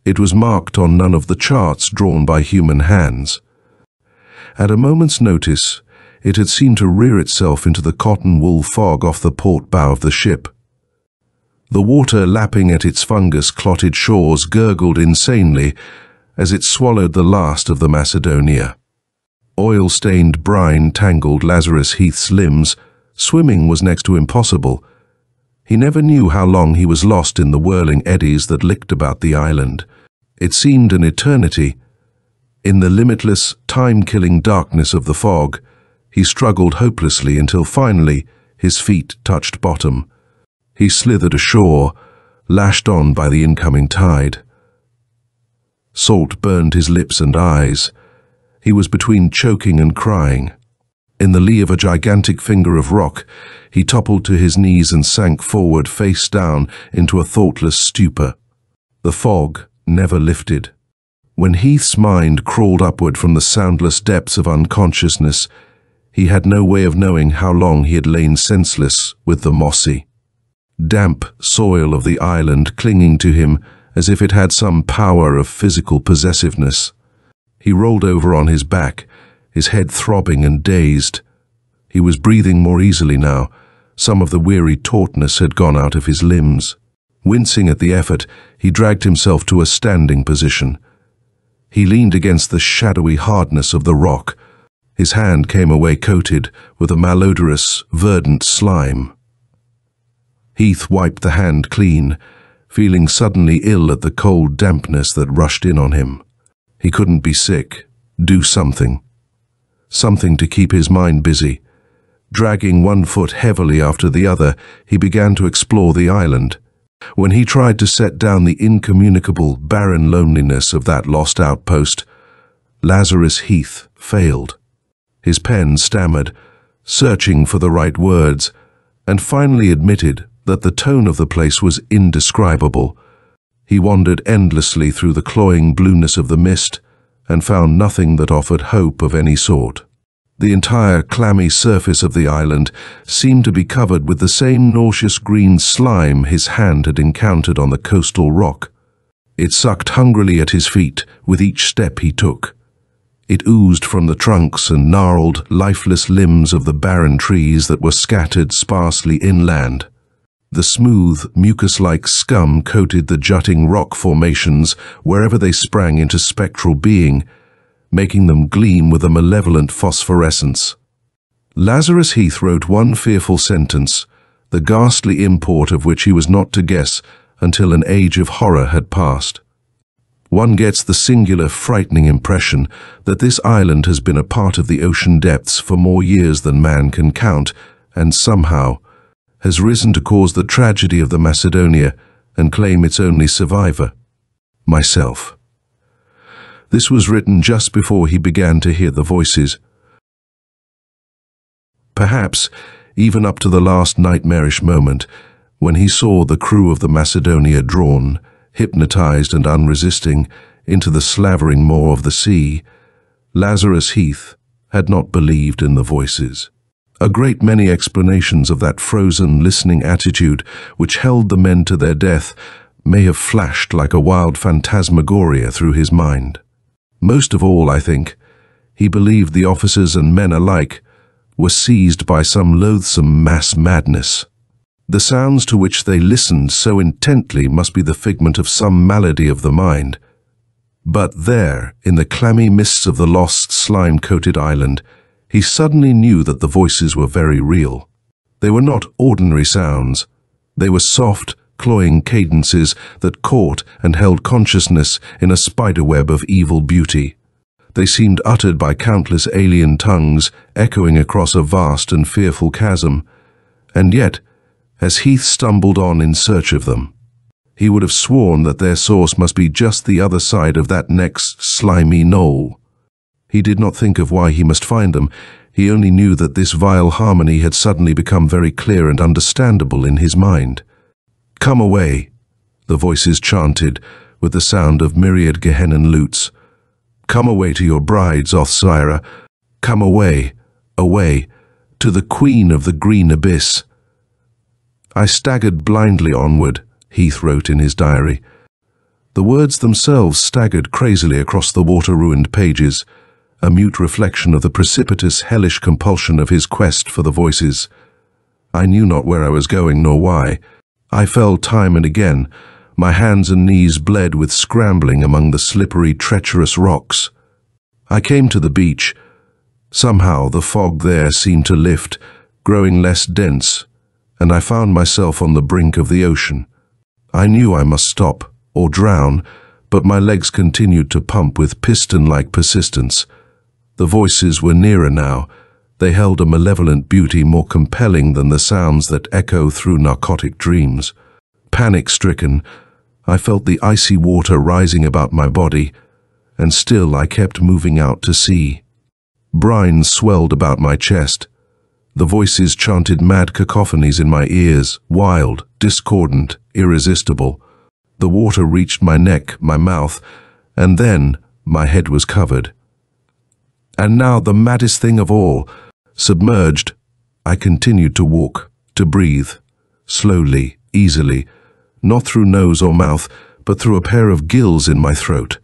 It was marked on none of the charts drawn by human hands. At a moment's notice, it had seemed to rear itself into the cotton-wool fog off the port bow of the ship. The water lapping at its fungus-clotted shores gurgled insanely as it swallowed the last of the Macedonia. Oil-stained brine tangled Lazarus Heath's limbs. Swimming was next to impossible. He never knew how long he was lost in the whirling eddies that licked about the island. It seemed an eternity. In the limitless, time-killing darkness of the fog, he struggled hopelessly until finally his feet touched bottom. He slithered ashore, lashed on by the incoming tide. Salt burned his lips and eyes. He was between choking and crying. In the lee of a gigantic finger of rock, he toppled to his knees and sank forward face down into a thoughtless stupor. The fog never lifted. When Heath's mind crawled upward from the soundless depths of unconsciousness, he had no way of knowing how long he had lain senseless with the mossy, damp soil of the island clinging to him as if it had some power of physical possessiveness. He rolled over on his back, his head throbbing and dazed. He was breathing more easily now. Some of the weary tautness had gone out of his limbs. Wincing at the effort, he dragged himself to a standing position. He leaned against the shadowy hardness of the rock. His hand came away coated with a malodorous, verdant slime. Heath wiped the hand clean, feeling suddenly ill at the cold dampness that rushed in on him. He couldn't be sick. Do something. Something to keep his mind busy. Dragging one foot heavily after the other, he began to explore the island. When he tried to set down the incommunicable, barren loneliness of that lost outpost, Lazarus Heath failed. His pen stammered, searching for the right words, and finally admitted that the tone of the place was indescribable. He wandered endlessly through the cloying blueness of the mist and found nothing that offered hope of any sort. The entire clammy surface of the island seemed to be covered with the same nauseous green slime his hand had encountered on the coastal rock. It sucked hungrily at his feet with each step he took. It oozed from the trunks and gnarled, lifeless limbs of the barren trees that were scattered sparsely inland. The smooth, mucus-like scum coated the jutting rock formations wherever they sprang into spectral being, making them gleam with a malevolent phosphorescence. Lazarus Heath wrote one fearful sentence, the ghastly import of which he was not to guess until an age of horror had passed. One gets the singular, frightening impression that this island has been a part of the ocean depths for more years than man can count, and somehow has risen to cause the tragedy of the Macedonia and claim its only survivor, myself. This was written just before he began to hear the voices. Perhaps, even up to the last nightmarish moment, when he saw the crew of the Macedonia drawn, hypnotized and unresisting, into the slavering maw of the sea. Lazarus Heath had not believed in the voices. A great many explanations of that frozen, listening attitude which held the men to their death may have flashed like a wild phantasmagoria through his mind. Most of all, I think, he believed the officers and men alike were seized by some loathsome mass madness. The sounds to which they listened so intently must be the figment of some malady of the mind. But there, in the clammy mists of the lost, slime-coated island, he suddenly knew that the voices were very real. They were not ordinary sounds. They were soft, cloying cadences that caught and held consciousness in a spiderweb of evil beauty. They seemed uttered by countless alien tongues, echoing across a vast and fearful chasm. And yet, as Heath stumbled on in search of them, he would have sworn that their source must be just the other side of that next slimy knoll. He did not think of why he must find them. He only knew that this vile harmony had suddenly become very clear and understandable in his mind. "Come away," the voices chanted with the sound of myriad Gehennan lutes. "Come away to your bride, Zoth Syra. Come away, away, to the queen of the green abyss." "I staggered blindly onward," Heath wrote in his diary. The words themselves staggered crazily across the water-ruined pages, a mute reflection of the precipitous, hellish compulsion of his quest for the voices. I knew not where I was going nor why. I fell time and again. My hands and knees bled with scrambling among the slippery, treacherous rocks. I came to the beach. Somehow the fog there seemed to lift, growing less dense, and I found myself on the brink of the ocean. I knew I must stop, or drown, but my legs continued to pump with piston-like persistence. The voices were nearer now. They held a malevolent beauty more compelling than the sounds that echo through narcotic dreams. Panic-stricken, I felt the icy water rising about my body, and still I kept moving out to sea. Brine swelled about my chest. The voices chanted mad cacophonies in my ears, wild, discordant, irresistible. The water reached my neck, my mouth, and then my head was covered. And now the maddest thing of all, submerged, I continued to walk, to breathe, slowly, easily, not through nose or mouth, but through a pair of gills in my throat.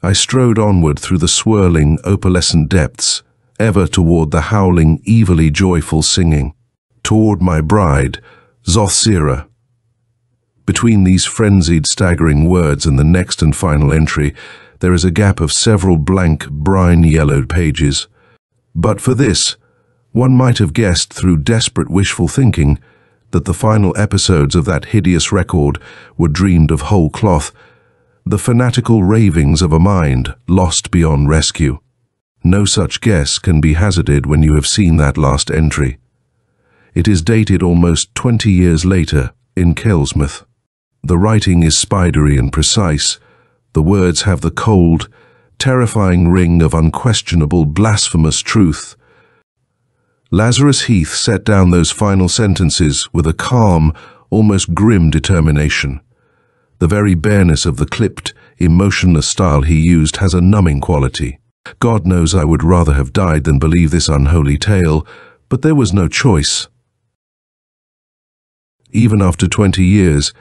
I strode onward through the swirling, opalescent depths, ever toward the howling, evilly joyful singing, toward my bride, Zoth Syra. Between these frenzied, staggering words and the next and final entry, there is a gap of several blank, brine-yellowed pages. But for this, one might have guessed through desperate wishful thinking that the final episodes of that hideous record were dreamed of whole cloth, the fanatical ravings of a mind lost beyond rescue. No such guess can be hazarded when you have seen that last entry. It is dated almost 20 years later in Kelmsmouth. The writing is spidery and precise. The words have the cold, terrifying ring of unquestionable, blasphemous truth. Lazarus Heath set down those final sentences with a calm, almost grim determination. The very bareness of the clipped, emotionless style he used has a numbing quality. God knows I would rather have died than believe this unholy tale, but there was no choice. Even after 20 years,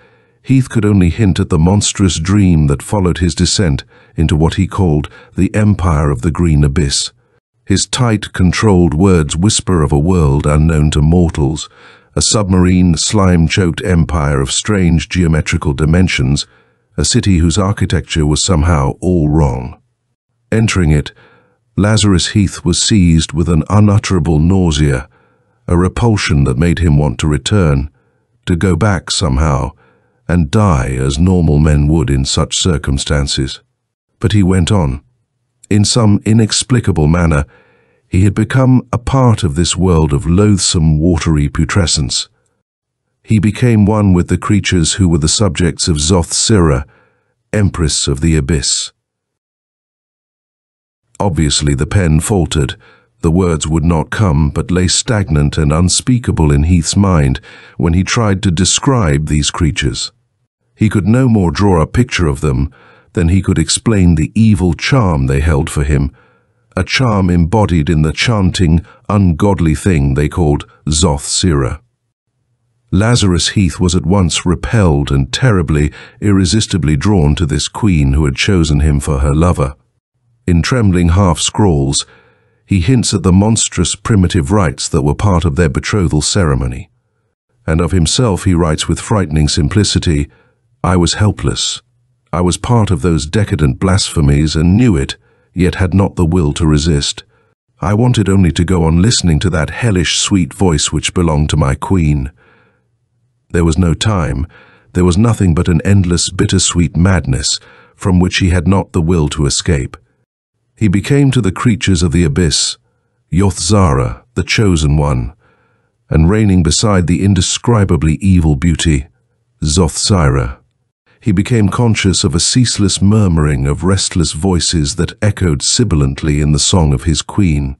Heath could only hint at the monstrous dream that followed his descent into what he called the Empire of the Green Abyss. His tight, controlled words whisper of a world unknown to mortals, a submarine, slime-choked empire of strange geometrical dimensions, a city whose architecture was somehow all wrong. Entering it, Lazarus Heath was seized with an unutterable nausea, a repulsion that made him want to return, to go back somehow, and die as normal men would in such circumstances. But he went on. In some inexplicable manner, he had become a part of this world of loathsome, watery putrescence. He became one with the creatures who were the subjects of Zoth Syra, Empress of the Abyss. Obviously the pen faltered, The words would not come, but lay stagnant and unspeakable in Heath's mind when he tried to describe these creatures. He could no more draw a picture of them than he could explain the evil charm they held for him, a charm embodied in the chanting, ungodly thing they called Zoth Syra. Lazarus Heath was at once repelled and terribly, irresistibly drawn to this queen who had chosen him for her lover. In trembling half-scrawls, he hints at the monstrous primitive rites that were part of their betrothal ceremony. And of himself he writes with frightening simplicity, "I was helpless. I was part of those decadent blasphemies and knew it, yet had not the will to resist. I wanted only to go on listening to that hellish sweet voice which belonged to my queen. There was no time. There was nothing but an endless bittersweet madness from which he had not the will to escape. He became to the creatures of the abyss, Zoth Syra, the chosen one, and reigning beside the indescribably evil beauty, Zoth Syra, he became conscious of a ceaseless murmuring of restless voices that echoed sibilantly in the song of his queen.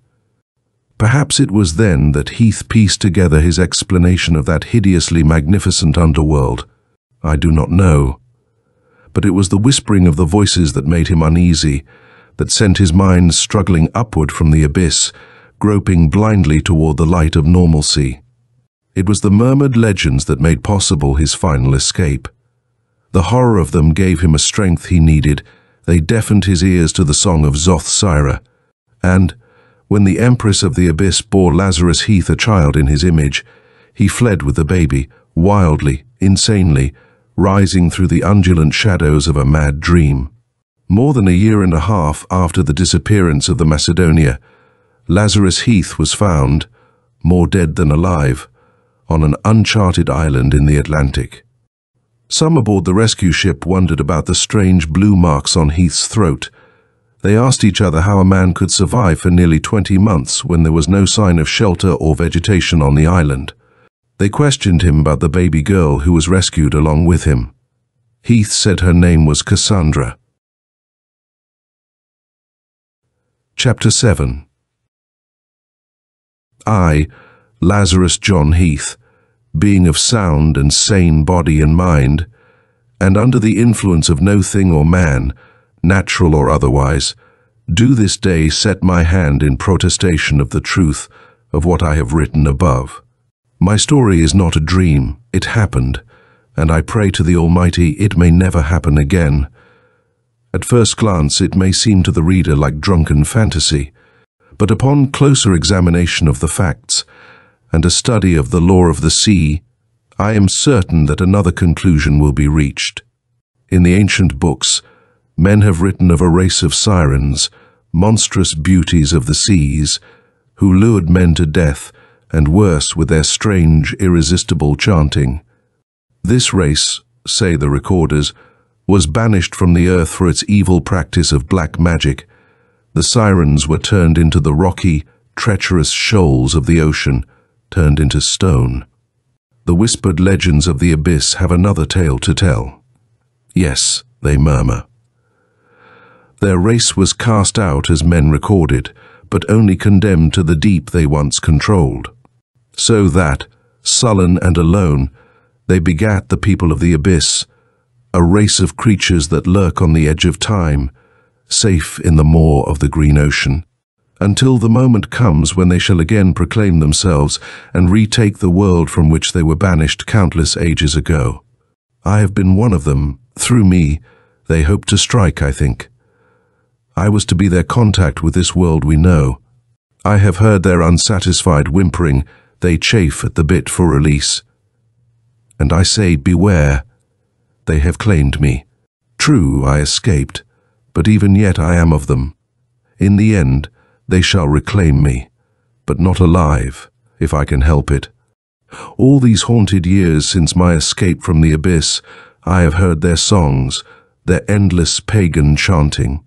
Perhaps it was then that Heath pieced together his explanation of that hideously magnificent underworld. I do not know. But it was the whispering of the voices that made him uneasy, that sent his mind struggling upward from the abyss, groping blindly toward the light of normalcy. It was the murmured legends that made possible his final escape. The horror of them gave him a strength he needed. They deafened his ears to the song of Zoth Syra. And, when the Empress of the Abyss bore Lazarus Heath a child in his image, he fled with the baby, wildly, insanely, rising through the undulant shadows of a mad dream. More than a year and a half after the disappearance of the Macedonia, Lazarus Heath was found, more dead than alive, on an uncharted island in the Atlantic. Some aboard the rescue ship wondered about the strange blue marks on Heath's throat. They asked each other how a man could survive for nearly 20 months when there was no sign of shelter or vegetation on the island. They questioned him about the baby girl who was rescued along with him. Heath said her name was Cassandra. Chapter 7. I, Lazarus John Heath, being of sound and sane body and mind, and under the influence of no thing or man, natural or otherwise, do this day set my hand in protestation of the truth of what I have written above. My story is not a dream, it happened, and I pray to the Almighty it may never happen again. At first glance it may seem to the reader like drunken fantasy, but upon closer examination of the facts and a study of the law of the sea, I am certain that another conclusion will be reached. In the ancient books, men have written of a race of sirens, monstrous beauties of the seas, who lured men to death and worse with their strange, irresistible chanting. This race, say the recorders, was banished from the earth for its evil practice of black magic. The sirens were turned into the rocky, treacherous shoals of the ocean, turned into stone. The whispered legends of the abyss have another tale to tell. Yes, they murmur. Their race was cast out as men recorded, but only condemned to the deep they once controlled. So that, sullen and alone, they begat the people of the abyss, a race of creatures that lurk on the edge of time, safe in the maw of the green ocean, until the moment comes when they shall again proclaim themselves and retake the world from which they were banished countless ages ago. I have been one of them. Through me, they hope to strike, I think. I was to be their contact with this world we know. I have heard their unsatisfied whimpering. They chafe at the bit for release. And I say, beware. They have claimed me. True, I escaped, but even yet I am of them. In the end, they shall reclaim me, but not alive, if I can help it. All these haunted years since my escape from the abyss, I have heard their songs, their endless pagan chanting.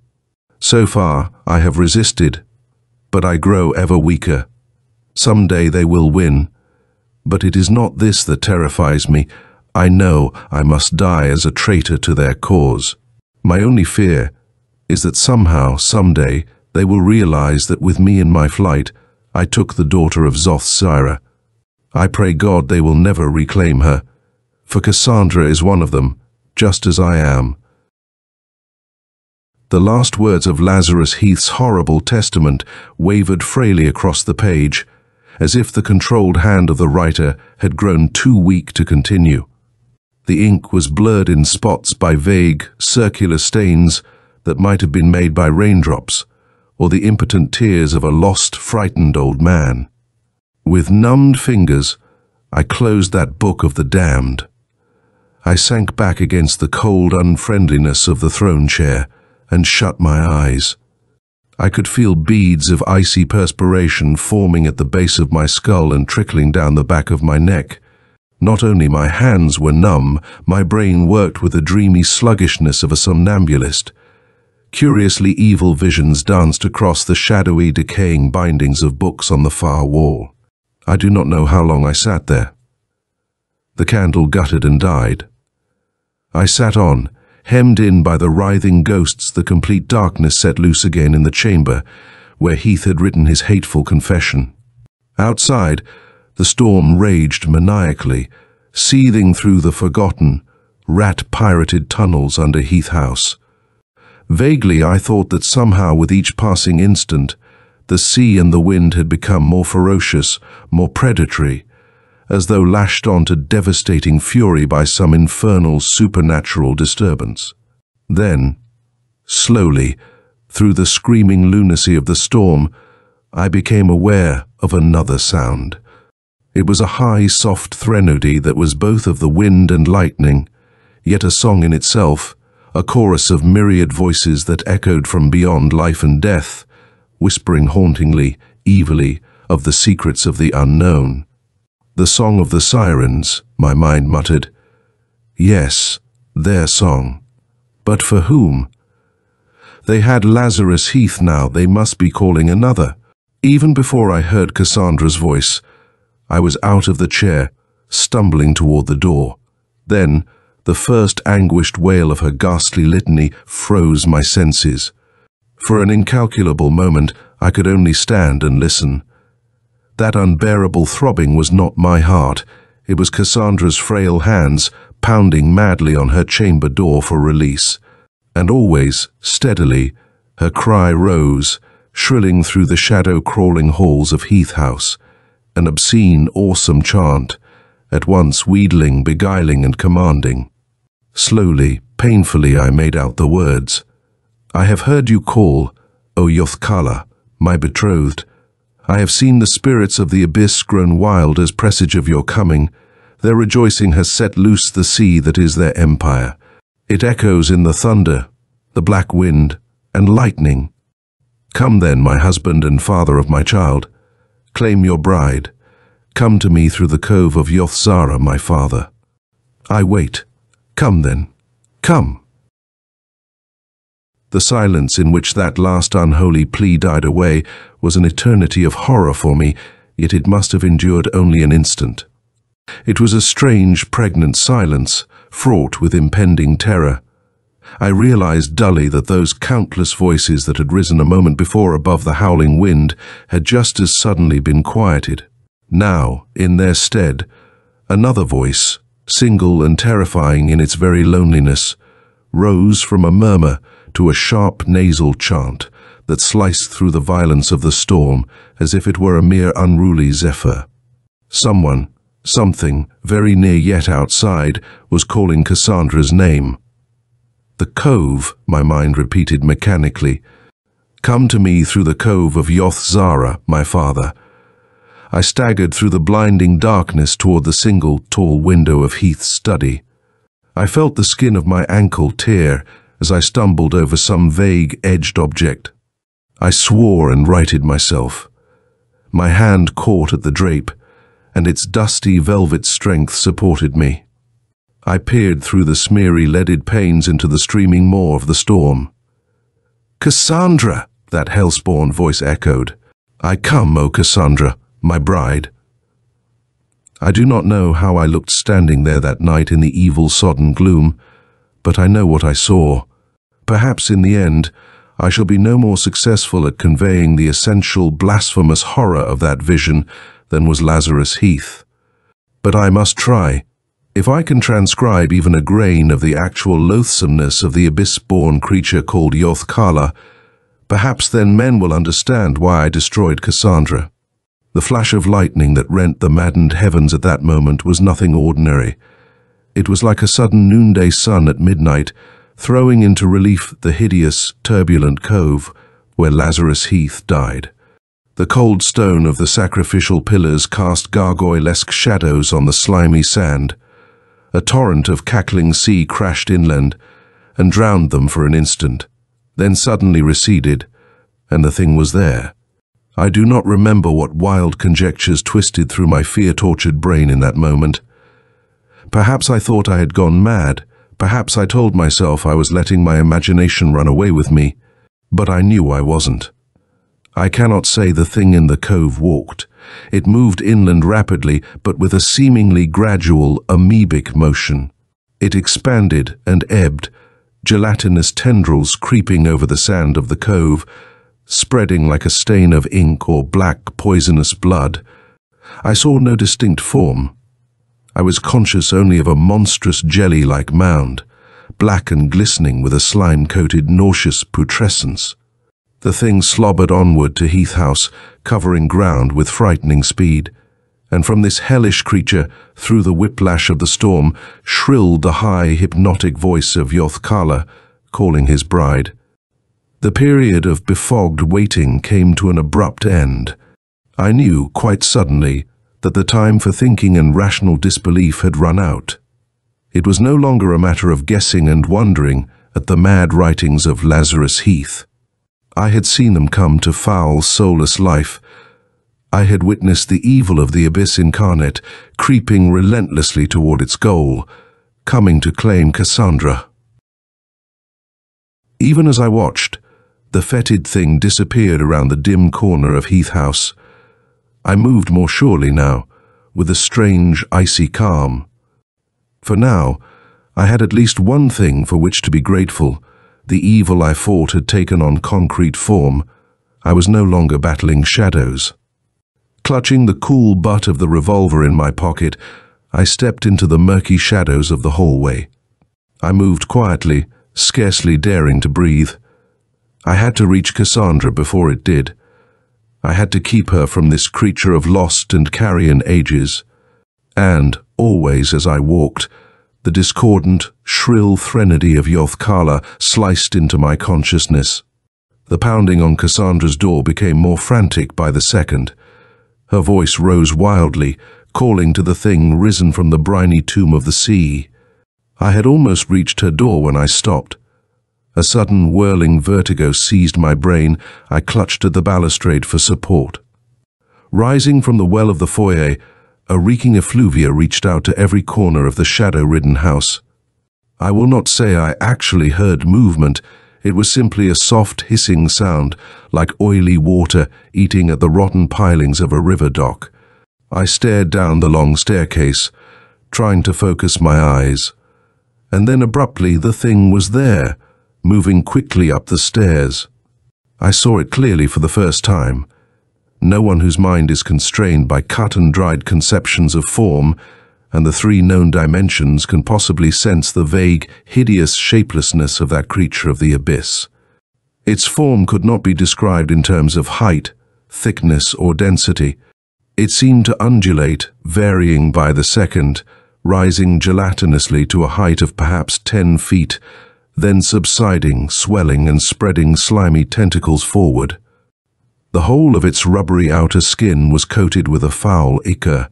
So far, I have resisted, but I grow ever weaker. Some day they will win, but it is not this that terrifies me. I know I must die as a traitor to their cause. My only fear is that somehow, someday, they will realize that with me in my flight, I took the daughter of Zoth Syra. I pray God they will never reclaim her, for Cassandra is one of them, just as I am." The last words of Lazarus Heath's horrible testament wavered frailly across the page, as if the controlled hand of the writer had grown too weak to continue. The ink was blurred in spots by vague, circular stains that might have been made by raindrops, or the impotent tears of a lost, frightened old man. With numbed fingers, I closed that book of the damned. I sank back against the cold unfriendliness of the throne chair and shut my eyes. I could feel beads of icy perspiration forming at the base of my skull and trickling down the back of my neck. Not only my hands were numb, my brain worked with the dreamy sluggishness of a somnambulist. Curiously evil visions danced across the shadowy, decaying bindings of books on the far wall. I do not know how long I sat there. The candle guttered and died. I sat on, hemmed in by the writhing ghosts the complete darkness set loose again in the chamber where Heath had written his hateful confession. Outside, the storm raged maniacally, seething through the forgotten, rat-pirated tunnels under Heath House. Vaguely, I thought that somehow with each passing instant, the sea and the wind had become more ferocious, more predatory, as though lashed on to devastating fury by some infernal supernatural disturbance. Then, slowly, through the screaming lunacy of the storm, I became aware of another sound. It was a high, soft threnody that was both of the wind and lightning, yet a song in itself, a chorus of myriad voices that echoed from beyond life and death, whispering hauntingly, evilly, of the secrets of the unknown. The song of the sirens, my mind muttered. Yes, their song. But for whom? They had Lazarus Heath now, they must be calling another. Even before I heard Cassandra's voice, I was out of the chair, stumbling toward the door. Then, the first anguished wail of her ghastly litany froze my senses. For an incalculable moment, I could only stand and listen. That unbearable throbbing was not my heart. It was Cassandra's frail hands pounding madly on her chamber door for release. And always, steadily, her cry rose, shrilling through the shadow-crawling halls of Heath House, an obscene, awesome chant, at once wheedling, beguiling, and commanding. Slowly, painfully, I made out the words. "I have heard you call, O Yothkala, my betrothed. I have seen the spirits of the abyss grown wild as presage of your coming. Their rejoicing has set loose the sea that is their empire. It echoes in the thunder, the black wind, and lightning. Come then, my husband and father of my child. Claim your bride. Come to me through the cove of Zoth Syra, my father. I wait. Come then. Come." The silence in which that last unholy plea died away was an eternity of horror for me, yet it must have endured only an instant. It was a strange, pregnant silence, fraught with impending terror. I realized dully that those countless voices that had risen a moment before above the howling wind had just as suddenly been quieted. Now, in their stead, another voice, single and terrifying in its very loneliness, rose from a murmur to a sharp nasal chant that sliced through the violence of the storm as if it were a mere unruly zephyr. Someone, something, very near yet outside, was calling Cassandra's name. "The cove," my mind repeated mechanically. "Come to me through the cove of Zoth Syra, my father." I staggered through the blinding darkness toward the single tall window of Heath's study. I felt the skin of my ankle tear as I stumbled over some vague, edged object. I swore and righted myself. My hand caught at the drape, and its dusty velvet strength supported me. I peered through the smeary, leaded panes into the streaming maw of the storm. "Cassandra!" that hellspawn voice echoed. "I come, O Cassandra, my bride." I do not know how I looked standing there that night in the evil, sodden gloom, but I know what I saw. Perhaps in the end, I shall be no more successful at conveying the essential blasphemous horror of that vision than was Lazarus Heath. But I must try. If I can transcribe even a grain of the actual loathsomeness of the abyss-born creature called Zoth Syra, perhaps then men will understand why I destroyed Cassandra. The flash of lightning that rent the maddened heavens at that moment was nothing ordinary. It was like a sudden noonday sun at midnight, throwing into relief the hideous, turbulent cove where Lazarus Heath died. The cold stone of the sacrificial pillars cast gargoyle-esque shadows on the slimy sand. A torrent of cackling sea crashed inland and drowned them for an instant, then suddenly receded, and the thing was there. I do not remember what wild conjectures twisted through my fear-tortured brain in that moment. Perhaps I thought I had gone mad. Perhaps I told myself I was letting my imagination run away with me, but I knew I wasn't. I cannot say the thing in the cove walked. It moved inland rapidly, but with a seemingly gradual, amoebic motion. It expanded and ebbed, gelatinous tendrils creeping over the sand of the cove, spreading like a stain of ink or black, poisonous blood. I saw no distinct form. I was conscious only of a monstrous jelly-like mound, black and glistening with a slime-coated, nauseous putrescence. The thing slobbered onward to Heath House, covering ground with frightening speed, and from this hellish creature, through the whiplash of the storm, shrilled the high, hypnotic voice of Zoth Syra, calling his bride. The period of befogged waiting came to an abrupt end. I knew, quite suddenly, that the time for thinking and rational disbelief had run out. It was no longer a matter of guessing and wondering at the mad writings of Lazarus Heath. I had seen them come to foul, soulless life. I had witnessed the evil of the abyss incarnate, creeping relentlessly toward its goal, coming to claim Cassandra. Even as I watched, the fetid thing disappeared around the dim corner of Heath House. I moved more surely now, with a strange, icy calm. For now, I had at least one thing for which to be grateful. The evil I fought had taken on concrete form. I was no longer battling shadows. Clutching the cool butt of the revolver in my pocket, I stepped into the murky shadows of the hallway. I moved quietly, scarcely daring to breathe. I had to reach Cassandra before it did. I had to keep her from this creature of lost and carrion ages. And, always as I walked, the discordant, shrill threnody of Zoth Syra sliced into my consciousness. The pounding on Cassandra's door became more frantic by the second. Her voice rose wildly, calling to the thing risen from the briny tomb of the sea. I had almost reached her door when I stopped. A sudden whirling vertigo seized my brain. I clutched at the balustrade for support. Rising from the well of the foyer, a reeking effluvia reached out to every corner of the shadow-ridden house. I will not say I actually heard movement. It was simply a soft hissing sound, like oily water eating at the rotten pilings of a river dock. I stared down the long staircase, trying to focus my eyes. And then abruptly the thing was there, moving quickly up the stairs. I saw it clearly for the first time. No one whose mind is constrained by cut and dried conceptions of form and the three known dimensions can possibly sense the vague, hideous shapelessness of that creature of the abyss. Its form could not be described in terms of height, thickness, or density. It seemed to undulate, varying by the second, rising gelatinously to a height of perhaps 10 feet, then subsiding, swelling, and spreading slimy tentacles forward. The whole of its rubbery outer skin was coated with a foul ichor,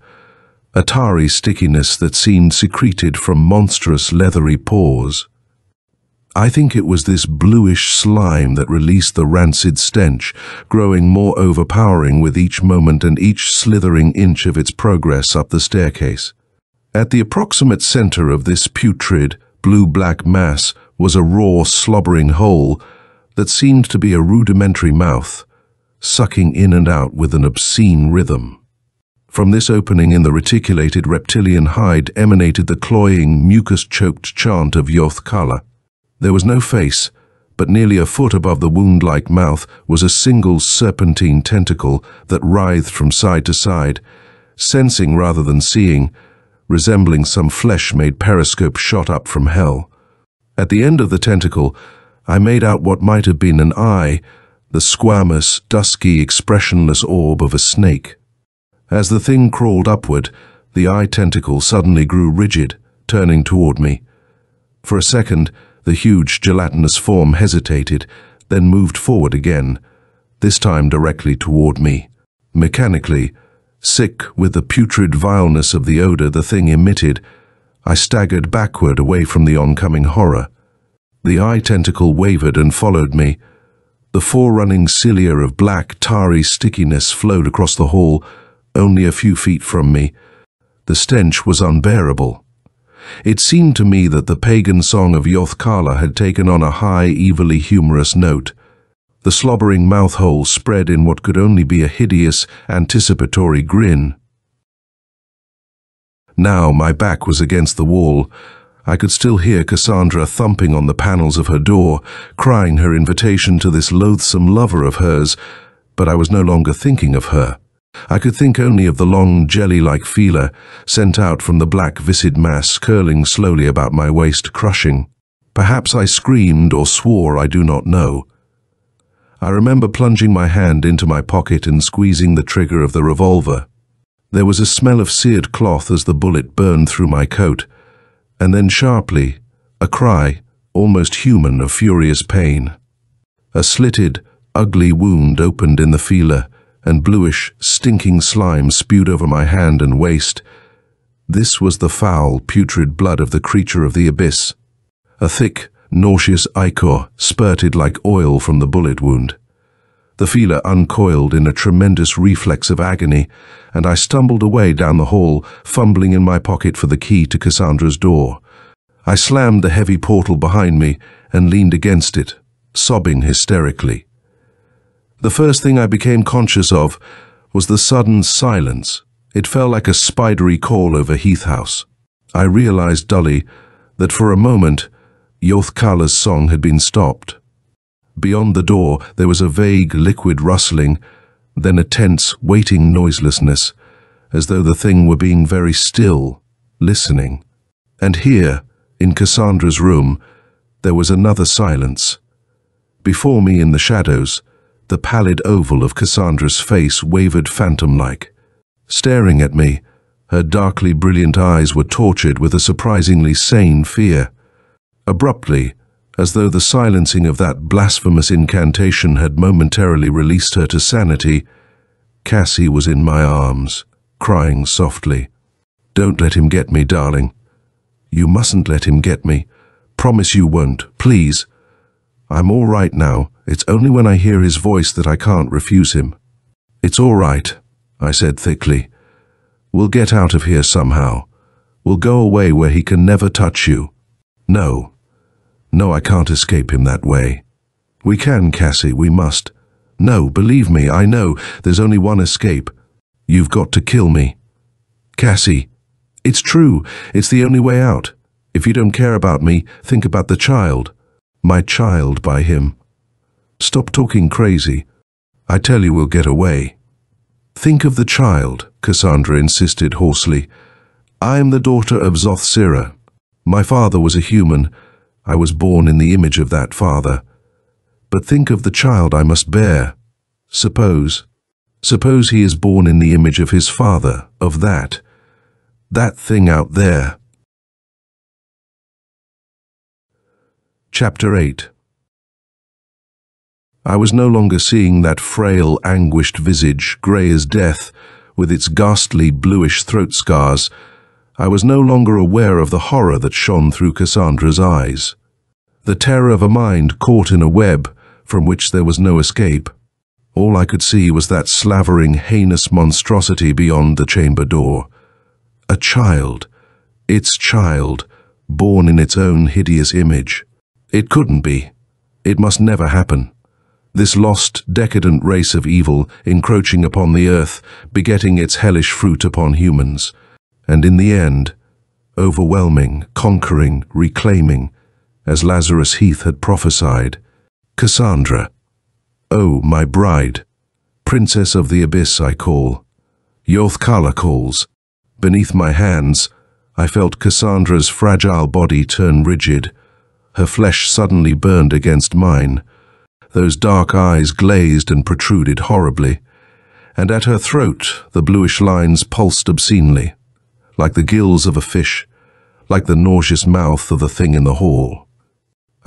a tarry stickiness that seemed secreted from monstrous leathery pores. I think it was this bluish slime that released the rancid stench, growing more overpowering with each moment and each slithering inch of its progress up the staircase. At the approximate center of this putrid, blue-black mass was a raw, slobbering hole that seemed to be a rudimentary mouth, sucking in and out with an obscene rhythm. From this opening in the reticulated reptilian hide emanated the cloying, mucus-choked chant of Zoth Syra. There was no face, but nearly a foot above the wound-like mouth was a single serpentine tentacle that writhed from side to side, sensing rather than seeing, resembling some flesh-made periscope shot up from hell. At the end of the tentacle, I made out what might have been an eye, the squamous, dusky, expressionless orb of a snake. As the thing crawled upward, the eye tentacle suddenly grew rigid, turning toward me. For a second, the huge gelatinous form hesitated, then moved forward again, this time directly toward me. Mechanically, sick with the putrid vileness of the odor the thing emitted, I staggered backward away from the oncoming horror. The eye tentacle wavered and followed me. The forerunning cilia of black, tarry stickiness flowed across the hall, only a few feet from me. The stench was unbearable. It seemed to me that the pagan song of Zoth Syra had taken on a high, evilly humorous note. The slobbering mouth hole spread in what could only be a hideous, anticipatory grin. Now my back was against the wall. I could still hear Cassandra thumping on the panels of her door, crying her invitation to this loathsome lover of hers, but I was no longer thinking of her. I could think only of the long, jelly-like feeler sent out from the black viscid mass curling slowly about my waist, crushing. Perhaps I screamed or swore, I do not know. I remember plunging my hand into my pocket and squeezing the trigger of the revolver. There was a smell of seared cloth as the bullet burned through my coat, and then sharply, a cry, almost human, of furious pain. A slitted, ugly wound opened in the feeler, and bluish, stinking slime spewed over my hand and waist. This was the foul, putrid blood of the creature of the abyss. A thick, nauseous ichor spurted like oil from the bullet wound. The feeler uncoiled in a tremendous reflex of agony, and I stumbled away down the hall, fumbling in my pocket for the key to Cassandra's door. I slammed the heavy portal behind me and leaned against it, sobbing hysterically. The first thing I became conscious of was the sudden silence. It fell like a spidery call over Heath House. I realized dully that for a moment Zoth Syra's song had been stopped. Beyond the door there was a vague liquid rustling, then a tense, waiting noiselessness, as though the thing were being very still, listening. And here, in Cassandra's room, there was another silence. Before me in the shadows, the pallid oval of Cassandra's face wavered phantom-like. Staring at me, her darkly brilliant eyes were tortured with a surprisingly sane fear. Abruptly, as though the silencing of that blasphemous incantation had momentarily released her to sanity, Cassie was in my arms, crying softly. "Don't let him get me, darling. You mustn't let him get me. Promise you won't, please. I'm all right now. It's only when I hear his voice that I can't refuse him." "It's all right," I said thickly. "We'll get out of here somehow. We'll go away where he can never touch you." "No. No, I can't escape him that way." "We can, Cassie, we must." "No, believe me, I know. There's only one escape. You've got to kill me." "Cassie, it's true. It's the only way out. If you don't care about me, think about the child. My child by him. Stop talking crazy. I tell you we'll get away." "Think of the child," Cassandra insisted hoarsely. "I am the daughter of Zoth Syra. My father was a human. I was born in the image of that father. But think of the child I must bear. Suppose he is born in the image of his father, of that thing out there." Chapter 8. I was no longer seeing that frail, anguished visage, grey as death, with its ghastly, bluish throat scars. I was no longer aware of the horror that shone through Cassandra's eyes. The terror of a mind caught in a web from which there was no escape. All I could see was that slavering, heinous monstrosity beyond the chamber door. A child, its child, born in its own hideous image. It couldn't be. It must never happen. This lost, decadent race of evil encroaching upon the earth, begetting its hellish fruit upon humans. And in the end, overwhelming, conquering, reclaiming, as Lazarus Heath had prophesied, Cassandra. Oh, my bride. Princess of the Abyss I call. Zoth Syra calls. Beneath my hands, I felt Cassandra's fragile body turn rigid. Her flesh suddenly burned against mine. Those dark eyes glazed and protruded horribly, and at her throat the bluish lines pulsed obscenely, like the gills of a fish, like the nauseous mouth of the thing in the hall.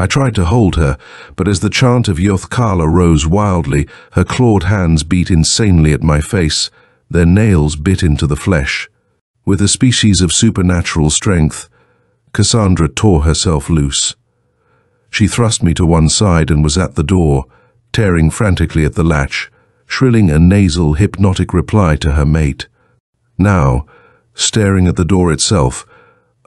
I tried to hold her, but as the chant of Zoth Syra rose wildly, her clawed hands beat insanely at my face, their nails bit into the flesh. With a species of supernatural strength, Cassandra tore herself loose. She thrust me to one side and was at the door, tearing frantically at the latch, shrilling a nasal, hypnotic reply to her mate. Now, staring at the door itself,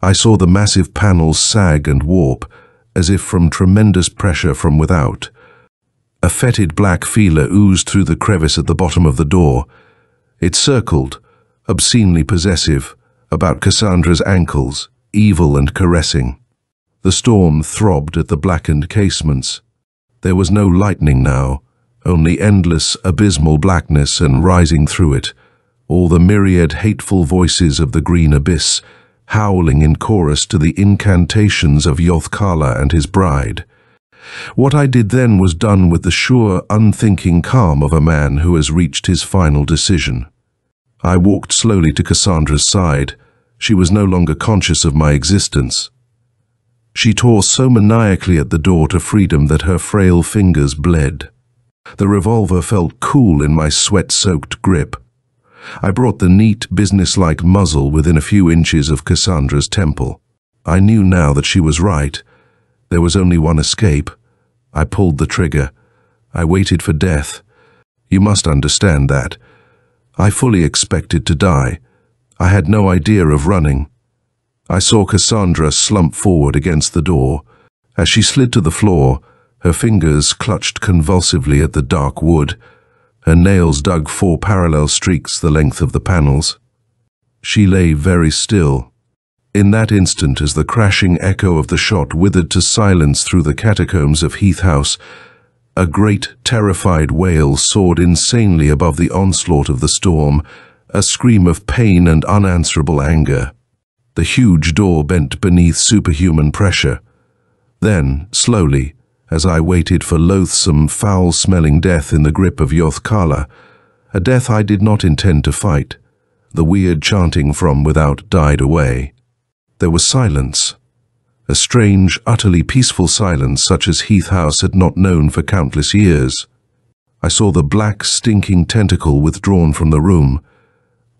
I saw the massive panels sag and warp, as if from tremendous pressure from without. A fetid black feeler oozed through the crevice at the bottom of the door. It circled, obscenely possessive, about Cassandra's ankles, evil and caressing. The storm throbbed at the blackened casements. There was no lightning now, only endless, abysmal blackness, and rising through it, all the myriad hateful voices of the green abyss, howling in chorus to the incantations of Zoth Syra and his bride. What I did then was done with the sure, unthinking calm of a man who has reached his final decision. I walked slowly to Cassandra's side. She was no longer conscious of my existence. She tore so maniacally at the door to freedom that her frail fingers bled. The revolver felt cool in my sweat-soaked grip. I brought the neat, businesslike muzzle within a few inches of Cassandra's temple. I knew now that she was right. There was only one escape. I pulled the trigger. I waited for death. You must understand that. I fully expected to die. I had no idea of running. I saw Cassandra slump forward against the door. As she slid to the floor, her fingers clutched convulsively at the dark wood. Her nails dug 4 parallel streaks the length of the panels. She lay very still. In that instant, as the crashing echo of the shot withered to silence through the catacombs of Heath House, a great, terrified wail soared insanely above the onslaught of the storm, a scream of pain and unanswerable anger. The huge door bent beneath superhuman pressure. Then, slowly, as I waited for loathsome, foul-smelling death in the grip of Zoth Syra, a death I did not intend to fight, the weird chanting from without died away. There was silence, a strange, utterly peaceful silence such as Heath House had not known for countless years. I saw the black, stinking tentacle withdrawn from the room.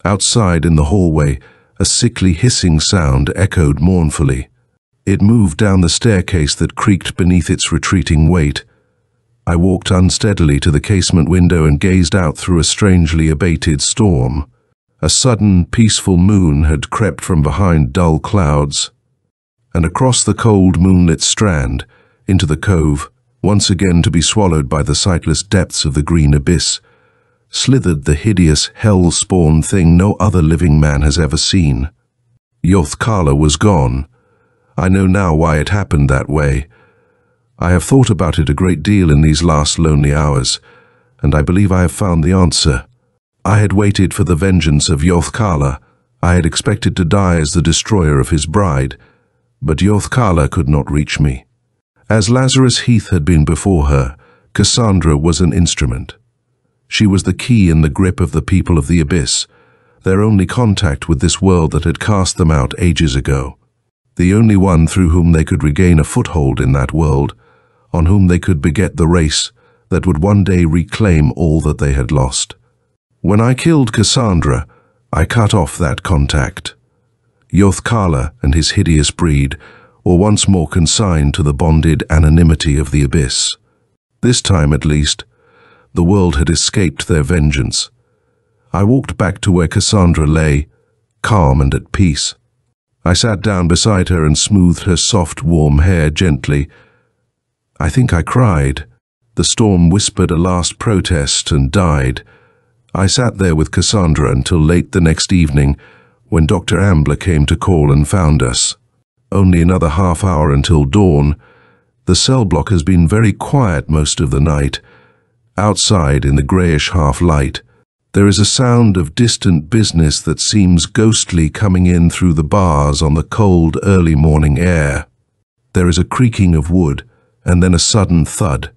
Outside in the hallway, a sickly hissing sound echoed mournfully. It moved down the staircase that creaked beneath its retreating weight. I walked unsteadily to the casement window and gazed out through a strangely abated storm. A sudden, peaceful moon had crept from behind dull clouds, and across the cold moonlit strand, into the cove, once again to be swallowed by the sightless depths of the green abyss, slithered the hideous, hell-spawn thing no other living man has ever seen. Zoth Syra was gone. I know now why it happened that way. I have thought about it a great deal in these last lonely hours, and I believe I have found the answer. I had waited for the vengeance of Zoth Syra. I had expected to die as the destroyer of his bride, but Zoth Syra could not reach me. As Lazarus Heath had been before her, Cassandra was an instrument. She was the key in the grip of the people of the abyss, their only contact with this world that had cast them out ages ago. The only one through whom they could regain a foothold in that world, on whom they could beget the race that would one day reclaim all that they had lost. When I killed Cassandra, I cut off that contact. Zoth Syra and his hideous breed were once more consigned to the bonded anonymity of the abyss. This time, at least, the world had escaped their vengeance. I walked back to where Cassandra lay, calm and at peace. I sat down beside her and smoothed her soft, warm hair gently. I think I cried. The storm whispered a last protest and died. I sat there with Cassandra until late the next evening, when Dr. Ambler came to call and found us. Only another half hour until dawn, The cell block has been very quiet most of the night. Outside, in the greyish half-light, there is a sound of distant business that seems ghostly coming in through the bars on the cold, early morning air. There is a creaking of wood, and then a sudden thud.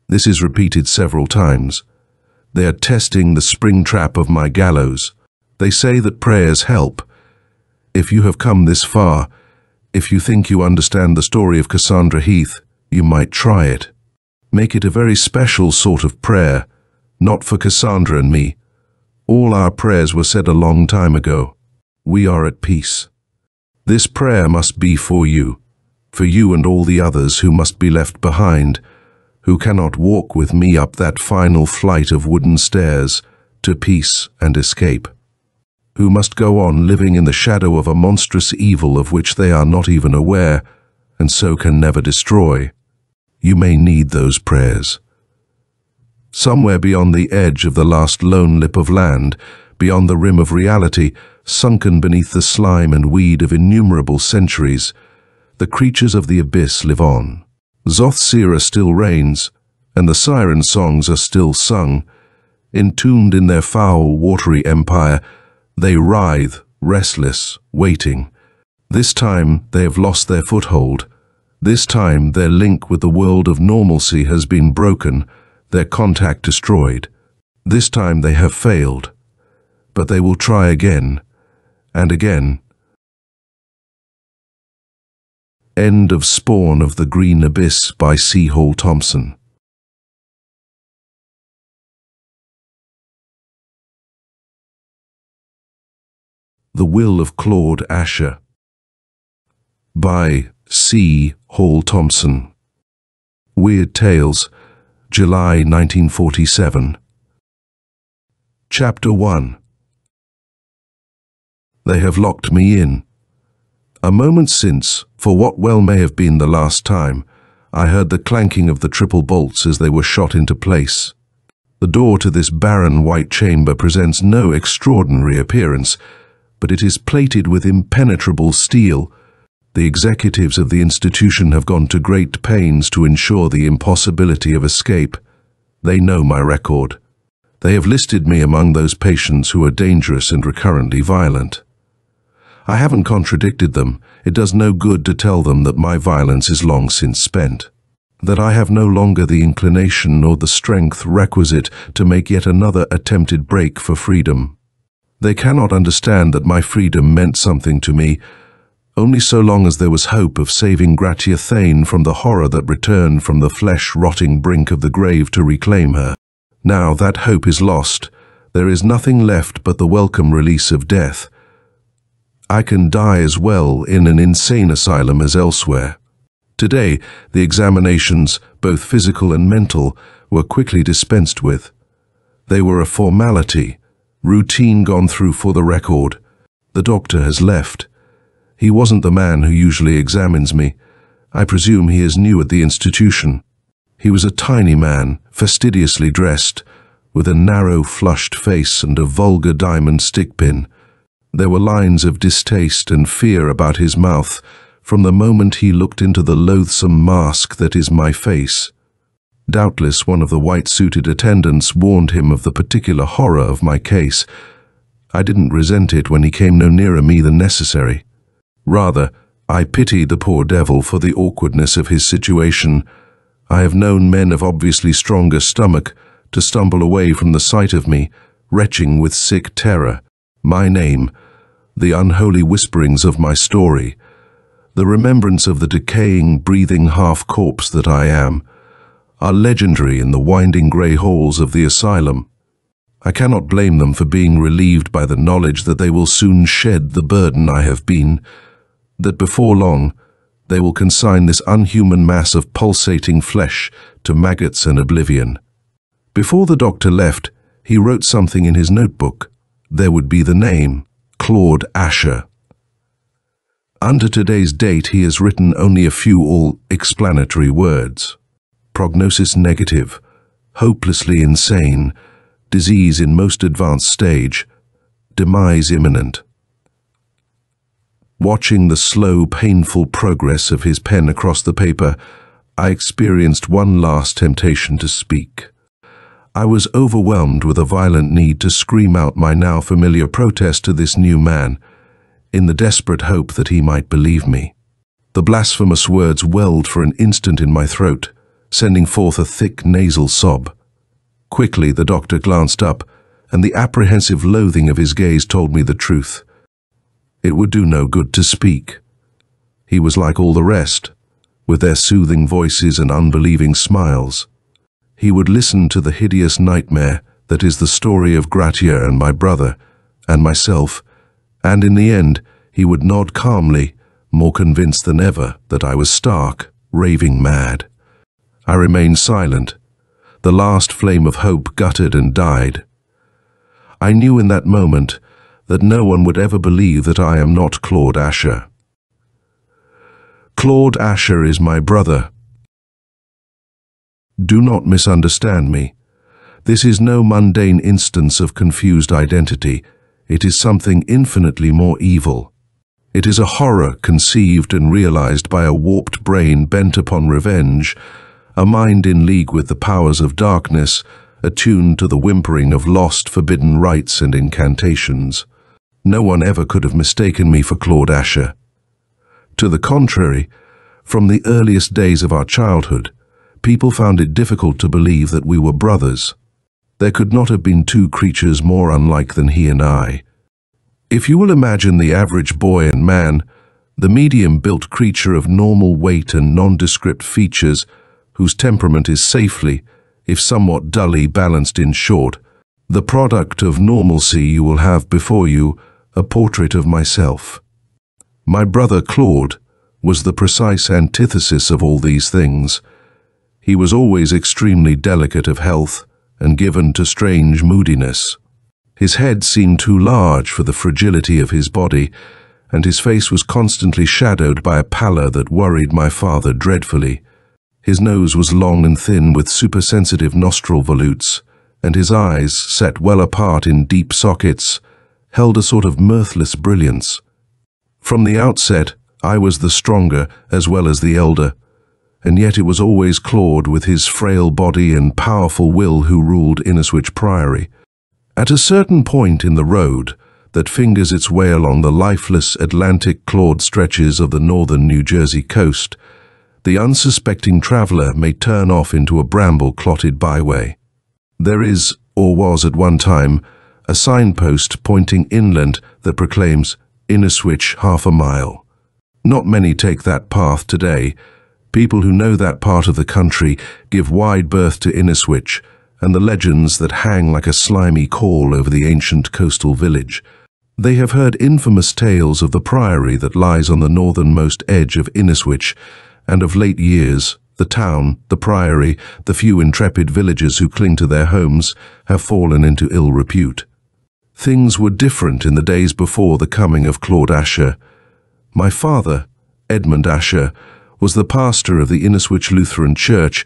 This is repeated several times. They are testing the spring trap of my gallows. They say that prayers help. If you have come this far, if you think you understand the story of Cassandra Heath, you might try it. Make it a very special sort of prayer, not for Cassandra and me. All our prayers were said a long time ago. We are at peace. This prayer must be for you and all the others who must be left behind, who cannot walk with me up that final flight of wooden stairs to peace and escape, who must go on living in the shadow of a monstrous evil of which they are not even aware, and so can never destroy. You may need those prayers. Somewhere beyond the edge of the last lone lip of land, beyond the rim of reality, sunken beneath the slime and weed of innumerable centuries, the creatures of the abyss live on. Zoth Syra still reigns, and the siren songs are still sung. Entombed in their foul, watery empire, they writhe, restless, waiting. This time they have lost their foothold. This time their link with the world of normalcy has been broken, their contact destroyed. This time they have failed. But they will try again, and again. End of Spawn of the Green Abyss by C Hall Thompson. The Will of Claude Ashur by C Hall Thompson. Weird Tales, July 1947. Chapter 1. They have locked me in. A moment since, for what well may have been the last time, I heard the clanking of the triple bolts as they were shot into place. The door to this barren white chamber presents no extraordinary appearance, but it is plated with impenetrable steel. The executives of the institution have gone to great pains to ensure the impossibility of escape. They know my record. They have listed me among those patients who are dangerous and recurrently violent. I haven't contradicted them. It does no good to tell them that my violence is long since spent, that I have no longer the inclination or the strength requisite to make yet another attempted break for freedom. They cannot understand that my freedom meant something to me only so long as there was hope of saving Gratia Thane from the horror that returned from the flesh-rotting brink of the grave to reclaim her. Now that hope is lost. There is nothing left but the welcome release of death. I can die as well in an insane asylum as elsewhere. Today, the examinations, both physical and mental, were quickly dispensed with. They were a formality, routine gone through for the record. The doctor has left. He wasn't the man who usually examines me. I presume he is new at the institution. He was a tiny man, fastidiously dressed, with a narrow, flushed face and a vulgar diamond stickpin. There were lines of distaste and fear about his mouth from the moment he looked into the loathsome mask that is my face. Doubtless one of the white-suited attendants warned him of the particular horror of my case. I didn't resent it when he came no nearer me than necessary. Rather, I pitied the poor devil for the awkwardness of his situation. I have known men of obviously stronger stomach to stumble away from the sight of me, retching with sick terror. My name, the unholy whisperings of my story, the remembrance of the decaying, breathing half-corpse that I am, are legendary in the winding grey halls of the asylum. I cannot blame them for being relieved by the knowledge that they will soon shed the burden I have been, that before long they will consign this unhuman mass of pulsating flesh to maggots and oblivion. Before the doctor left, he wrote something in his notebook. There would be the name, Claude Ashur. Under today's date, he has written only a few all-explanatory words. Prognosis negative, hopelessly insane, disease in most advanced stage, demise imminent. Watching the slow, painful progress of his pen across the paper, I experienced one last temptation to speak. I was overwhelmed with a violent need to scream out my now familiar protest to this new man, in the desperate hope that he might believe me. The blasphemous words welled for an instant in my throat, sending forth a thick nasal sob. Quickly the doctor glanced up, and the apprehensive loathing of his gaze told me the truth. It would do no good to speak. He was like all the rest, with their soothing voices and unbelieving smiles. He would listen to the hideous nightmare that is the story of Gratia and my brother, and myself, and in the end he would nod calmly, more convinced than ever that I was stark, raving mad. I remained silent. The last flame of hope guttered and died. I knew in that moment that no one would ever believe that I am not Claude Ashur. Claude Ashur is my brother. Do not misunderstand me. This is no mundane instance of confused identity. It is something infinitely more evil. It is a horror conceived and realized by a warped brain bent upon revenge, a mind in league with the powers of darkness, attuned to the whimpering of lost, forbidden rites and incantations. No one ever could have mistaken me for Claude Ashur. To the contrary, from the earliest days of our childhood, people found it difficult to believe that we were brothers. There could not have been two creatures more unlike than he and I. If you will imagine the average boy and man, the medium-built creature of normal weight and nondescript features, whose temperament is safely, if somewhat dully balanced in short, the product of normalcy, you will have before you a portrait of myself. My brother Claude was the precise antithesis of all these things. He was always extremely delicate of health and given to strange moodiness. His head seemed too large for the fragility of his body, and his face was constantly shadowed by a pallor that worried my father dreadfully. His nose was long and thin with supersensitive nostril volutes, and his eyes, set well apart in deep sockets, held a sort of mirthless brilliance. From the outset, I was the stronger as well as the elder, and yet it was always Claude with his frail body and powerful will who ruled Inniswich Priory. At a certain point in the road that fingers its way along the lifeless Atlantic clawed stretches of the northern New Jersey coast, the unsuspecting traveler may turn off into a bramble-clotted byway. There is, or was at one time, a signpost pointing inland that proclaims Inniswich half a mile. Not many take that path today. People who know that part of the country give wide berth to Inniswich and the legends that hang like a slimy caul over the ancient coastal village. They have heard infamous tales of the priory that lies on the northernmost edge of Inniswich, and of late years, the town, the priory, the few intrepid villagers who cling to their homes, have fallen into ill repute. Things were different in the days before the coming of Claude Ashur. My father, Edmund Ashur, was the pastor of the Inniswich Lutheran Church.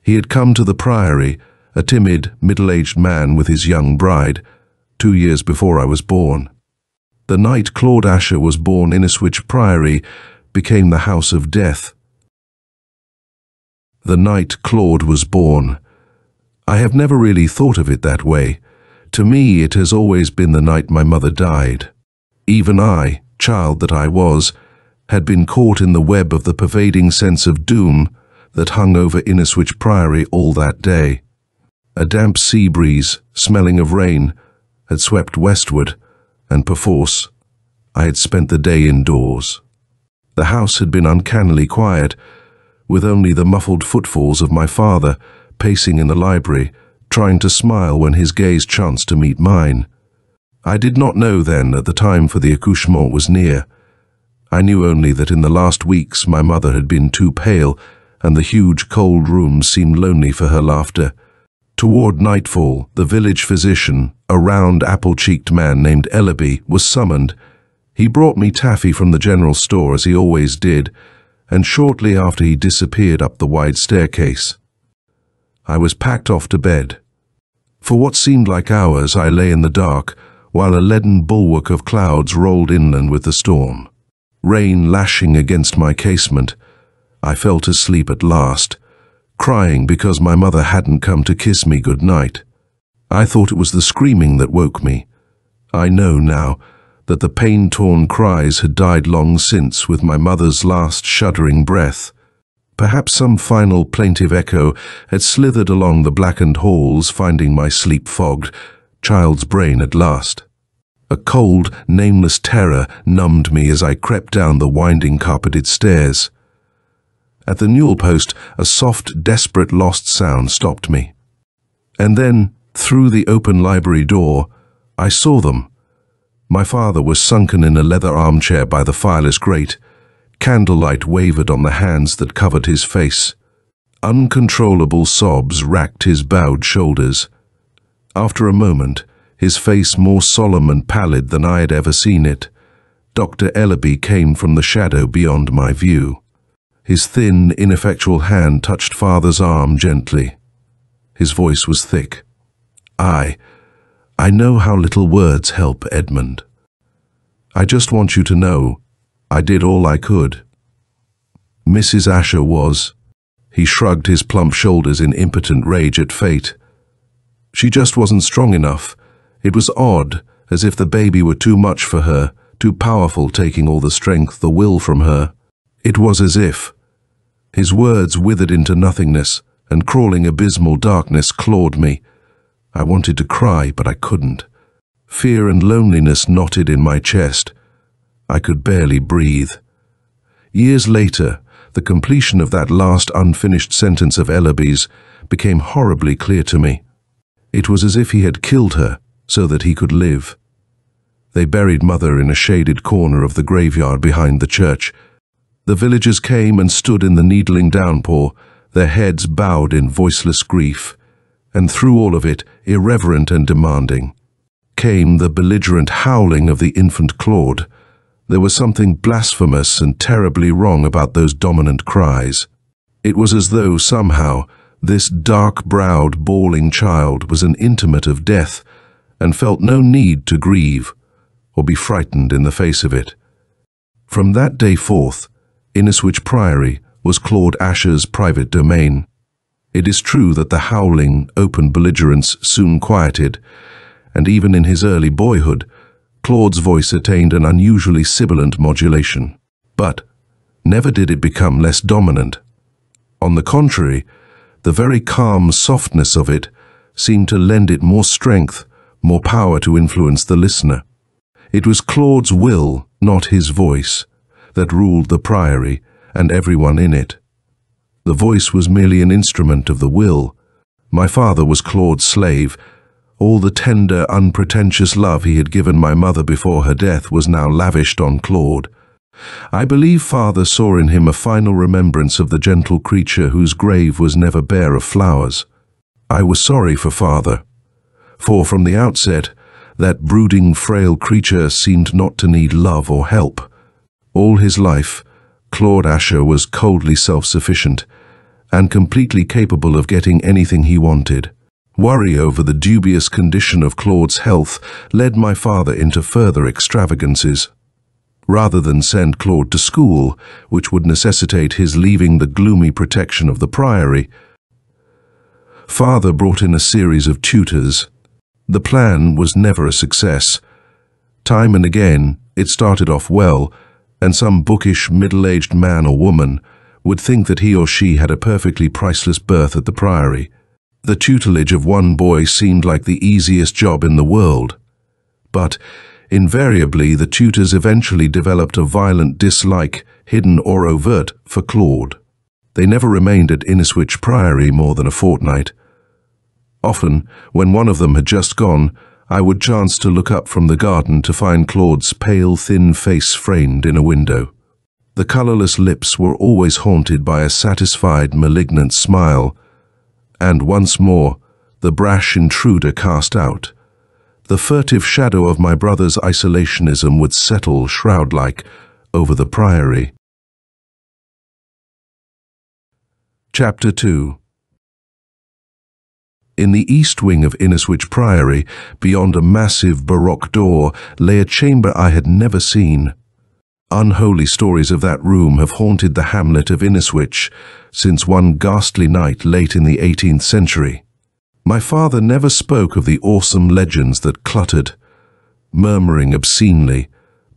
He had come to the priory, a timid, middle-aged man with his young bride, 2 years before I was born. The night Claude Ashur was born, Inniswich Priory became the house of death. The night Claude was born. I have never really thought of it that way. To me, it has always been the night my mother died. Even I, child that I was, had been caught in the web of the pervading sense of doom that hung over Inniswich Priory all that day. A damp sea breeze, smelling of rain, had swept westward, and perforce, I had spent the day indoors. The house had been uncannily quiet, with only the muffled footfalls of my father pacing in the library, trying to smile when his gaze chanced to meet mine. I did not know then that the time for the accouchement was near. I knew only that in the last weeks my mother had been too pale, and the huge cold room seemed lonely for her laughter. Toward nightfall, the village physician, a round, apple-cheeked man named Ellaby, was summoned. He brought me taffy from the general store, as he always did, and shortly after he disappeared up the wide staircase. I was packed off to bed. For what seemed like hours, I lay in the dark, while a leaden bulwark of clouds rolled inland with the storm. Rain lashing against my casement, I fell to sleep at last, crying because my mother hadn't come to kiss me good night. I thought it was the screaming that woke me. I know now that the pain-torn cries had died long since with my mother's last shuddering breath. Perhaps some final plaintive echo had slithered along the blackened halls, finding my sleep-fogged child's brain at last. A cold, nameless terror numbed me as I crept down the winding carpeted stairs. At the newel post, a soft, desperate, lost sound stopped me. And then, through the open library door, I saw them. My father was sunken in a leather armchair by the fireless grate. Candlelight wavered on the hands that covered his face. Uncontrollable sobs racked his bowed shoulders. After a moment, his face more solemn and pallid than I had ever seen it, Dr. Ellaby came from the shadow beyond my view. His thin, ineffectual hand touched Father's arm gently. His voice was thick. I know how little words help, Edmund. I just want you to know I did all I could. Mrs. Ashur was. He shrugged his plump shoulders in impotent rage at fate. She just wasn't strong enough. It was odd, as if the baby were too much for her, too powerful, taking all the strength, the will from her. It was as if. His words withered into nothingness, and crawling abysmal darkness clawed me. I wanted to cry, but I couldn't. Fear and loneliness knotted in my chest. I could barely breathe. Years later, the completion of that last unfinished sentence of Ellaby's became horribly clear to me. It was as if he had killed her so that he could live. They buried Mother in a shaded corner of the graveyard behind the church. The villagers came and stood in the needling downpour, their heads bowed in voiceless grief, and through all of it, irreverent and demanding, came the belligerent howling of the infant Claude. There was something blasphemous and terribly wrong about those dominant cries. It was as though somehow this dark-browed, bawling child was an intimate of death and felt no need to grieve or be frightened in the face of it. From that day forth, Inniswich Priory was Claude Ashur's private domain. It is true that the howling, open belligerence soon quieted, and even in his early boyhood, Claude's voice attained an unusually sibilant modulation. But never did it become less dominant. On the contrary, the very calm softness of it seemed to lend it more strength, more power to influence the listener. It was Claude's will, not his voice, that ruled the priory and everyone in it. The voice was merely an instrument of the will. My father was Claude's slave. All the tender, unpretentious love he had given my mother before her death was now lavished on Claude. I believe Father saw in him a final remembrance of the gentle creature whose grave was never bare of flowers. I was sorry for Father, for from the outset, that brooding, frail creature seemed not to need love or help. All his life, Claude Ashur was coldly self-sufficient and completely capable of getting anything he wanted. Worry over the dubious condition of Claude's health led my father into further extravagances. Rather than send Claude to school, which would necessitate his leaving the gloomy protection of the priory, Father brought in a series of tutors. The plan was never a success. Time and again, it started off well, and some bookish, middle-aged man or woman would think that he or she had a perfectly priceless berth at the priory. The tutelage of one boy seemed like the easiest job in the world. But invariably, the tutors eventually developed a violent dislike, hidden or overt, for Claude. They never remained at Inniswich Priory more than a fortnight. Often, when one of them had just gone, I would chance to look up from the garden to find Claude's pale, thin face framed in a window. The colourless lips were always haunted by a satisfied, malignant smile, and once more, the brash intruder cast out. The furtive shadow of my brother's isolationism would settle shroud-like over the priory. Chapter 2. In the east wing of Inniswich Priory, beyond a massive Baroque door, lay a chamber I had never seen. Unholy stories of that room have haunted the hamlet of Inniswich since one ghastly night late in the 18th century. My father never spoke of the awesome legends that cluttered, murmuring obscenely,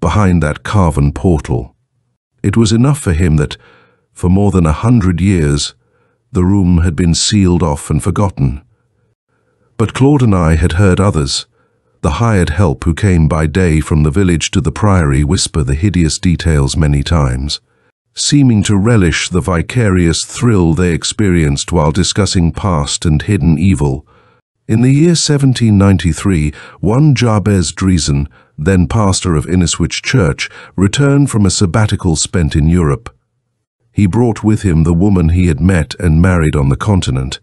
behind that carven portal. It was enough for him that, for more than 100 years, the room had been sealed off and forgotten. But Claude and I had heard others, the hired help who came by day from the village to the priory, whisper the hideous details many times, seeming to relish the vicarious thrill they experienced while discussing past and hidden evil. In the year 1793, one Jabez Driesen, then pastor of Inniswich Church, returned from a sabbatical spent in Europe. He brought with him the woman he had met and married on the continent.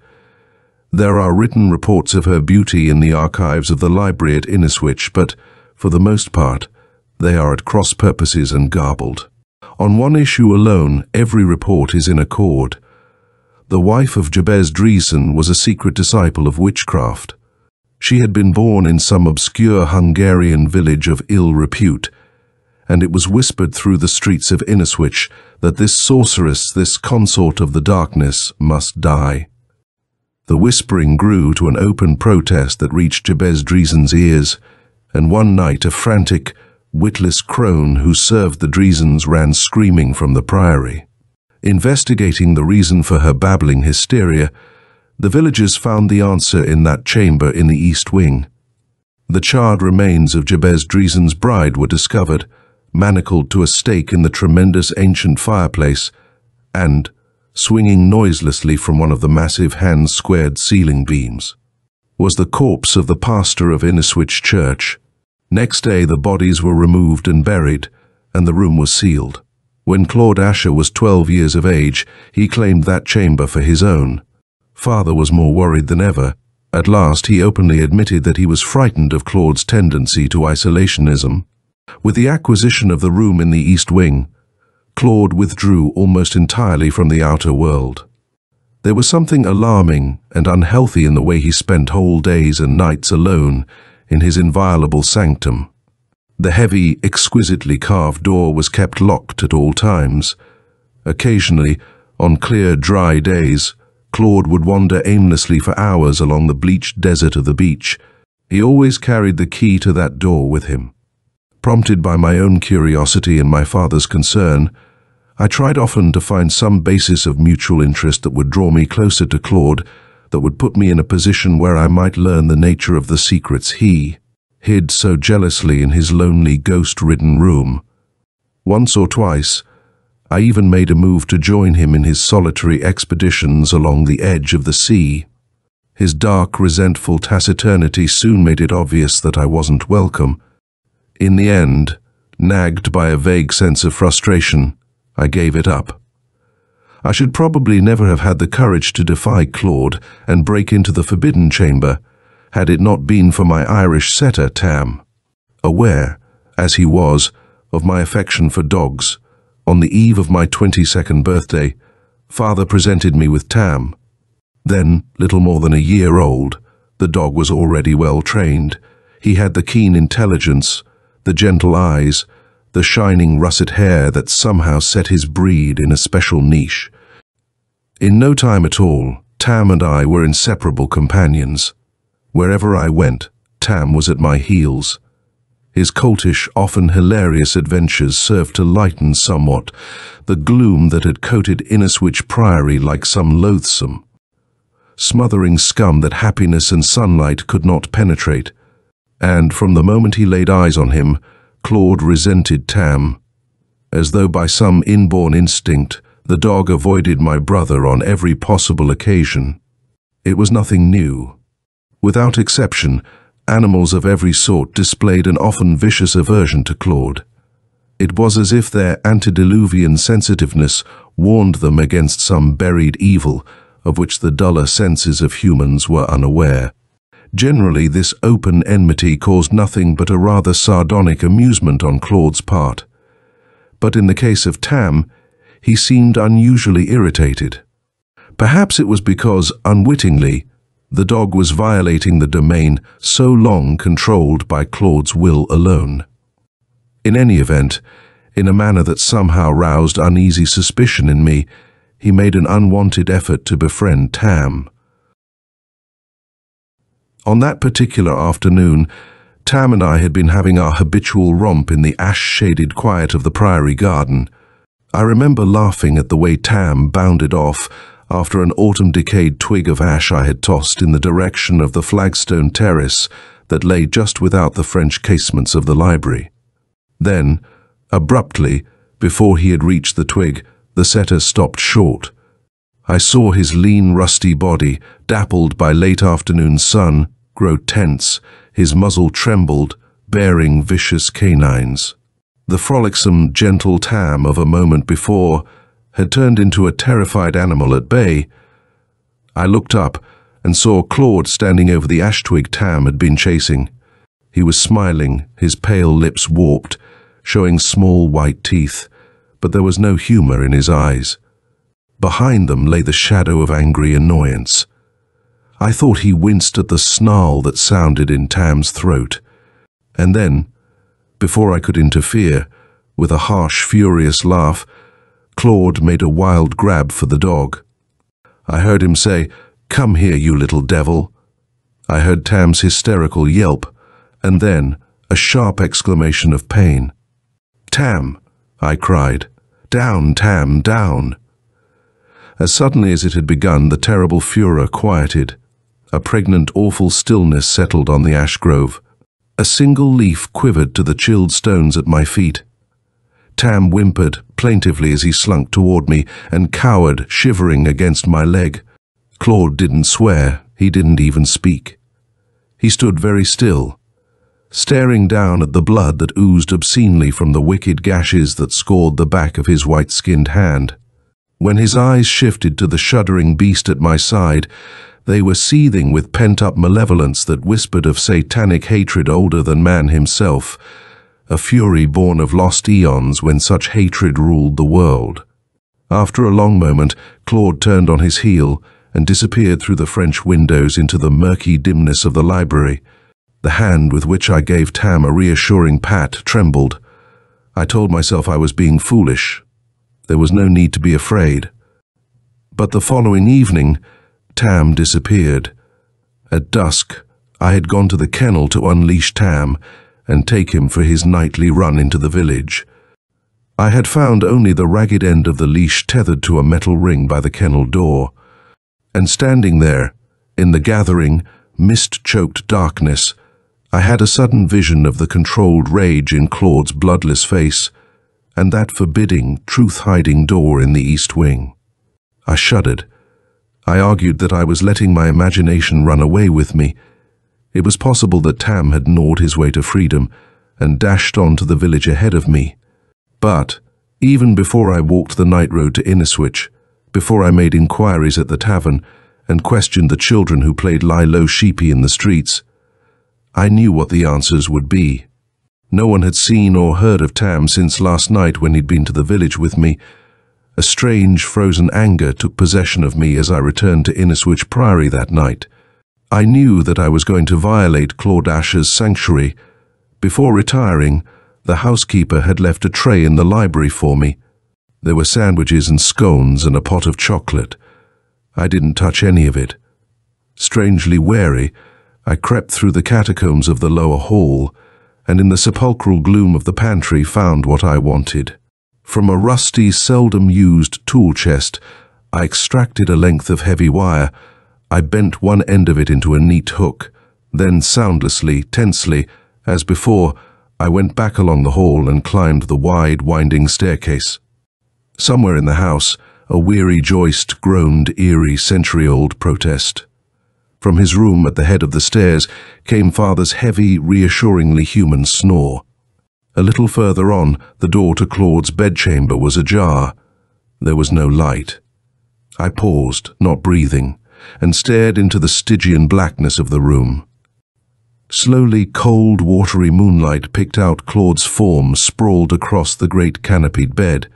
There are written reports of her beauty in the archives of the library at Inniswich, but, for the most part, they are at cross purposes and garbled. On one issue alone, every report is in accord. The wife of Jabez Driesen was a secret disciple of witchcraft. She had been born in some obscure Hungarian village of ill repute, and it was whispered through the streets of Inniswich that this sorceress, this consort of the darkness, must die. The whispering grew to an open protest that reached Jabez Driesen's ears, and one night a frantic, witless crone who served the Driesens ran screaming from the priory. Investigating the reason for her babbling hysteria, the villagers found the answer in that chamber in the east wing. The charred remains of Jabez Driesen's bride were discovered, manacled to a stake in the tremendous ancient fireplace, and swinging noiselessly from one of the massive hand-squared ceiling beams, was the corpse of the pastor of Inniswich Church. Next day the bodies were removed and buried, and the room was sealed. When Claude Ashur was 12 years of age, he claimed that chamber for his own. Father was more worried than ever. At last he openly admitted that he was frightened of Claude's tendency to isolationism. With the acquisition of the room in the East Wing, Claude withdrew almost entirely from the outer world. There was something alarming and unhealthy in the way he spent whole days and nights alone in his inviolable sanctum. The heavy, exquisitely carved door was kept locked at all times. Occasionally, on clear, dry days, Claude would wander aimlessly for hours along the bleached desert of the beach. He always carried the key to that door with him. Prompted by my own curiosity and my father's concern, I tried often to find some basis of mutual interest that would draw me closer to Claude, that would put me in a position where I might learn the nature of the secrets he hid so jealously in his lonely, ghost-ridden room. Once or twice, I even made a move to join him in his solitary expeditions along the edge of the sea. His dark, resentful taciturnity soon made it obvious that I wasn't welcome. In the end, nagged by a vague sense of frustration, I gave it up. I should probably never have had the courage to defy Claude and break into the forbidden chamber, had it not been for my Irish setter, Tam. Aware, as he was, of my affection for dogs, on the eve of my 22nd birthday, Father presented me with Tam. Then, little more than a year old, the dog was already well trained. He had the keen intelligence, the gentle eyes, the shining russet hair that somehow set his breed in a special niche. In no time at all, Tam and I were inseparable companions. Wherever I went, Tam was at my heels. His coltish, often hilarious adventures served to lighten somewhat the gloom that had coated Inniswich Priory like some loathsome, smothering scum that happiness and sunlight could not penetrate. And from the moment he laid eyes on him, Claude resented Tam. As though by some inborn instinct, the dog avoided my brother on every possible occasion. It was nothing new. Without exception, animals of every sort displayed an often vicious aversion to Claude. It was as if their antediluvian sensitiveness warned them against some buried evil of which the duller senses of humans were unaware. Generally, this open enmity caused nothing but a rather sardonic amusement on Claude's part. But in the case of Tam, he seemed unusually irritated. Perhaps it was because, unwittingly, the dog was violating the domain so long controlled by Claude's will alone. In any event, In a manner that somehow roused uneasy suspicion in me, he made an unwanted effort to befriend Tam. On that particular afternoon, Tam and I had been having our habitual romp in the ash-shaded quiet of the Priory garden. I remember laughing at the way Tam bounded off after an autumn-decayed twig of ash I had tossed in the direction of the flagstone terrace that lay just without the French casements of the library. Then, abruptly, before he had reached the twig, the setter stopped short. I saw his lean, rusty body, dappled by late afternoon sun, grow tense. His muzzle trembled, baring vicious canines. The frolicsome, gentle Tam of a moment before had turned into a terrified animal at bay. I looked up and saw Claude standing over the ash twig Tam had been chasing. He was smiling, his pale lips warped, showing small white teeth, but there was no humor in his eyes. Behind them lay the shadow of angry annoyance. I thought he winced at the snarl that sounded in Tam's throat. And then, before I could interfere, with a harsh, furious laugh, Claude made a wild grab for the dog. I heard him say, "Come here, you little devil." I heard Tam's hysterical yelp, and then a sharp exclamation of pain. "Tam!" I cried. "Down, Tam, down!" As suddenly as it had begun, the terrible furor quieted. A pregnant, awful stillness settled on the ash grove. A single leaf quivered to the chilled stones at my feet. Tam whimpered plaintively as he slunk toward me and cowered, shivering against my leg. Claude didn't swear, he didn't even speak. He stood very still, staring down at the blood that oozed obscenely from the wicked gashes that scored the back of his white-skinned hand. When his eyes shifted to the shuddering beast at my side, they were seething with pent-up malevolence that whispered of satanic hatred older than man himself, a fury born of lost eons when such hatred ruled the world. After a long moment, Claude turned on his heel and disappeared through the French windows into the murky dimness of the library. The hand with which I gave Tam a reassuring pat trembled. I told myself I was being foolish. There was no need to be afraid. But the following evening, Tam disappeared. At dusk, I had gone to the kennel to unleash Tam and take him for his nightly run into the village. I had found only the ragged end of the leash tethered to a metal ring by the kennel door, and standing there, in the gathering, mist-choked darkness, I had a sudden vision of the controlled rage in Claude's bloodless face, and that forbidding, truth-hiding door in the east wing. I shuddered. I argued that I was letting my imagination run away with me. It was possible that Tam had gnawed his way to freedom and dashed on to the village ahead of me. But, even before I walked the night road to Inniswich, before I made inquiries at the tavern and questioned the children who played lie-low sheepy in the streets, I knew what the answers would be. No one had seen or heard of Tam since last night when he'd been to the village with me. A strange, frozen anger took possession of me as I returned to Inniswich Priory that night. I knew that I was going to violate Claude Ashur's sanctuary. Before retiring, the housekeeper had left a tray in the library for me. There were sandwiches and scones and a pot of chocolate. I didn't touch any of it. Strangely wary, I crept through the catacombs of the lower hall, and in the sepulchral gloom of the pantry found what I wanted. From a rusty, seldom-used tool chest, I extracted a length of heavy wire. I bent one end of it into a neat hook. Then soundlessly, tensely, as before, I went back along the hall and climbed the wide, winding staircase. Somewhere in the house, a weary joist groaned eerie, century-old protest. From his room at the head of the stairs came Father's heavy, reassuringly human snore. A little further on, the door to Claude's bedchamber was ajar. There was no light. I paused, not breathing, and stared into the Stygian blackness of the room. Slowly, cold, watery moonlight picked out Claude's form sprawled across the great canopied bed.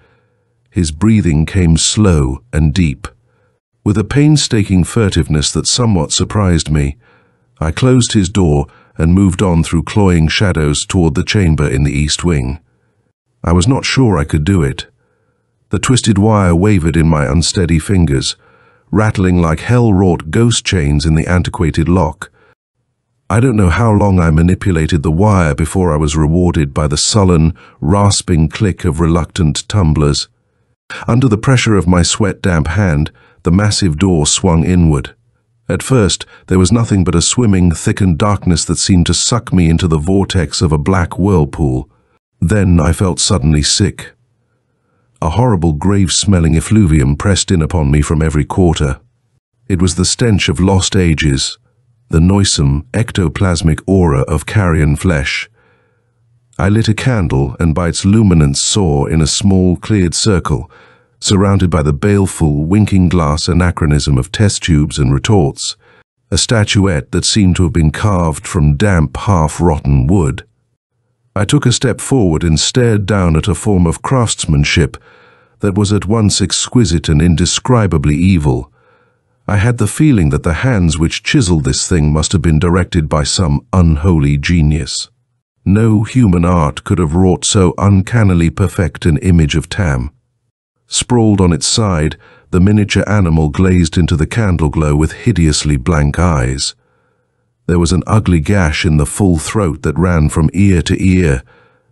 His breathing came slow and deep. With a painstaking furtiveness that somewhat surprised me, I closed his door and moved on through cloying shadows toward the chamber in the east wing. I was not sure I could do it. The twisted wire wavered in my unsteady fingers, rattling like hell-wrought ghost chains in the antiquated lock. I don't know how long I manipulated the wire before I was rewarded by the sullen, rasping click of reluctant tumblers. Under the pressure of my sweat-damp hand, the massive door swung inward. At first, there was nothing but a swimming, thickened darkness that seemed to suck me into the vortex of a black whirlpool. Then I felt suddenly sick. A horrible, grave-smelling effluvium pressed in upon me from every quarter. It was the stench of lost ages, the noisome, ectoplasmic aura of carrion flesh. I lit a candle and by its luminance saw in a small, cleared circle, surrounded by the baleful, winking glass anachronism of test tubes and retorts, a statuette that seemed to have been carved from damp, half-rotten wood. I took a step forward and stared down at a form of craftsmanship that was at once exquisite and indescribably evil. I had the feeling that the hands which chiseled this thing must have been directed by some unholy genius. No human art could have wrought so uncannily perfect an image of Tam. Sprawled on its side, the miniature animal glazed into the candle glow with hideously blank eyes. There was an ugly gash in the full throat that ran from ear to ear,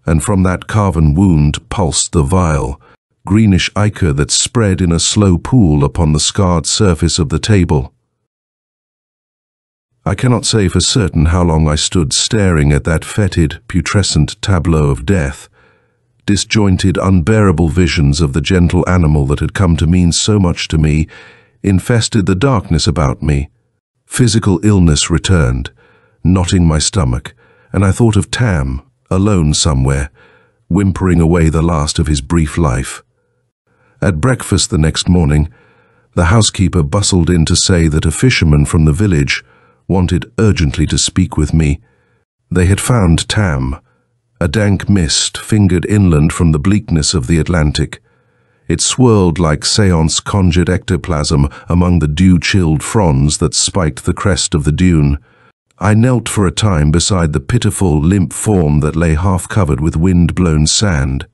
and from that carven wound pulsed the vile, greenish ichor that spread in a slow pool upon the scarred surface of the table. I cannot say for certain how long I stood staring at that fetid, putrescent tableau of death. Disjointed, unbearable visions of the gentle animal that had come to mean so much to me infested the darkness about me. Physical illness returned, knotting my stomach, and I thought of Tam, alone somewhere, whimpering away the last of his brief life. At breakfast the next morning, the housekeeper bustled in to say that a fisherman from the village wanted urgently to speak with me. They had found Tam, a dank mist fingered inland from the bleakness of the Atlantic. It swirled like seance-conjured ectoplasm among the dew-chilled fronds that spiked the crest of the dune. I knelt for a time beside the pitiful, limp form that lay half-covered with wind-blown sand.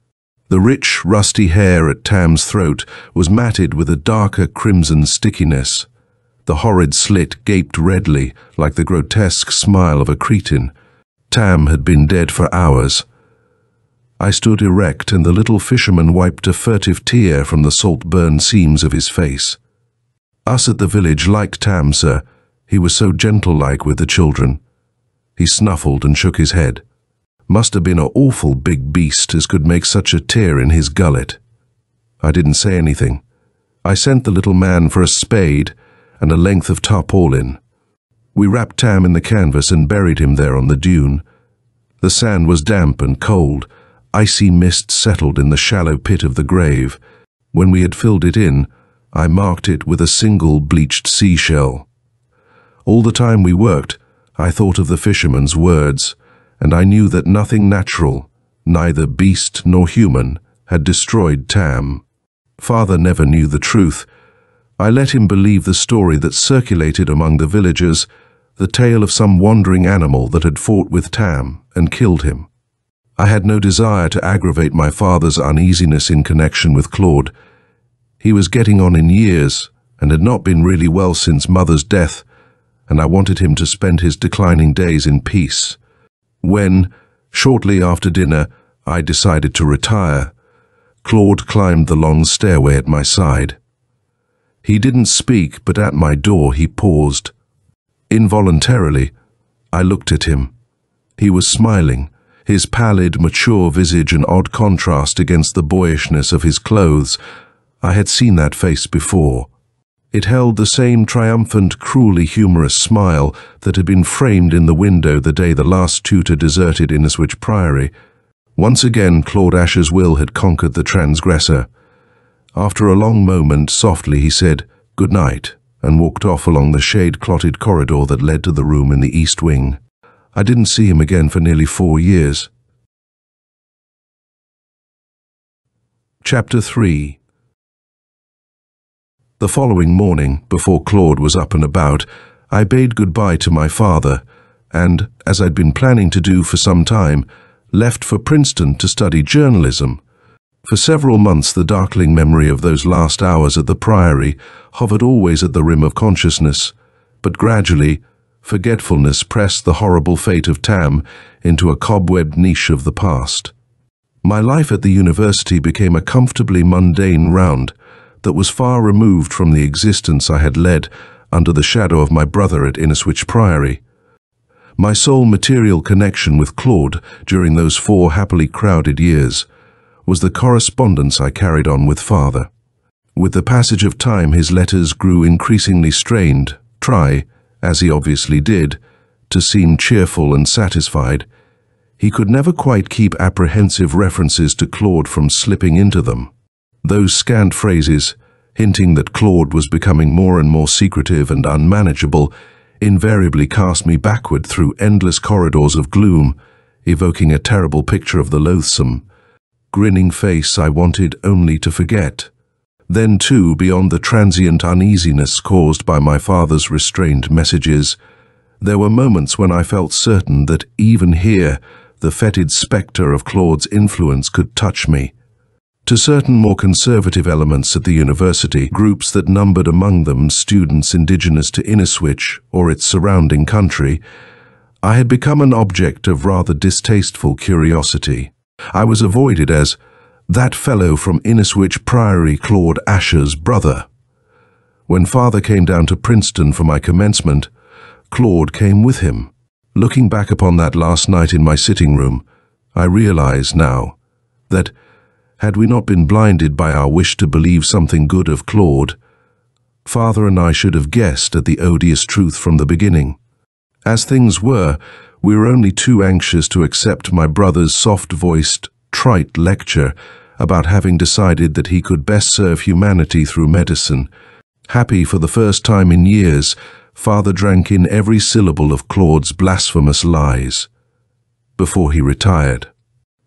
The rich, rusty hair at Tam's throat was matted with a darker crimson stickiness. The horrid slit gaped redly, like the grotesque smile of a cretin. Tam had been dead for hours. I stood erect, and the little fisherman wiped a furtive tear from the salt-burned seams of his face. Us at the village liked Tam, sir. He was so gentle-like with the children. He snuffled and shook his head. Must have been a awful big beast as could make such a tear in his gullet. I didn't say anything. I sent the little man for a spade and a length of tarpaulin. We wrapped Tam in the canvas and buried him there on the dune. The sand was damp and cold. Icy mist settled in the shallow pit of the grave. When we had filled it in, I marked it with a single bleached seashell. All the time we worked, I thought of the fisherman's words, and I knew that nothing natural, neither beast nor human, had destroyed Tam. Father never knew the truth. I let him believe the story that circulated among the villagers, the tale of some wandering animal that had fought with Tam and killed him. I had no desire to aggravate my father's uneasiness in connection with Claude. He was getting on in years and had not been really well since Mother's death, and I wanted him to spend his declining days in peace. When, shortly after dinner, I decided to retire, Claude climbed the long stairway at my side. He didn't speak, but at my door he paused. Involuntarily, I looked at him. He was smiling, his pallid, mature visage an odd contrast against the boyishness of his clothes. I had seen that face before. It held the same triumphant, cruelly humorous smile that had been framed in the window the day the last tutor deserted Inniswich Priory. Once again, Claude Ashur's will had conquered the transgressor. After a long moment, softly he said, "Good night," and walked off along the shade-clotted corridor that led to the room in the east wing. I didn't see him again for nearly 4 years. Chapter 3. The following morning, before Claude was up and about, I bade goodbye to my father, and, as I'd been planning to do for some time, left for Princeton to study journalism, For several months, the darkling memory of those last hours at the Priory hovered always at the rim of consciousness, but gradually, forgetfulness pressed the horrible fate of Tam into a cobwebbed niche of the past. My life at the university became a comfortably mundane round that was far removed from the existence I had led under the shadow of my brother at Inniswich Priory. My sole material connection with Claude during those 4 happily crowded years was the correspondence I carried on with father. With the passage of time, his letters grew increasingly strained, as he obviously did, to seem cheerful and satisfied. He could never quite keep apprehensive references to Claude from slipping into them. Those scant phrases, hinting that Claude was becoming more and more secretive and unmanageable, invariably cast me backward through endless corridors of gloom, evoking a terrible picture of the loathsome, grinning face I wanted only to forget. Then, too, beyond the transient uneasiness caused by my father's restrained messages, there were moments when I felt certain that even here, the fetid spectre of Claude's influence could touch me. To certain more conservative elements at the university, groups that numbered among them students indigenous to Inniswich or its surrounding country, I had become an object of rather distasteful curiosity. I was avoided as that fellow from Inniswich Priory, Claude Ashur's brother. When father came down to Princeton for my commencement, Claude came with him. Looking back upon that last night in my sitting room, I realize now that, had we not been blinded by our wish to believe something good of Claude, father and I should have guessed at the odious truth from the beginning. As things were, we were only too anxious to accept my brother's soft-voiced, trite lecture about having decided that he could best serve humanity through medicine. Happy for the first time in years, father drank in every syllable of Claude's blasphemous lies. Before he retired,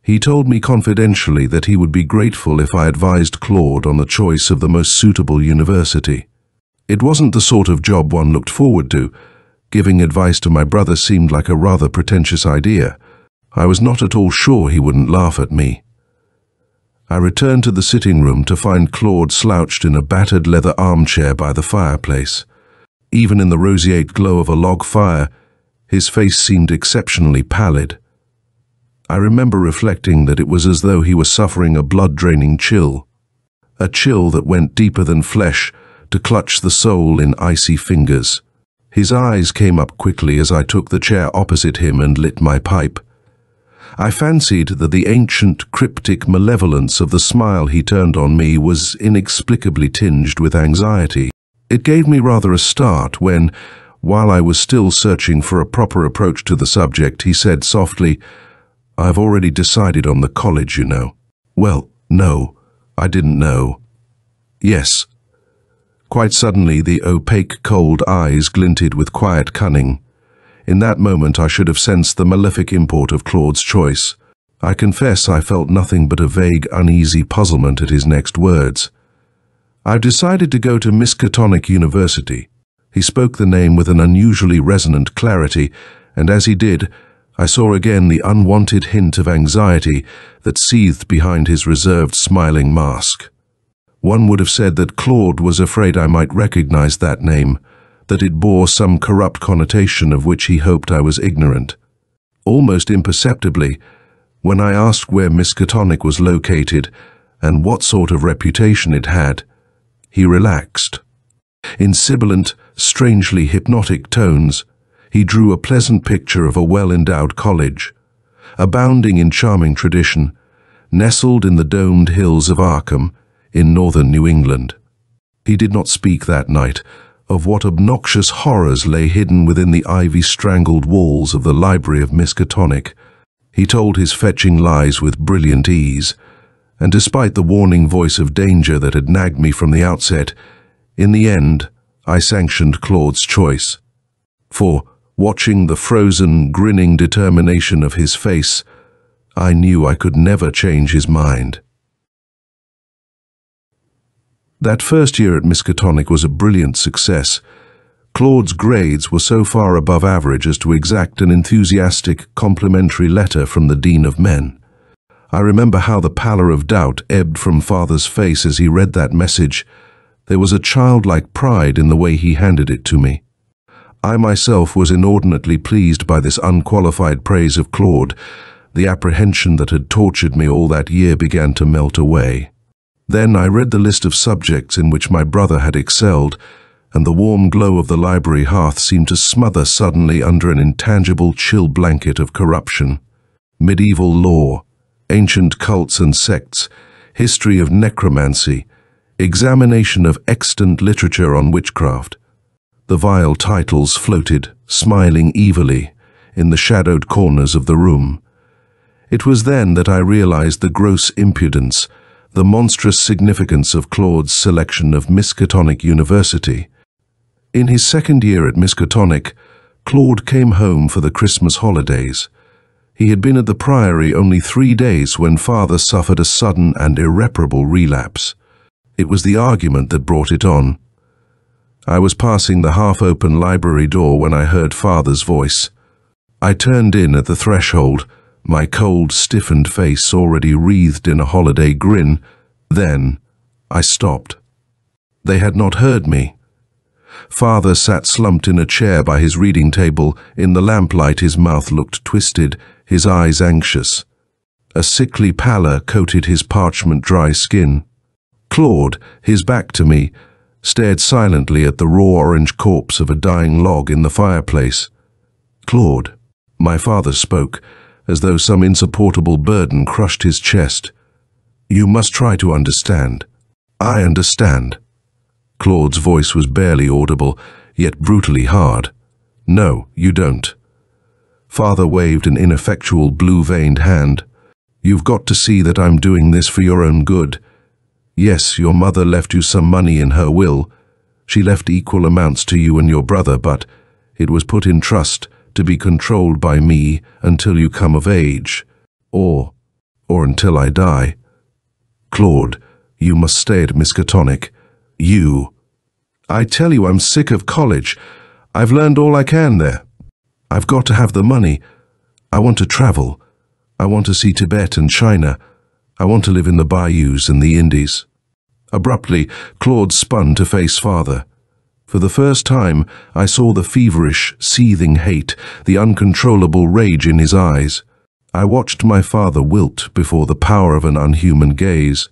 he told me confidentially that he would be grateful if I advised Claude on the choice of the most suitable university. It wasn't the sort of job one looked forward to. Giving advice to my brother seemed like a rather pretentious idea. I was not at all sure he wouldn't laugh at me. I returned to the sitting room to find Claude slouched in a battered leather armchair by the fireplace. Even in the roseate glow of a log fire, his face seemed exceptionally pallid. I remember reflecting that it was as though he was suffering a blood-draining chill, a chill that went deeper than flesh to clutch the soul in icy fingers. His eyes came up quickly as I took the chair opposite him and lit my pipe. I fancied that the ancient, cryptic malevolence of the smile he turned on me was inexplicably tinged with anxiety. It gave me rather a start when, while I was still searching for a proper approach to the subject, he said softly, "I've already decided on the college, you know." Well, no, I didn't know. Yes. Quite suddenly, the opaque, cold eyes glinted with quiet cunning. In that moment, I should have sensed the malefic import of Claude's choice. I confess I felt nothing but a vague, uneasy puzzlement at his next words. "I've decided to go to Miskatonic University." He spoke the name with an unusually resonant clarity, and as he did, I saw again the unwanted hint of anxiety that seethed behind his reserved, smiling mask. One would have said that Claude was afraid I might recognize that name, that it bore some corrupt connotation of which he hoped I was ignorant. Almost imperceptibly, when I asked where Miskatonic was located and what sort of reputation it had, he relaxed. In sibilant, strangely hypnotic tones, he drew a pleasant picture of a well-endowed college, abounding in charming tradition, nestled in the domed hills of Arkham, in northern New England. He did not speak that night of what obnoxious horrors lay hidden within the ivy-strangled walls of the library of Miskatonic. He told his fetching lies with brilliant ease, and despite the warning voice of danger that had nagged me from the outset, in the end, I sanctioned Claude's choice. For, watching the frozen, grinning determination of his face, I knew I could never change his mind. That first year at Miskatonic was a brilliant success. Claude's grades were so far above average as to exact an enthusiastic, complimentary letter from the Dean of Men. I remember how the pallor of doubt ebbed from Father's face as he read that message. There was a childlike pride in the way he handed it to me. I myself was inordinately pleased by this unqualified praise of Claude. The apprehension that had tortured me all that year began to melt away. Then I read the list of subjects in which my brother had excelled, and the warm glow of the library hearth seemed to smother suddenly under an intangible chill blanket of corruption. Medieval law, ancient cults and sects, history of necromancy, examination of extant literature on witchcraft. The vile titles floated, smiling evilly, in the shadowed corners of the room. It was then that I realized the gross impudence, the monstrous significance of Claude's selection of Miskatonic University. In his second year at Miskatonic, Claude came home for the Christmas holidays. He had been at the Priory only 3 days when Father suffered a sudden and irreparable relapse. It was the argument that brought it on. I was passing the half-open library door when I heard Father's voice. I turned in at the threshold, my cold, stiffened face already wreathed in a holiday grin. Then I stopped. They had not heard me. Father sat slumped in a chair by his reading table. In the lamplight his mouth looked twisted, his eyes anxious. A sickly pallor coated his parchment-dry skin. Claude, his back to me, stared silently at the raw orange corpse of a dying log in the fireplace. "Claude," my father spoke, as though some insupportable burden crushed his chest. "You must try to understand." "I understand." Claude's voice was barely audible, yet brutally hard. "No, you don't." Father waved an ineffectual blue-veined hand. "You've got to see that I'm doing this for your own good. Yes, your mother left you some money in her will. She left equal amounts to you and your brother, but it was put in trust to be controlled by me until you come of age, or until I die. Claude, you must stay at Miskatonic. I tell you, I'm sick of college. I've learned all I can there. I've got to have the money. I want to travel. I want to see Tibet and China. I want to live in the bayous and the Indies." Abruptly, Claude spun to face Father. For the first time, I saw the feverish, seething hate, the uncontrollable rage in his eyes. I watched my father wilt before the power of an unhuman gaze.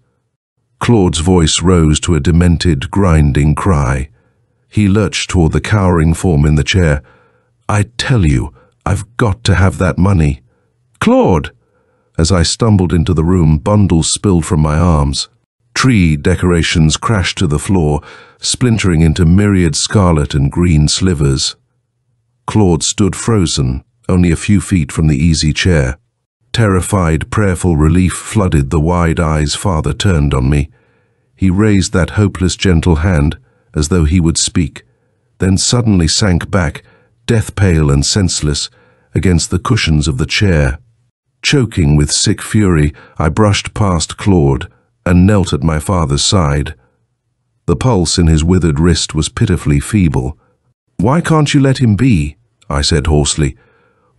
Claude's voice rose to a demented, grinding cry. He lurched toward the cowering form in the chair. "I tell you, I've got to have that money." "Claude!" As I stumbled into the room, bundles spilled from my arms. Tree decorations crashed to the floor, splintering into myriad scarlet and green slivers. Claude stood frozen, only a few feet from the easy chair. Terrified, prayerful relief flooded the wide eyes Father turned on me. He raised that hopeless, gentle hand, as though he would speak, then suddenly sank back, death-pale and senseless, against the cushions of the chair. Choking with sick fury, I brushed past Claude and knelt at my father's side. The pulse in his withered wrist was pitifully feeble. "Why can't you let him be?" I said hoarsely.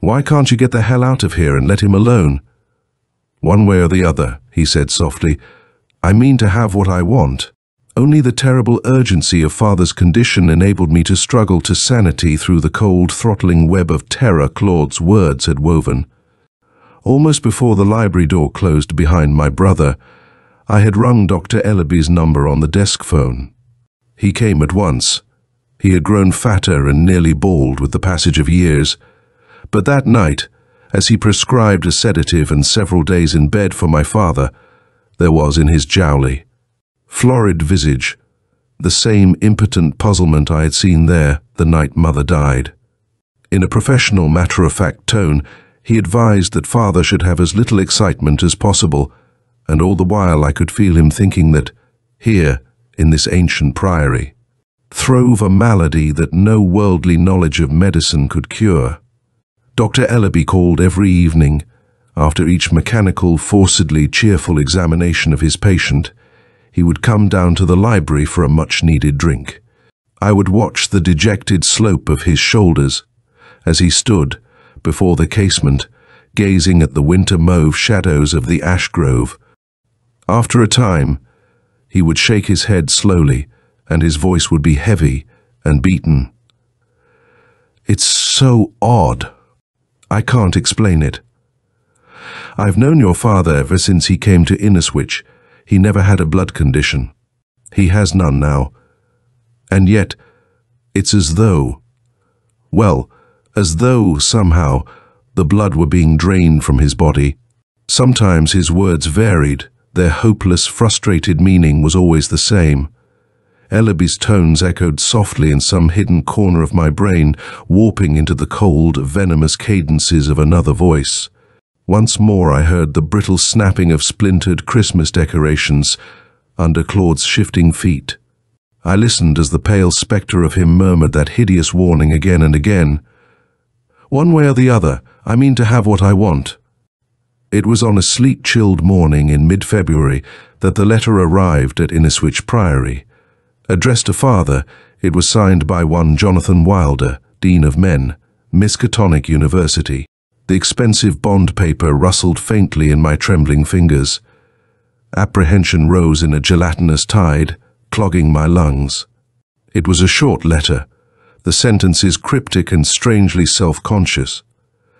"Why can't you get the hell out of here and let him alone?" "One way or the other," he said softly. "I mean to have what I want." Only the terrible urgency of Father's condition enabled me to struggle to sanity through the cold, throttling web of terror Claude's words had woven. Almost before the library door closed behind my brother, I had rung Dr. Ellaby's number on the desk phone. He came at once. He had grown fatter and nearly bald with the passage of years. But that night, as he prescribed a sedative and several days in bed for my father, there was in his jowly, florid visage the same impotent puzzlement I had seen there the night Mother died. In a professional, matter-of-fact tone, he advised that Father should have as little excitement as possible, and all the while I could feel him thinking that, here, in this ancient priory, throve a malady that no worldly knowledge of medicine could cure. Dr. Ellaby called every evening. After each mechanical, forcedly cheerful examination of his patient, he would come down to the library for a much-needed drink. I would watch the dejected slope of his shoulders as he stood before the casement, gazing at the winter mauve shadows of the ash grove. After a time, he would shake his head slowly, and his voice would be heavy and beaten. It's so odd. I can't explain it. I've known your father ever since he came to Inniswich. He never had a blood condition. He has none now. And yet, it's as though, somehow the blood were being drained from his body. Sometimes his words varied. Their hopeless, frustrated meaning was always the same. Ellaby's tones echoed softly in some hidden corner of my brain, warping into the cold, venomous cadences of another voice. Once more I heard the brittle snapping of splintered Christmas decorations under Claude's shifting feet. I listened as the pale spectre of him murmured that hideous warning again and again. One way or the other, I mean to have what I want. It was on a sleet-chilled morning in mid-February that the letter arrived at Inniswich Priory. Addressed to Father, it was signed by one Jonathan Wilder, Dean of Men, Miskatonic University. The expensive bond paper rustled faintly in my trembling fingers. Apprehension rose in a gelatinous tide, clogging my lungs. It was a short letter, the sentences cryptic and strangely self-conscious.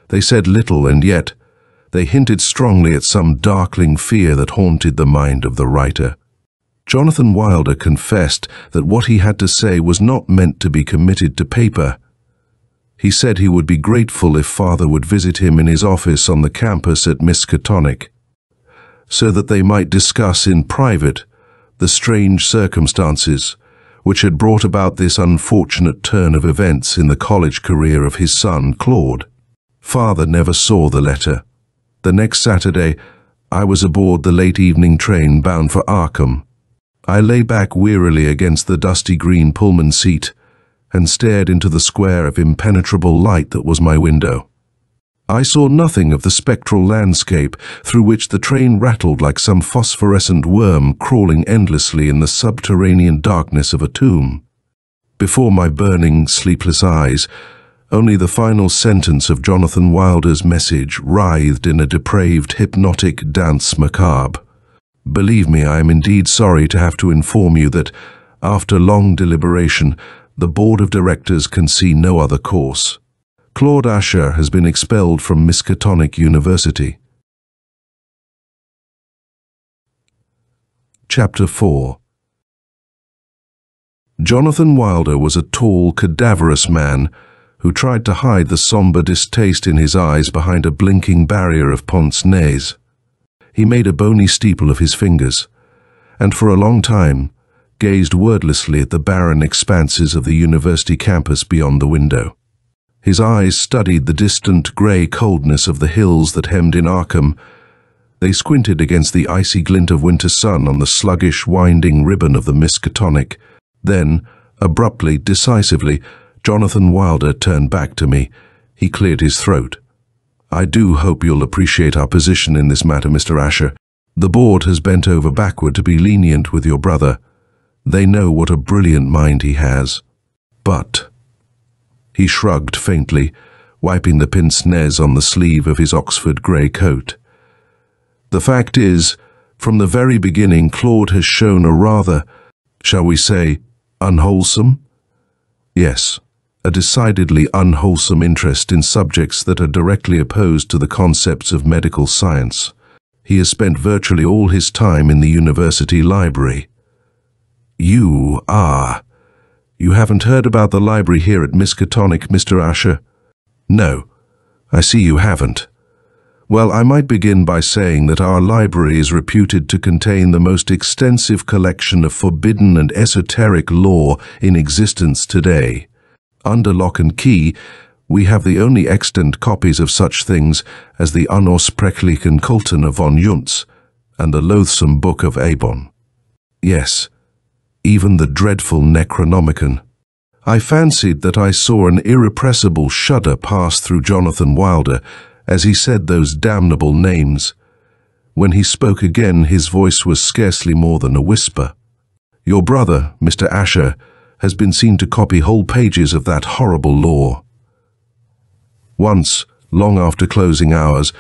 They said little, and yet they hinted strongly at some darkling fear that haunted the mind of the writer. Jonathan Wilder confessed that what he had to say was not meant to be committed to paper. He said he would be grateful if Father would visit him in his office on the campus at Miskatonic, so that they might discuss in private the strange circumstances which had brought about this unfortunate turn of events in the college career of his son, Claude. Father never saw the letter. The next Saturday, I was aboard the late evening train bound for Arkham. I lay back wearily against the dusty green Pullman seat and stared into the square of impenetrable light that was my window. I saw nothing of the spectral landscape through which the train rattled like some phosphorescent worm crawling endlessly in the subterranean darkness of a tomb. Before my burning, sleepless eyes, only the final sentence of Jonathan Wilder's message writhed in a depraved, hypnotic dance macabre. Believe me, I am indeed sorry to have to inform you that, after long deliberation, the board of directors can see no other course. Claude Ashur has been expelled from Miskatonic University. Chapter 4. Jonathan Wilder was a tall, cadaverous man who tried to hide the somber distaste in his eyes behind a blinking barrier of pince-nez. He made a bony steeple of his fingers, and for a long time gazed wordlessly at the barren expanses of the university campus beyond the window. His eyes studied the distant grey coldness of the hills that hemmed in Arkham. They squinted against the icy glint of winter sun on the sluggish, winding ribbon of the Miskatonic. Then, abruptly, decisively, Jonathan Wilder turned back to me. He cleared his throat. I do hope you'll appreciate our position in this matter, Mr. Ashur. The board has bent over backward to be lenient with your brother. They know what a brilliant mind he has. But... He shrugged faintly, wiping the pince-nez on the sleeve of his Oxford grey coat. The fact is, from the very beginning, Claude has shown a rather, shall we say, unwholesome? Yes, a decidedly unwholesome interest in subjects that are directly opposed to the concepts of medical science. He has spent virtually all his time in the university library. You haven't heard about the library here at Miskatonic, Mr. Ashur? No, I see you haven't. Well, I might begin by saying that our library is reputed to contain the most extensive collection of forbidden and esoteric lore in existence today. Under lock and key, we have the only extant copies of such things as the Unaussprechlichen Kulten of von Juntz and the loathsome Book of Abon. Yes, even the dreadful Necronomicon. I fancied that I saw an irrepressible shudder pass through Jonathan Wilder as he said those damnable names. When he spoke again, his voice was scarcely more than a whisper. Your brother, Mr. Ashur, has been seen to copy whole pages of that horrible lore. Once, long after closing hours,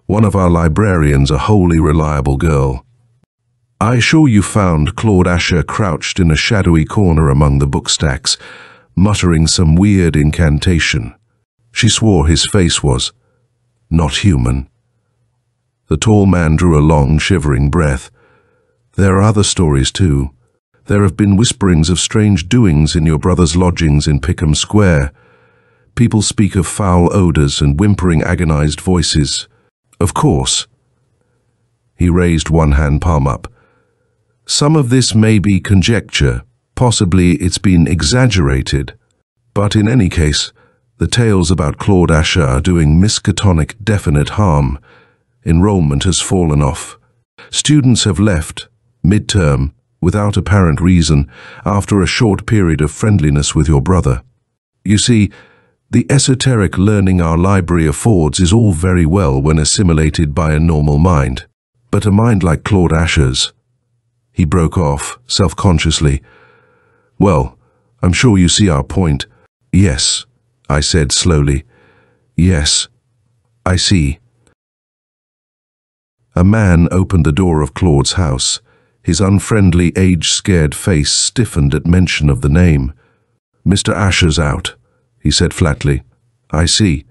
one of our librarians, a wholly reliable girl. I assure you found Claude Ashur crouched in a shadowy corner among the bookstacks, muttering some weird incantation. She swore his face was not human. The tall man drew a long, shivering breath. There are other stories too. There have been whisperings of strange doings in your brother's lodgings in Pickham Square. People speak of foul odors and whimpering, agonized voices. Of course. He raised one hand palm up. Some of this may be conjecture. Possibly it's been exaggerated. But in any case, the tales about Claude Ashur doing miskatonic definite harm. Enrollment has fallen off. Students have left, mid-term, without apparent reason, after a short period of friendliness with your brother. You see, the esoteric learning our library affords is all very well when assimilated by a normal mind. But a mind like Claude Ashur's. He broke off, self-consciously. Well, I'm sure you see our point. Yes, I said slowly. Yes, I see. A man opened the door of Claude's house. His unfriendly, age-scared face stiffened at mention of the name. Mr. Ashur's out, he said flatly. I see.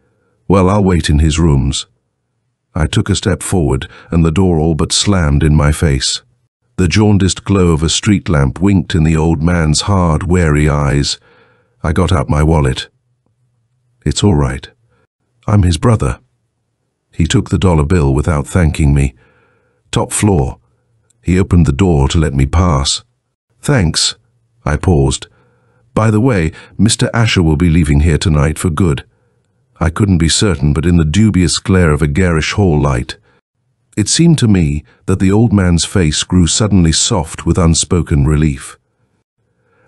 Well, I'll wait in his rooms. I took a step forward, and the door all but slammed in my face. The jaundiced glow of a street lamp winked in the old man's hard, wary eyes. I got out my wallet. It's all right. I'm his brother. He took the dollar bill without thanking me. Top floor. He opened the door to let me pass. Thanks. I paused. By the way, Mr. Ashur will be leaving here tonight for good. I couldn't be certain, but in the dubious glare of a garish hall light, it seemed to me that the old man's face grew suddenly soft with unspoken relief.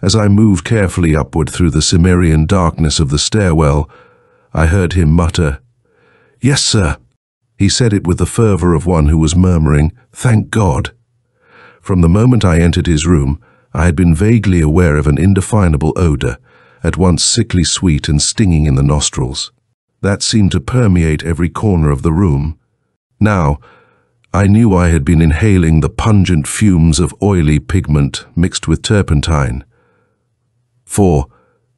As I moved carefully upward through the Cimmerian darkness of the stairwell, I heard him mutter, "Yes, sir." He said it with the fervor of one who was murmuring, "Thank God." From the moment I entered his room, I had been vaguely aware of an indefinable odor, at once sickly sweet and stinging in the nostrils. That seemed to permeate every corner of the room. Now, I knew I had been inhaling the pungent fumes of oily pigment mixed with turpentine. For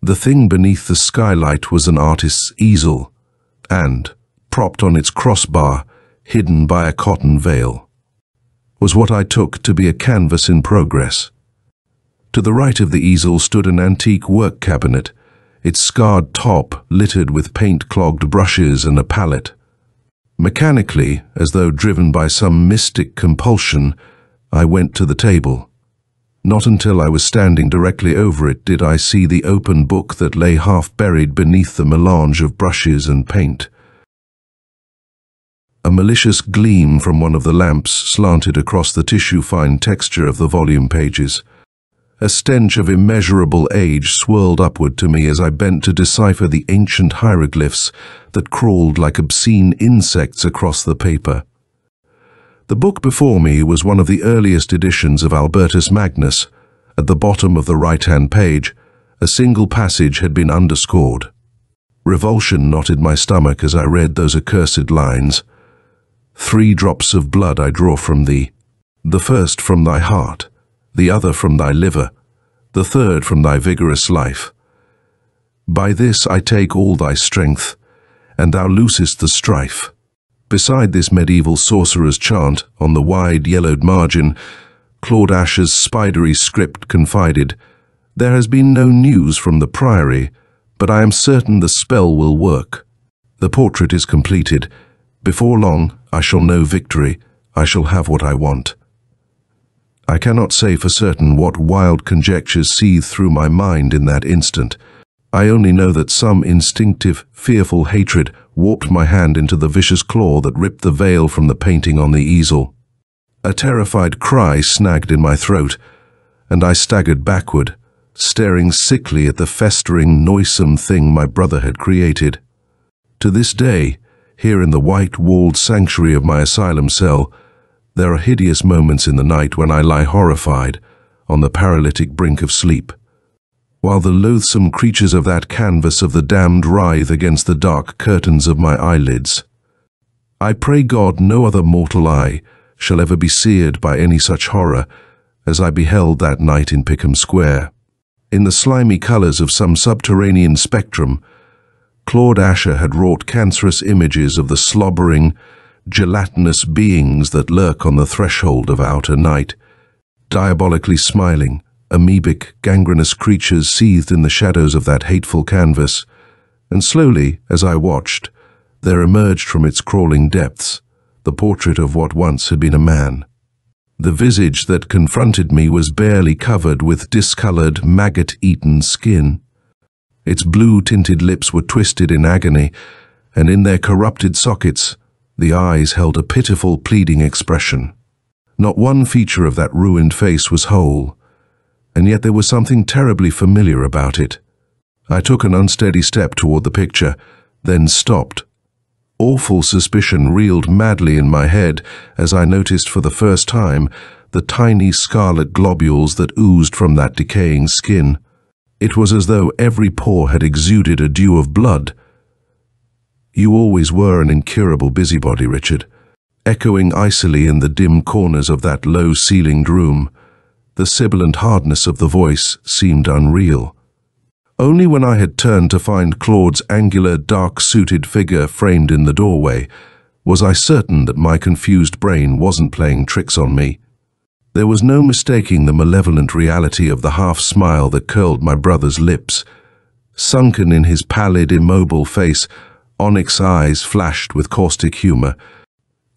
the thing beneath the skylight was an artist's easel, and, propped on its crossbar, hidden by a cotton veil, was what I took to be a canvas in progress. To the right of the easel stood an antique work cabinet, its scarred top littered with paint-clogged brushes and a palette. Mechanically, as though driven by some mystic compulsion, I went to the table. Not until I was standing directly over it did I see the open book that lay half-buried beneath the melange of brushes and paint. A malicious gleam from one of the lamps slanted across the tissue-fine texture of the volume pages. A stench of immeasurable age swirled upward to me as I bent to decipher the ancient hieroglyphs that crawled like obscene insects across the paper. The book before me was one of the earliest editions of Albertus Magnus. At the bottom of the right-hand page, a single passage had been underscored. Revulsion knotted my stomach as I read those accursed lines. 3 drops of blood I draw from thee, the first from thy heart, the other from thy liver, the third from thy vigorous life. By this I take all thy strength, and thou loosest the strife. Beside this medieval sorcerer's chant, on the wide yellowed margin, Claude Ashur's spidery script confided, "There has been no news from the priory, but I am certain the spell will work. The portrait is completed. Before long, I shall know victory. I shall have what I want." I cannot say for certain what wild conjectures seethed through my mind in that instant. I only know that some instinctive, fearful hatred warped my hand into the vicious claw that ripped the veil from the painting on the easel. A terrified cry snagged in my throat, and I staggered backward, staring sickly at the festering, noisome thing my brother had created. To this day, here in the white-walled sanctuary of my asylum cell, there are hideous moments in the night when I lie horrified on the paralytic brink of sleep. while the loathsome creatures of that canvas of the damned writhe against the dark curtains of my eyelids. I pray God no other mortal eye shall ever be seared by any such horror as I beheld that night in Pickham Square. In the slimy colours of some subterranean spectrum, Claude Ashur had wrought cancerous images of the slobbering, gelatinous beings that lurk on the threshold of outer night, diabolically smiling, amoebic, gangrenous creatures seethed in the shadows of that hateful canvas, and slowly, as I watched, there emerged from its crawling depths the portrait of what once had been a man. The visage that confronted me was barely covered with discoloured, maggot-eaten skin. Its blue-tinted lips were twisted in agony, and in their corrupted sockets, the eyes held a pitiful, pleading expression. Not one feature of that ruined face was whole, and yet there was something terribly familiar about it. I took an unsteady step toward the picture, then stopped. Awful suspicion reeled madly in my head as I noticed for the first time the tiny scarlet globules that oozed from that decaying skin. It was as though every pore had exuded a dew of blood. You always were an incurable busybody, Richard. Echoing icily in the dim corners of that low-ceilinged room, the sibilant hardness of the voice seemed unreal. Only when I had turned to find Claude's angular, dark-suited figure framed in the doorway was I certain that my confused brain wasn't playing tricks on me. There was no mistaking the malevolent reality of the half-smile that curled my brother's lips. Sunken in his pallid, immobile face, onyx eyes flashed with caustic humour.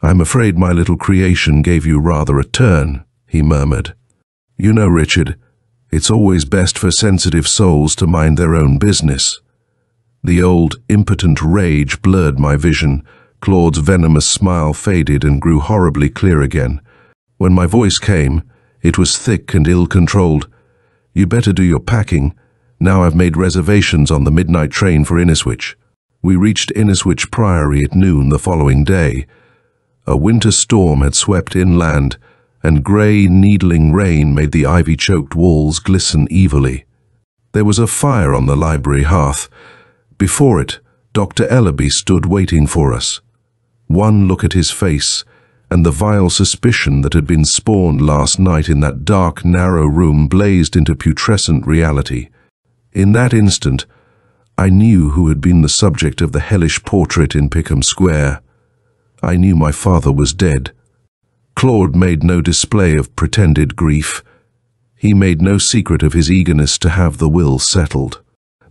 "I'm afraid my little creation gave you rather a turn," he murmured. "You know, Richard, it's always best for sensitive souls to mind their own business." The old, impotent rage blurred my vision. Claude's venomous smile faded and grew horribly clear again. When my voice came, it was thick and ill-controlled. "You better do your packing. Now I've made reservations on the midnight train for Inniswich." We reached Inniswich Priory at noon the following day. A winter storm had swept inland, and grey, needling rain made the ivy-choked walls glisten evilly. There was a fire on the library hearth. Before it, Dr. Ellaby stood waiting for us. One look at his face, and the vile suspicion that had been spawned last night in that dark, narrow room blazed into putrescent reality. In that instant, I knew who had been the subject of the hellish portrait in Pickham Square. I knew my father was dead. Claude made no display of pretended grief. He made no secret of his eagerness to have the will settled.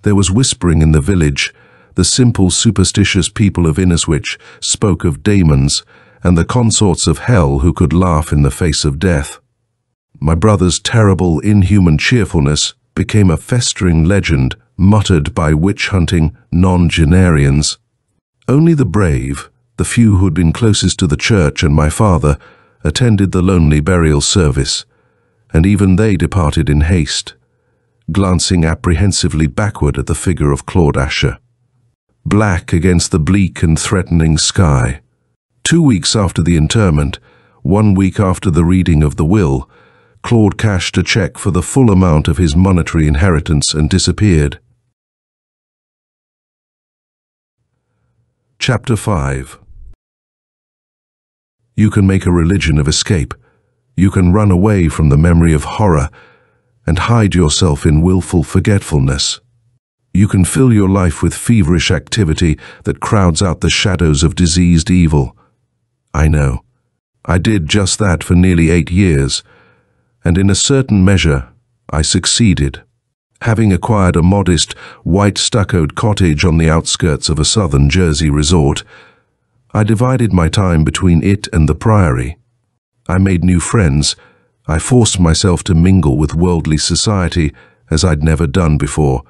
There was whispering in the village. The simple, superstitious people of Inniswich spoke of daemons and the consorts of hell who could laugh in the face of death. My brother's terrible, inhuman cheerfulness became a festering legend muttered by witch-hunting non-genarians. Only the brave, the few who had been closest to the church and my father, attended the lonely burial service, and even they departed in haste, glancing apprehensively backward at the figure of Claude Ashur, black against the bleak and threatening sky. 2 weeks after the interment, 1 week after the reading of the will, Claude cashed a cheque for the full amount of his monetary inheritance and disappeared. Chapter 5. You can make a religion of escape. You can run away from the memory of horror and hide yourself in willful forgetfulness. You can fill your life with feverish activity that crowds out the shadows of diseased evil. I know. I did just that for nearly 8 years, and in a certain measure, I succeeded. Having acquired a modest, white stuccoed cottage on the outskirts of a southern Jersey resort, I divided my time between it and the Priory. I made new friends. I forced myself to mingle with worldly society as I'd never done before.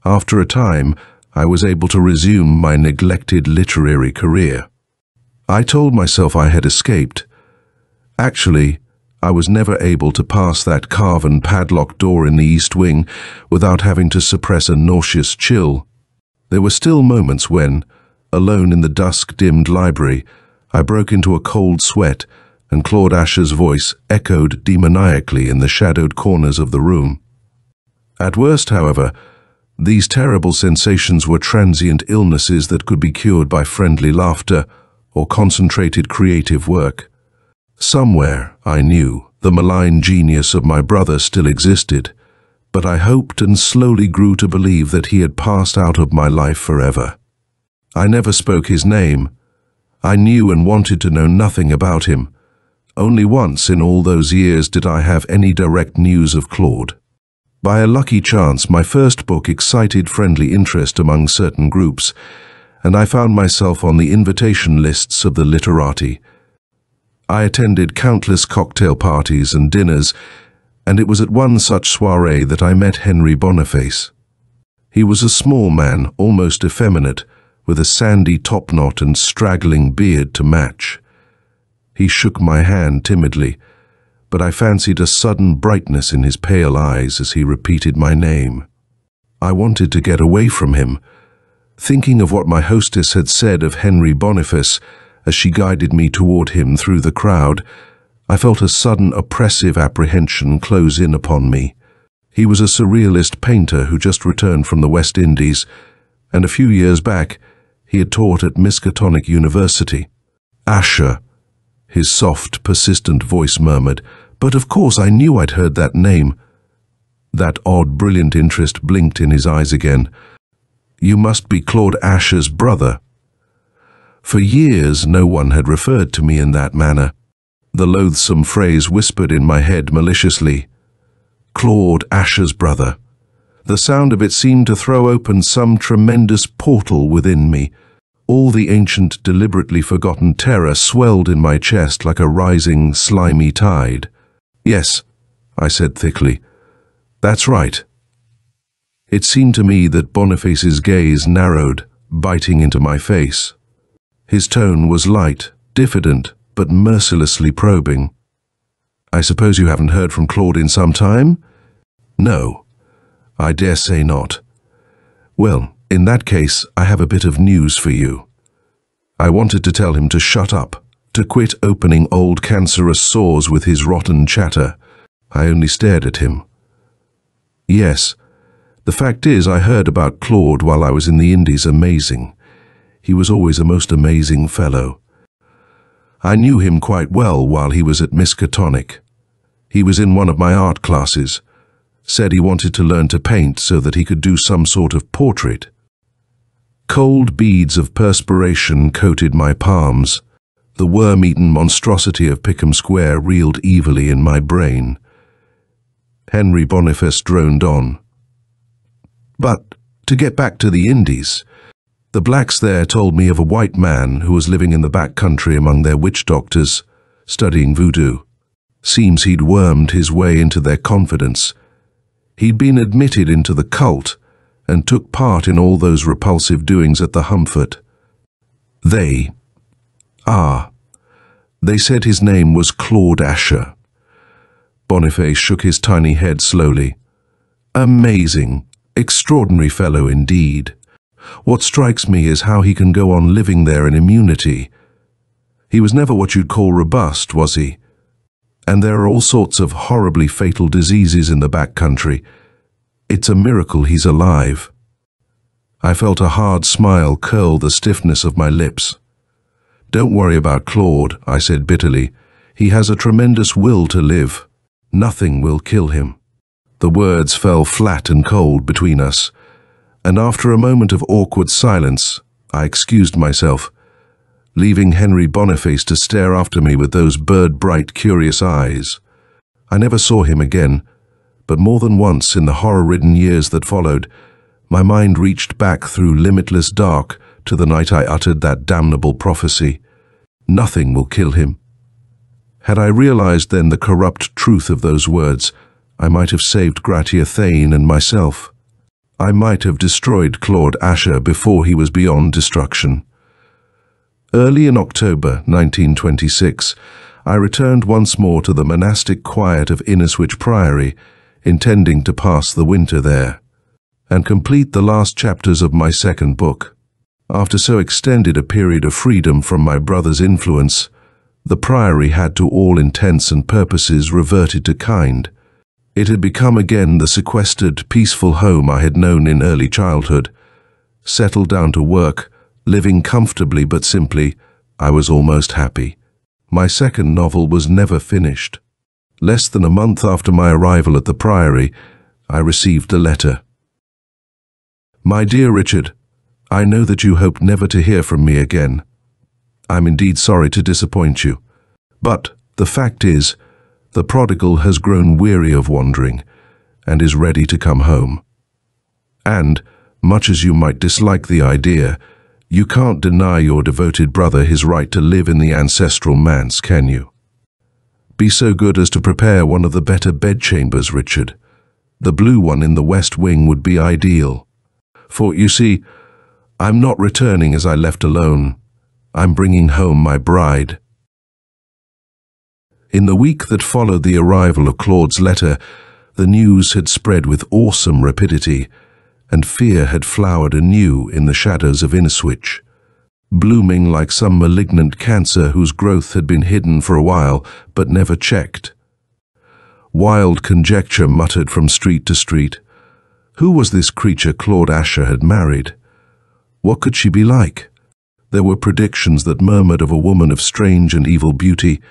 After a time, I was able to resume my neglected literary career. I told myself I had escaped. Actually, I was never able to pass that carven padlock door in the east wing without having to suppress a nauseous chill. There were still moments when, alone in the dusk-dimmed library, I broke into a cold sweat and Claude Ashur's voice echoed demoniacally in the shadowed corners of the room. At worst, however, these terrible sensations were transient illnesses that could be cured by friendly laughter or concentrated creative work. Somewhere, I knew, the malign genius of my brother still existed, but I hoped and slowly grew to believe that he had passed out of my life forever. I never spoke his name. I knew and wanted to know nothing about him. Only once in all those years did I have any direct news of Claude. By a lucky chance, my first book excited friendly interest among certain groups, and I found myself on the invitation lists of the literati. I attended countless cocktail parties and dinners, and it was at one such soiree that I met Henry Boniface. He was a small man, almost effeminate, with a sandy topknot and straggling beard to match. He shook my hand timidly, but I fancied a sudden brightness in his pale eyes as he repeated my name. I wanted to get away from him. Thinking of what my hostess had said of Henry Boniface as she guided me toward him through the crowd, I felt a sudden oppressive apprehension close in upon me. He was a surrealist painter who just returned from the West Indies, and a few years back he had taught at Miskatonic University. Ashur, his soft, persistent voice murmured, but of course I knew I'd heard that name. That odd, brilliant interest blinked in his eyes again. You must be Claude Ashur's brother. For years no one had referred to me in that manner. The loathsome phrase whispered in my head maliciously. Claude Ashur's brother. The sound of it seemed to throw open some tremendous portal within me. All the ancient, deliberately forgotten terror swelled in my chest like a rising, slimy tide. Yes, I said thickly. That's right. It seemed to me that Boniface's gaze narrowed, biting into my face. His tone was light, diffident, but mercilessly probing. I suppose you haven't heard from Claude in some time? No, I dare say not. Well, in that case, I have a bit of news for you. I wanted to tell him to shut up, to quit opening old cancerous sores with his rotten chatter. I only stared at him. Yes, the fact is I heard about Claude while I was in the Indies. Amazing. He was always a most amazing fellow. I knew him quite well while he was at Miskatonic. He was in one of my art classes. Said he wanted to learn to paint so that he could do some sort of portrait. Cold beads of perspiration coated my palms. The worm-eaten monstrosity of Pickham Square reeled evilly in my brain. Henry Boniface droned on. But to get back to the Indies, the blacks there told me of a white man who was living in the back country among their witch doctors, studying voodoo. Seems he'd wormed his way into their confidence. He'd been admitted into the cult and took part in all those repulsive doings at the Humfort. They said his name was Claude Ashur. Boniface shook his tiny head slowly. Amazing, extraordinary fellow indeed. What strikes me is how he can go on living there in immunity. He was never what you'd call robust, was he? And there are all sorts of horribly fatal diseases in the back country. It's a miracle he's alive. I felt a hard smile curl the stiffness of my lips. Don't worry about Claude, I said bitterly. He has a tremendous will to live. Nothing will kill him. The words fell flat and cold between us, and after a moment of awkward silence, I excused myself, leaving Henry Boniface to stare after me with those bird-bright, curious eyes. I never saw him again, but more than once in the horror-ridden years that followed, my mind reached back through limitless dark to the night I uttered that damnable prophecy. Nothing will kill him. Had I realized then the corrupt truth of those words, I might have saved Gratia Thane and myself. I might have destroyed Claude Ashur before he was beyond destruction. Early in October 1926, I returned once more to the monastic quiet of Inniswich Priory, intending to pass the winter there, and complete the last chapters of my second book. After so extended a period of freedom from my brother's influence, the Priory had to all intents and purposes reverted to kind. It had become again the sequestered, peaceful home I had known in early childhood. Settled down to work, living comfortably but simply, I was almost happy. My second novel was never finished. Less than a month after my arrival at the Priory, I received a letter. My dear Richard, I know that you hope never to hear from me again. I'm indeed sorry to disappoint you. But the fact is, the prodigal has grown weary of wandering and is ready to come home. And, much as you might dislike the idea, you can't deny your devoted brother his right to live in the ancestral manse, can you? Be so good as to prepare one of the better bedchambers, Richard. The blue one in the west wing would be ideal. For, you see, I'm not returning as I left alone. I'm bringing home my bride. In the week that followed the arrival of Claude's letter, the news had spread with awesome rapidity, and fear had flowered anew in the shadows of Inniswich, blooming like some malignant cancer whose growth had been hidden for a while but never checked. Wild conjecture muttered from street to street. Who was this creature Claude Ashur had married? What could she be like? There were predictions that murmured of a woman of strange and evil beauty.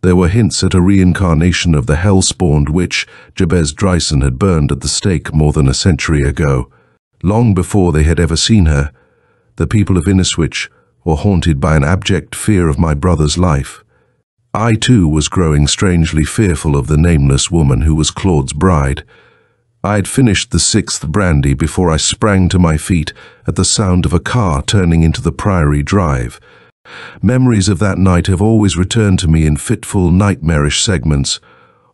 There were hints at a reincarnation of the hell-spawned witch Jabez Dreyson had burned at the stake more than a century ago. Long before they had ever seen her, the people of Inniswich were haunted by an abject fear of my brother's life. I too was growing strangely fearful of the nameless woman who was Claude's bride. I had finished the 6th brandy before I sprang to my feet at the sound of a car turning into the Priory Drive. Memories of that night have always returned to me in fitful, nightmarish segments,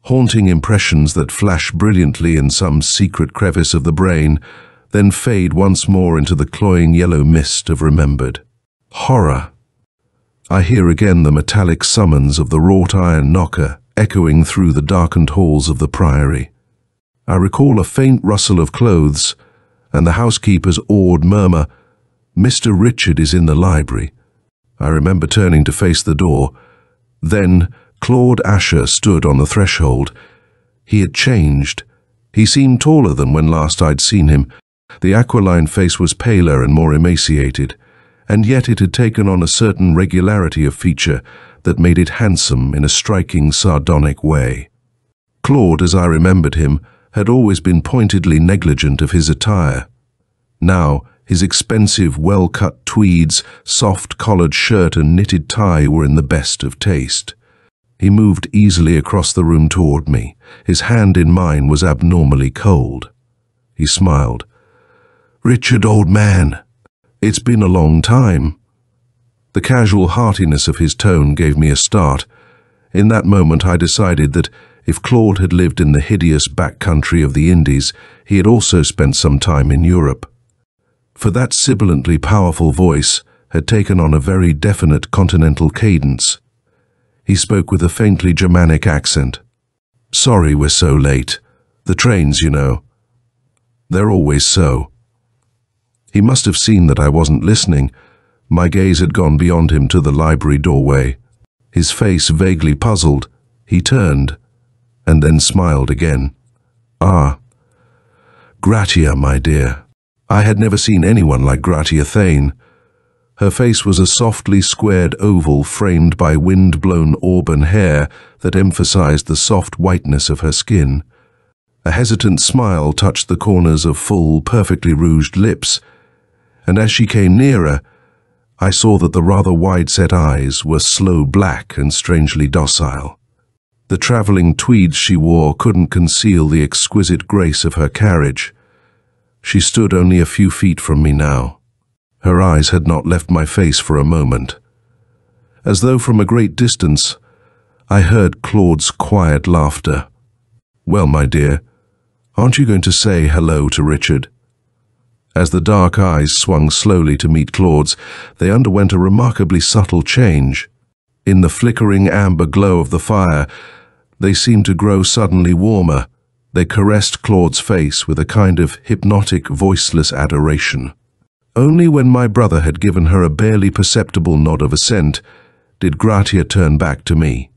haunting impressions that flash brilliantly in some secret crevice of the brain, then fade once more into the cloying yellow mist of remembered horror. I hear again the metallic summons of the wrought-iron knocker echoing through the darkened halls of the Priory. I recall a faint rustle of clothes and the housekeeper's awed murmur, "Mr. Richard is in the library." I remember turning to face the door. Then Claude Ashur stood on the threshold. He had changed. He seemed taller than when last I'd seen him. The aquiline face was paler and more emaciated, and yet it had taken on a certain regularity of feature that made it handsome in a striking, sardonic way. Claude, as I remembered him, had always been pointedly negligent of his attire. Now, his expensive, well-cut tweeds, soft-collared shirt and knitted tie were in the best of taste. He moved easily across the room toward me. His hand in mine was abnormally cold. He smiled. "Richard, old man, it's been a long time." The casual heartiness of his tone gave me a start. In that moment I decided that if Claude had lived in the hideous back country of the Indies, he had also spent some time in Europe. For that sibilantly powerful voice had taken on a very definite continental cadence. He spoke with a faintly Germanic accent. "Sorry we're so late. The trains, you know. They're always so." He must have seen that I wasn't listening. My gaze had gone beyond him to the library doorway. His face vaguely puzzled, he turned, and then smiled again. "Ah, Gratia, my dear." I had never seen anyone like Gratia Thane. Her face was a softly squared oval framed by wind-blown auburn hair that emphasized the soft whiteness of her skin. A hesitant smile touched the corners of full, perfectly rouged lips, and as she came nearer, I saw that the rather wide-set eyes were sloe black and strangely docile. The traveling tweeds she wore couldn't conceal the exquisite grace of her carriage. She stood only a few feet from me now. Her eyes had not left my face for a moment. As though from a great distance, I heard Claude's quiet laughter. "Well, my dear, aren't you going to say hello to Richard?" As the dark eyes swung slowly to meet Claude's, they underwent a remarkably subtle change. In the flickering amber glow of the fire, they seemed to grow suddenly warmer. They caressed Claude's face with a kind of hypnotic, voiceless adoration. Only when my brother had given her a barely perceptible nod of assent did Gratia turn back to me.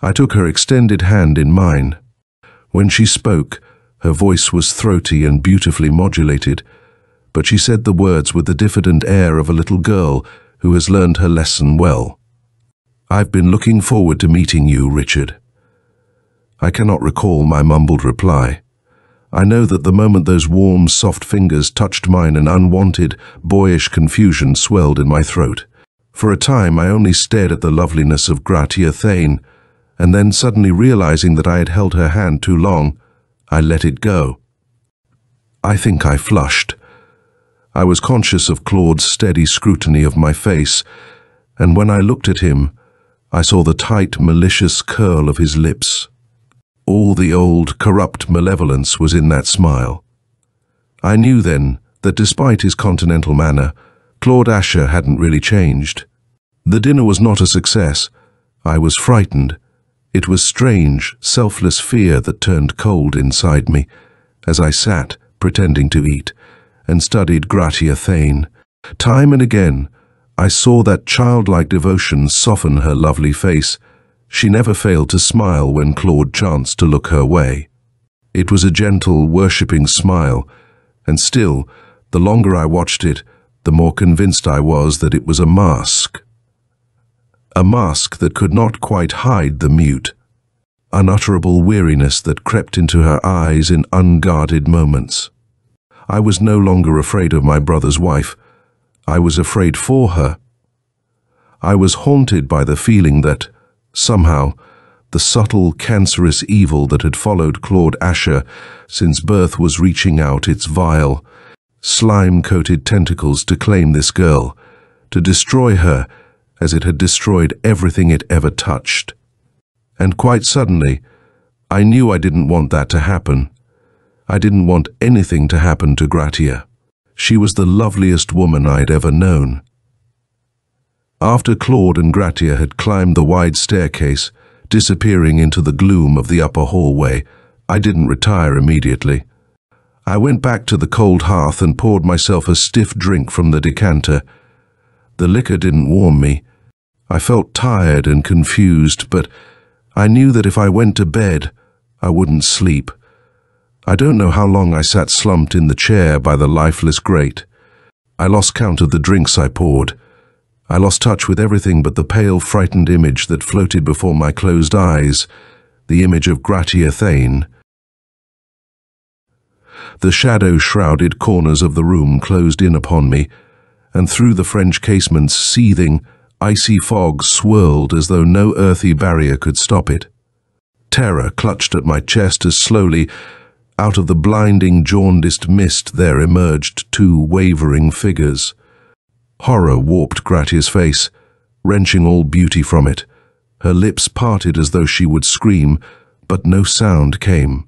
I took her extended hand in mine. When she spoke, her voice was throaty and beautifully modulated, but she said the words with the diffident air of a little girl who has learned her lesson well. "I've been looking forward to meeting you, Richard." I cannot recall my mumbled reply. I know that the moment those warm, soft fingers touched mine, an unwanted, boyish confusion swelled in my throat. For a time I only stared at the loveliness of Gratia Thane, and then suddenly realizing that I had held her hand too long, I let it go. I think I flushed. I was conscious of Claude's steady scrutiny of my face, and when I looked at him, I saw the tight, malicious curl of his lips. All the old, corrupt malevolence was in that smile. I knew then that despite his continental manner, Claude Ashur hadn't really changed. The dinner was not a success. I was frightened. It was strange, selfless fear that turned cold inside me as I sat, pretending to eat, and studied Gratia Thane. Time and again, I saw that childlike devotion soften her lovely face. She never failed to smile when Claude chanced to look her way. It was a gentle, worshipping smile, and still, the longer I watched it, the more convinced I was that it was a mask. A mask that could not quite hide the mute, unutterable weariness that crept into her eyes in unguarded moments. I was no longer afraid of my brother's wife. I was afraid for her. I was haunted by the feeling that, somehow, the subtle, cancerous evil that had followed Claude Ashur since birth was reaching out its vile, slime-coated tentacles to claim this girl, to destroy her as it had destroyed everything it ever touched. And quite suddenly, I knew I didn't want that to happen. I didn't want anything to happen to Gratia. She was the loveliest woman I'd ever known. After Claude and Gratia had climbed the wide staircase, disappearing into the gloom of the upper hallway, I didn't retire immediately. I went back to the cold hearth and poured myself a stiff drink from the decanter. The liquor didn't warm me. I felt tired and confused, but I knew that if I went to bed, I wouldn't sleep. I don't know how long I sat slumped in the chair by the lifeless grate. I lost count of the drinks I poured. I lost touch with everything but the pale, frightened image that floated before my closed eyes, the image of Gratia Thane. The shadow-shrouded corners of the room closed in upon me, and through the French casements, seething, icy fog swirled as though no earthly barrier could stop it. Terror clutched at my chest as slowly, out of the blinding, jaundiced mist, there emerged two wavering figures. Horror warped Gratia's face, wrenching all beauty from it. Her lips parted as though she would scream, but no sound came.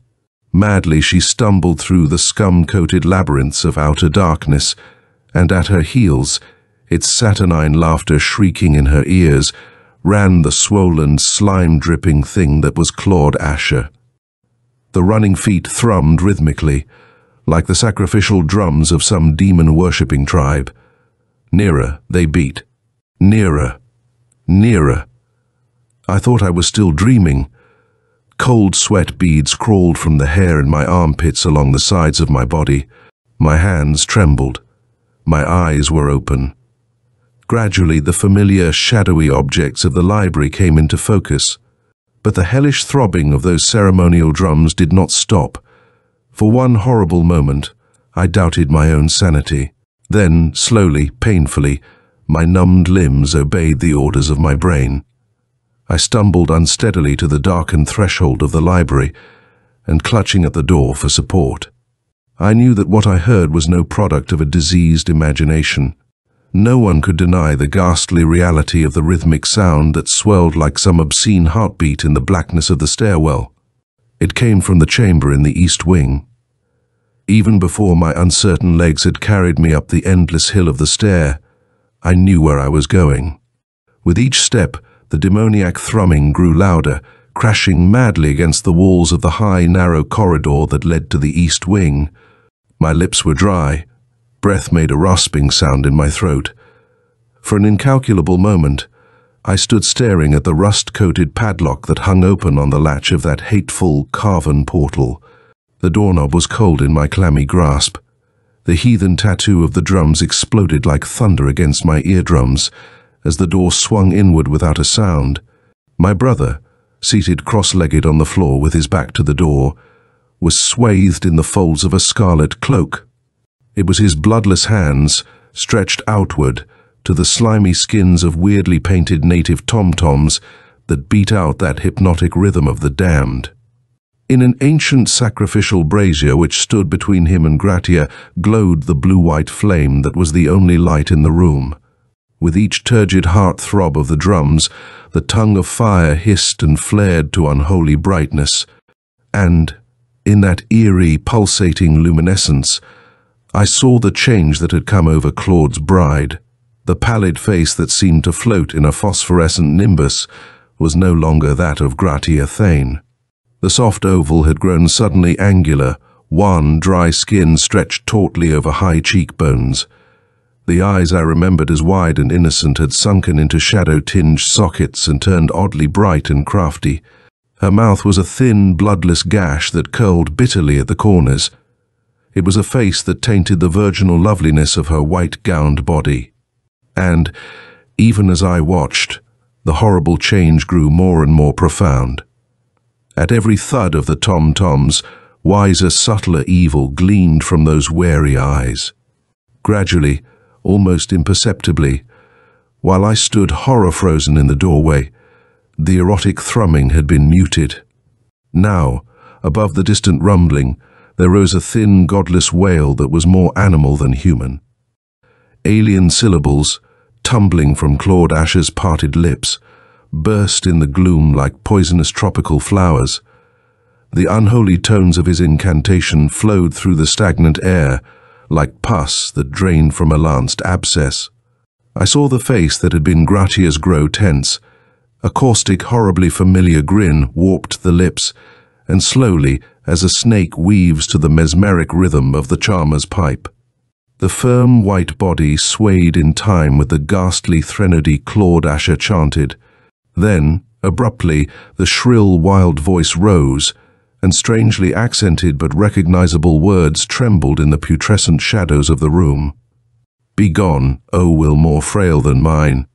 Madly she stumbled through the scum-coated labyrinths of outer darkness, and at her heels, its saturnine laughter shrieking in her ears, ran the swollen, slime-dripping thing that was Claude Ashur. The running feet thrummed rhythmically, like the sacrificial drums of some demon-worshipping tribe. Nearer they beat. Nearer. Nearer. I thought I was still dreaming. Cold sweat beads crawled from the hair in my armpits along the sides of my body. My hands trembled. My eyes were open. Gradually, the familiar, shadowy objects of the library came into focus. But the hellish throbbing of those ceremonial drums did not stop. For one horrible moment, I doubted my own sanity. Then, slowly, painfully, my numbed limbs obeyed the orders of my brain. I stumbled unsteadily to the darkened threshold of the library, and clutching at the door for support. I knew that what I heard was no product of a diseased imagination. No one could deny the ghastly reality of the rhythmic sound that swelled like some obscene heartbeat in the blackness of the stairwell. It came from the chamber in the east wing. Even before my uncertain legs had carried me up the endless hill of the stair, I knew where I was going. With each step, the demoniac thrumming grew louder, crashing madly against the walls of the high, narrow corridor that led to the east wing. My lips were dry. Breath made a rasping sound in my throat. For an incalculable moment, I stood staring at the rust-coated padlock that hung open on the latch of that hateful, carven portal. The doorknob was cold in my clammy grasp. The heathen tattoo of the drums exploded like thunder against my eardrums as the door swung inward without a sound. My brother, seated cross-legged on the floor with his back to the door, was swathed in the folds of a scarlet cloak. It was his bloodless hands, stretched outward to the slimy skins of weirdly painted native tom-toms that beat out that hypnotic rhythm of the damned. In an ancient sacrificial brazier which stood between him and Gratia glowed the blue-white flame that was the only light in the room. With each turgid heart-throb of the drums, the tongue of fire hissed and flared to unholy brightness. And, in that eerie, pulsating luminescence, I saw the change that had come over Claude's bride. The pallid face that seemed to float in a phosphorescent nimbus was no longer that of Gratia Thane. The soft oval had grown suddenly angular, wan, dry skin stretched tautly over high cheekbones. The eyes I remembered as wide and innocent had sunken into shadow-tinged sockets and turned oddly bright and crafty. Her mouth was a thin, bloodless gash that curled bitterly at the corners. It was a face that tainted the virginal loveliness of her white-gowned body. And, even as I watched, the horrible change grew more and more profound. At every thud of the tom-toms, wiser, subtler evil gleamed from those wary eyes. Gradually, almost imperceptibly, while I stood horror-frozen in the doorway, the erotic thrumming had been muted. Now, above the distant rumbling, there rose a thin, godless wail that was more animal than human. Alien syllables, tumbling from Claude Ashur's parted lips, burst in the gloom like poisonous tropical flowers. The unholy tones of his incantation flowed through the stagnant air, like pus that drained from a lanced abscess. I saw the face that had been Gratia's grow tense. A caustic, horribly familiar grin warped the lips, and slowly, as a snake weaves to the mesmeric rhythm of the charmer's pipe. The firm white body swayed in time with the ghastly threnody Claude Ashur chanted. Then, abruptly, the shrill, wild voice rose, and strangely accented but recognizable words trembled in the putrescent shadows of the room. "Begone, O will more frail than mine.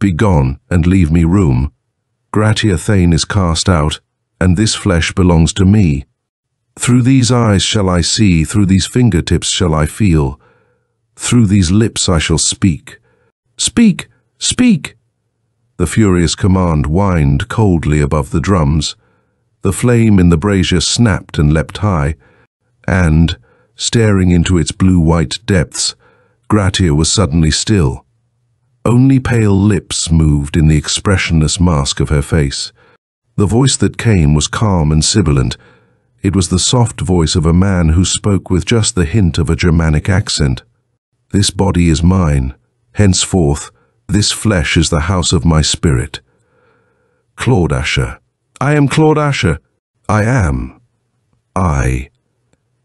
Begone, and leave me room. Gratia Thane is cast out, and this flesh belongs to me. Through these eyes shall I see, through these fingertips shall I feel. Through these lips I shall speak. Speak! Speak!" The furious command whined coldly above the drums. The flame in the brazier snapped and leapt high, and, staring into its blue-white depths, Gratia was suddenly still. Only pale lips moved in the expressionless mask of her face. The voice that came was calm and sibilant. It was the soft voice of a man who spoke with just the hint of a Germanic accent. "This body is mine. Henceforth, this flesh is the house of my spirit. Claude Ashur. I am Claude Ashur. I am. I.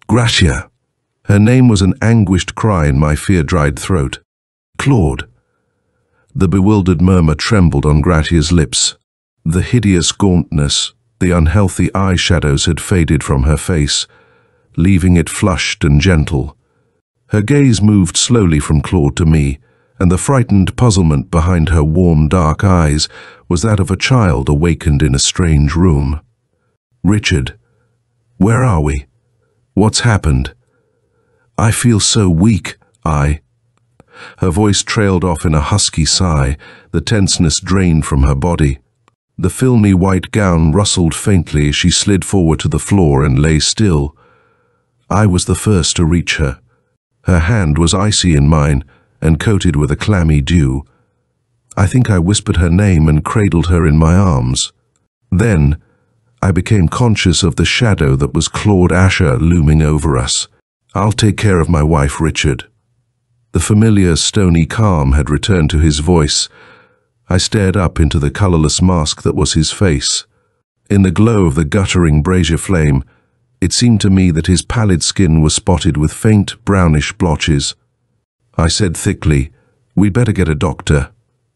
Gratia." Her name was an anguished cry in my fear-dried throat. "Claude." The bewildered murmur trembled on Gratia's lips. The hideous gauntness, the unhealthy eyeshadows had faded from her face, leaving it flushed and gentle. Her gaze moved slowly from Claude to me, and the frightened puzzlement behind her warm, dark eyes was that of a child awakened in a strange room. "Richard, where are we? What's happened? I feel so weak, Her voice trailed off in a husky sigh, the tenseness drained from her body. The filmy white gown rustled faintly as she slid forward to the floor and lay still. I was the first to reach her. Her hand was icy in mine and coated with a clammy dew. I think I whispered her name and cradled her in my arms. Then, I became conscious of the shadow that was Claude Ashur looming over us. "I'll take care of my wife, Richard." The familiar stony calm had returned to his voice. I stared up into the colorless mask that was his face. In the glow of the guttering brazier flame, it seemed to me that his pallid skin was spotted with faint brownish blotches. I said thickly, "We'd better get a doctor.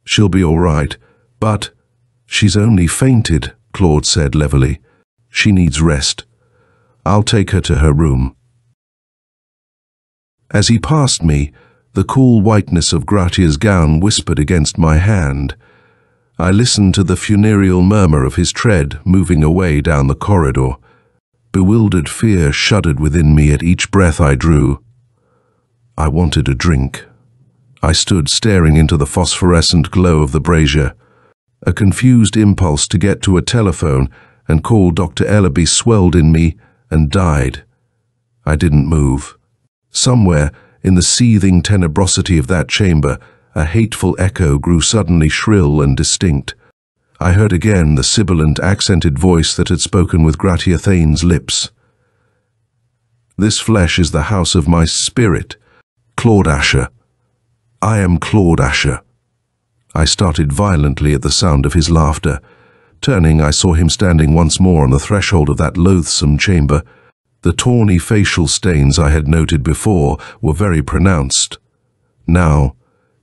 She'll be all right. But she's only fainted, Claude said levelly. She needs rest. I'll take her to her room. As he passed me, the cool whiteness of Gratia's gown whispered against my hand. I listened to the funereal murmur of his tread moving away down the corridor. Bewildered fear shuddered within me at each breath I drew. I wanted a drink. I stood staring into the phosphorescent glow of the brazier. A confused impulse to get to a telephone and call Dr. Ellaby swelled in me and died. I didn't move. Somewhere, in the seething tenebrosity of that chamber, a hateful echo grew suddenly shrill and distinct. I heard again the sibilant, accented voice that had spoken with Gratia Thane's lips. "This flesh is the house of my spirit, Claude Ashur. I am Claude Ashur." I started violently at the sound of his laughter. Turning, I saw him standing once more on the threshold of that loathsome chamber. The tawny facial stains I had noted before were very pronounced. Now,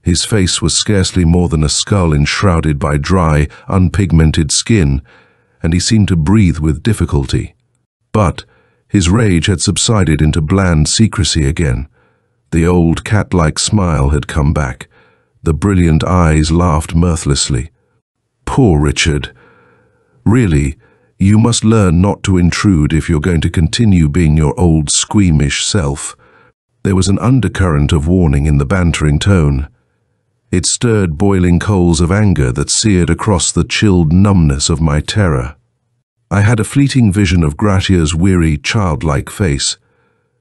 his face was scarcely more than a skull enshrouded by dry, unpigmented skin, and he seemed to breathe with difficulty. But his rage had subsided into bland secrecy again. The old cat-like smile had come back. The brilliant eyes laughed mirthlessly. "Poor Richard. Really, you must learn not to intrude if you're going to continue being your old squeamish self." There was an undercurrent of warning in the bantering tone. It stirred boiling coals of anger that seared across the chilled numbness of my terror. I had a fleeting vision of Gratia's weary, childlike face.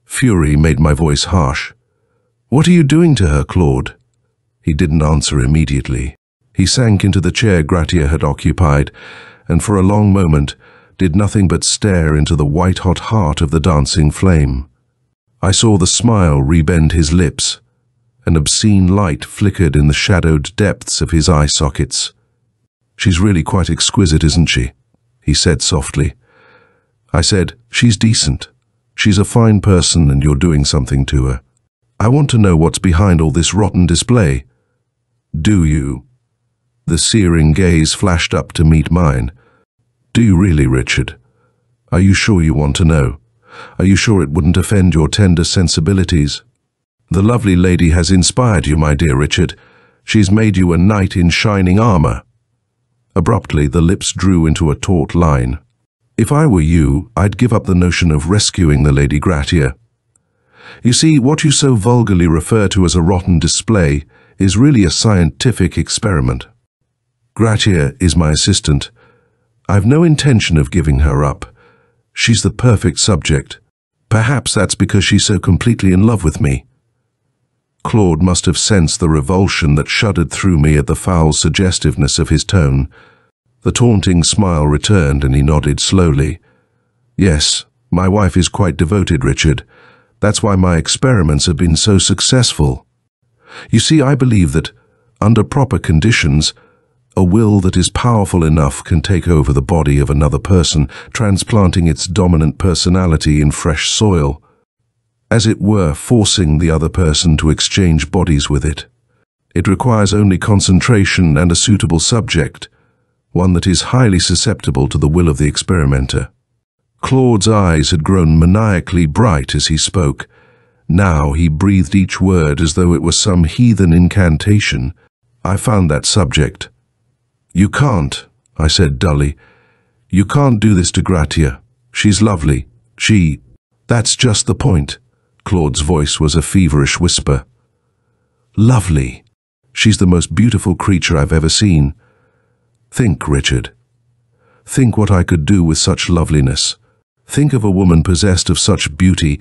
Fury made my voice harsh. "What are you doing to her, Claude?" He didn't answer immediately. He sank into the chair Gratia had occupied, and for a long moment did nothing but stare into the white-hot heart of the dancing flame. I saw the smile rebend his lips. An obscene light flickered in the shadowed depths of his eye sockets. "She's really quite exquisite, isn't she?" he said softly. I said, "She's decent. She's a fine person and you're doing something to her. I want to know what's behind all this rotten display." "Do you?" The searing gaze flashed up to meet mine. "Do you really, Richard? Are you sure you want to know? Are you sure it wouldn't offend your tender sensibilities? The lovely lady has inspired you, my dear Richard. She's made you a knight in shining armor." Abruptly, the lips drew into a taut line. "If I were you, I'd give up the notion of rescuing the Lady Gratia. You see, what you so vulgarly refer to as a rotten display is really a scientific experiment. Gratia is my assistant. I've no intention of giving her up. She's the perfect subject. Perhaps that's because she's so completely in love with me." Claude must have sensed the revulsion that shuddered through me at the foul suggestiveness of his tone. The taunting smile returned and he nodded slowly. "Yes, my wife is quite devoted, Richard. That's why my experiments have been so successful. You see, I believe that, under proper conditions, a will that is powerful enough can take over the body of another person, transplanting its dominant personality in fresh soil, as it were forcing the other person to exchange bodies with it. It requires only concentration and a suitable subject, one that is highly susceptible to the will of the experimenter." Claude's eyes had grown maniacally bright as he spoke. Now he breathed each word as though it was some heathen incantation. "I found that subject." "You can't," I said dully. "You can't do this to Gratia. She's lovely. That's just the point." Claude's voice was a feverish whisper. "Lovely. She's the most beautiful creature I've ever seen. Think, Richard. Think what I could do with such loveliness. Think of a woman possessed of such beauty,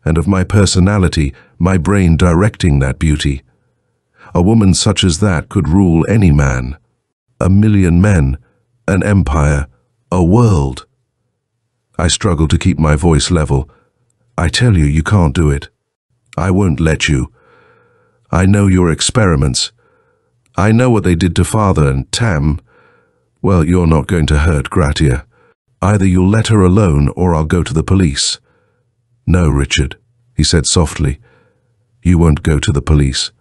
and of my personality, my brain directing that beauty. A woman such as that could rule any man. 1,000,000 men, an empire, a world." I struggled to keep my voice level. "I tell you, you can't do it. I won't let you. I know your experiments. I know what they did to Father and Tam. Well, you're not going to hurt Gratia. Either you'll let her alone or I'll go to the police." "No, Richard," he said softly. "You won't go to the police.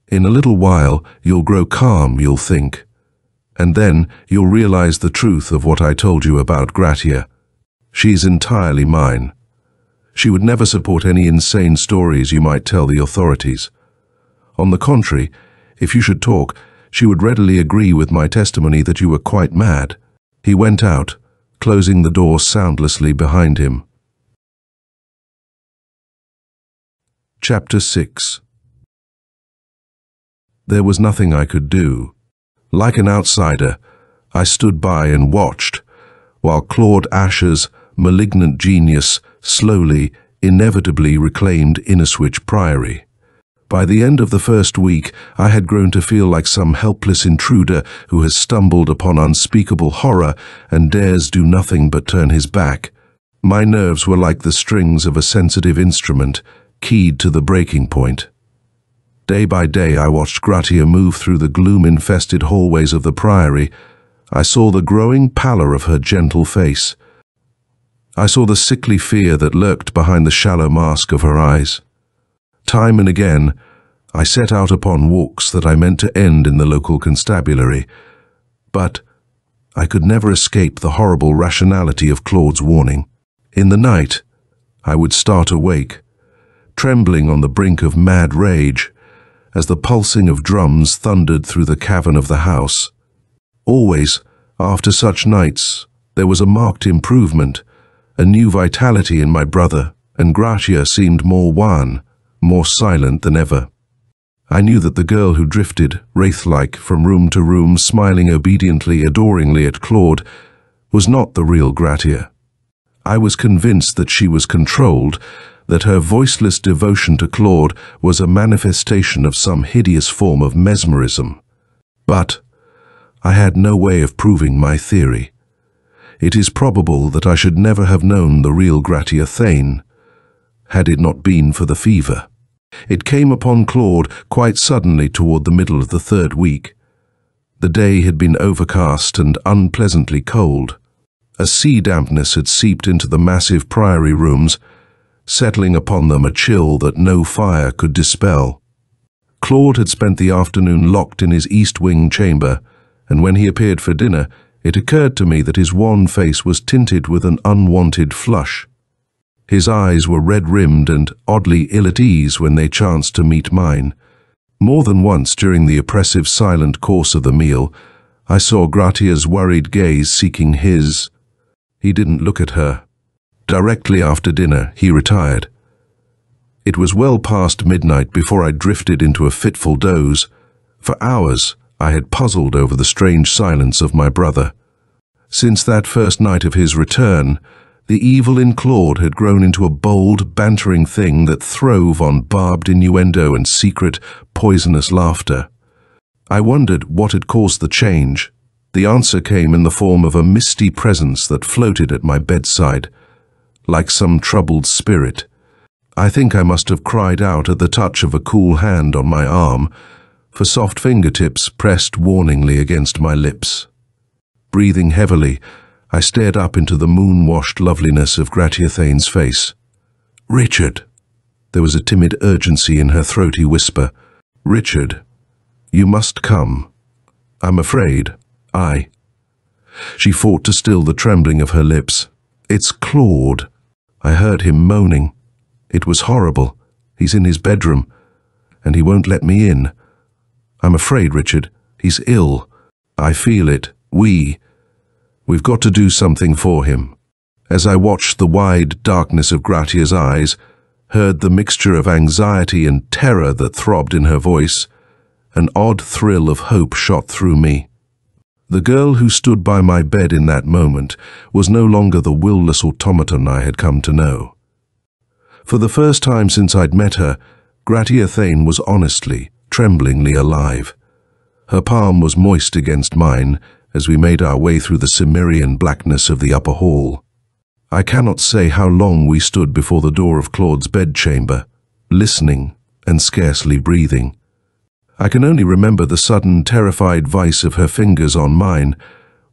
In a little while, you'll grow calm, you'll think. And then you'll realize the truth of what I told you about Gratia. She's entirely mine. She would never support any insane stories you might tell the authorities. On the contrary, if you should talk, she would readily agree with my testimony that you were quite mad. He went out, closing the door soundlessly behind him. Chapter 6. There was nothing I could do. Like an outsider, I stood by and watched, while Claude Ashur's malignant genius slowly, inevitably reclaimed Inniswich Priory. By the end of the first week, I had grown to feel like some helpless intruder who has stumbled upon unspeakable horror and dares do nothing but turn his back. My nerves were like the strings of a sensitive instrument, keyed to the breaking point. Day by day, I watched Gratia move through the gloom-infested hallways of the Priory. I saw the growing pallor of her gentle face. I saw the sickly fear that lurked behind the shallow mask of her eyes. Time and again, I set out upon walks that I meant to end in the local constabulary, but I could never escape the horrible rationality of Claude's warning. In the night, I would start awake, trembling on the brink of mad rage, as the pulsing of drums thundered through the cavern of the house. Always, after such nights, there was a marked improvement, a new vitality in my brother, and Gratia seemed more wan, more silent than ever. I knew that the girl who drifted, wraith-like, from room to room, smiling obediently, adoringly at Claude, was not the real Gratia. I was convinced that she was controlled, that her voiceless devotion to Claude was a manifestation of some hideous form of mesmerism. But I had no way of proving my theory. It is probable that I should never have known the real Gratia Thane, had it not been for the fever. It came upon Claude quite suddenly toward the middle of the third week. The day had been overcast and unpleasantly cold. A sea dampness had seeped into the massive priory rooms, settling upon them a chill that no fire could dispel. Claude had spent the afternoon locked in his east wing chamber, and when he appeared for dinner, it occurred to me that his wan face was tinted with an unwanted flush. His eyes were red-rimmed and oddly ill at ease when they chanced to meet mine. More than once during the oppressive silent course of the meal, I saw Gratia's worried gaze seeking his. He didn't look at her. Directly after dinner, he retired. It was well past midnight before I drifted into a fitful doze. For hours, I had puzzled over the strange silence of my brother. Since that first night of his return, the evil in Claude had grown into a bold, bantering thing that throve on barbed innuendo and secret, poisonous laughter. I wondered what had caused the change. The answer came in the form of a misty presence that floated at my bedside, like some troubled spirit. I think I must have cried out at the touch of a cool hand on my arm, for soft fingertips pressed warningly against my lips. Breathing heavily, I stared up into the moon-washed loveliness of Gratia Thane's face. "Richard!" There was a timid urgency in her throaty whisper. "Richard, you must come. I'm afraid. She fought to still the trembling of her lips. "It's Claude." I heard him moaning. "It was horrible. He's in his bedroom, and he won't let me in. I'm afraid, Richard. He's ill. I feel it. We've got to do something for him." As I watched the wide darkness of Gratia's eyes, heard the mixture of anxiety and terror that throbbed in her voice, an odd thrill of hope shot through me. The girl who stood by my bed in that moment was no longer the will-less automaton I had come to know. For the first time since I'd met her, Gratia Thane was honestly, tremblingly alive. Her palm was moist against mine as we made our way through the Cimmerian blackness of the upper hall. I cannot say how long we stood before the door of Claude's bedchamber, listening and scarcely breathing. I can only remember the sudden, terrified vice of her fingers on mine,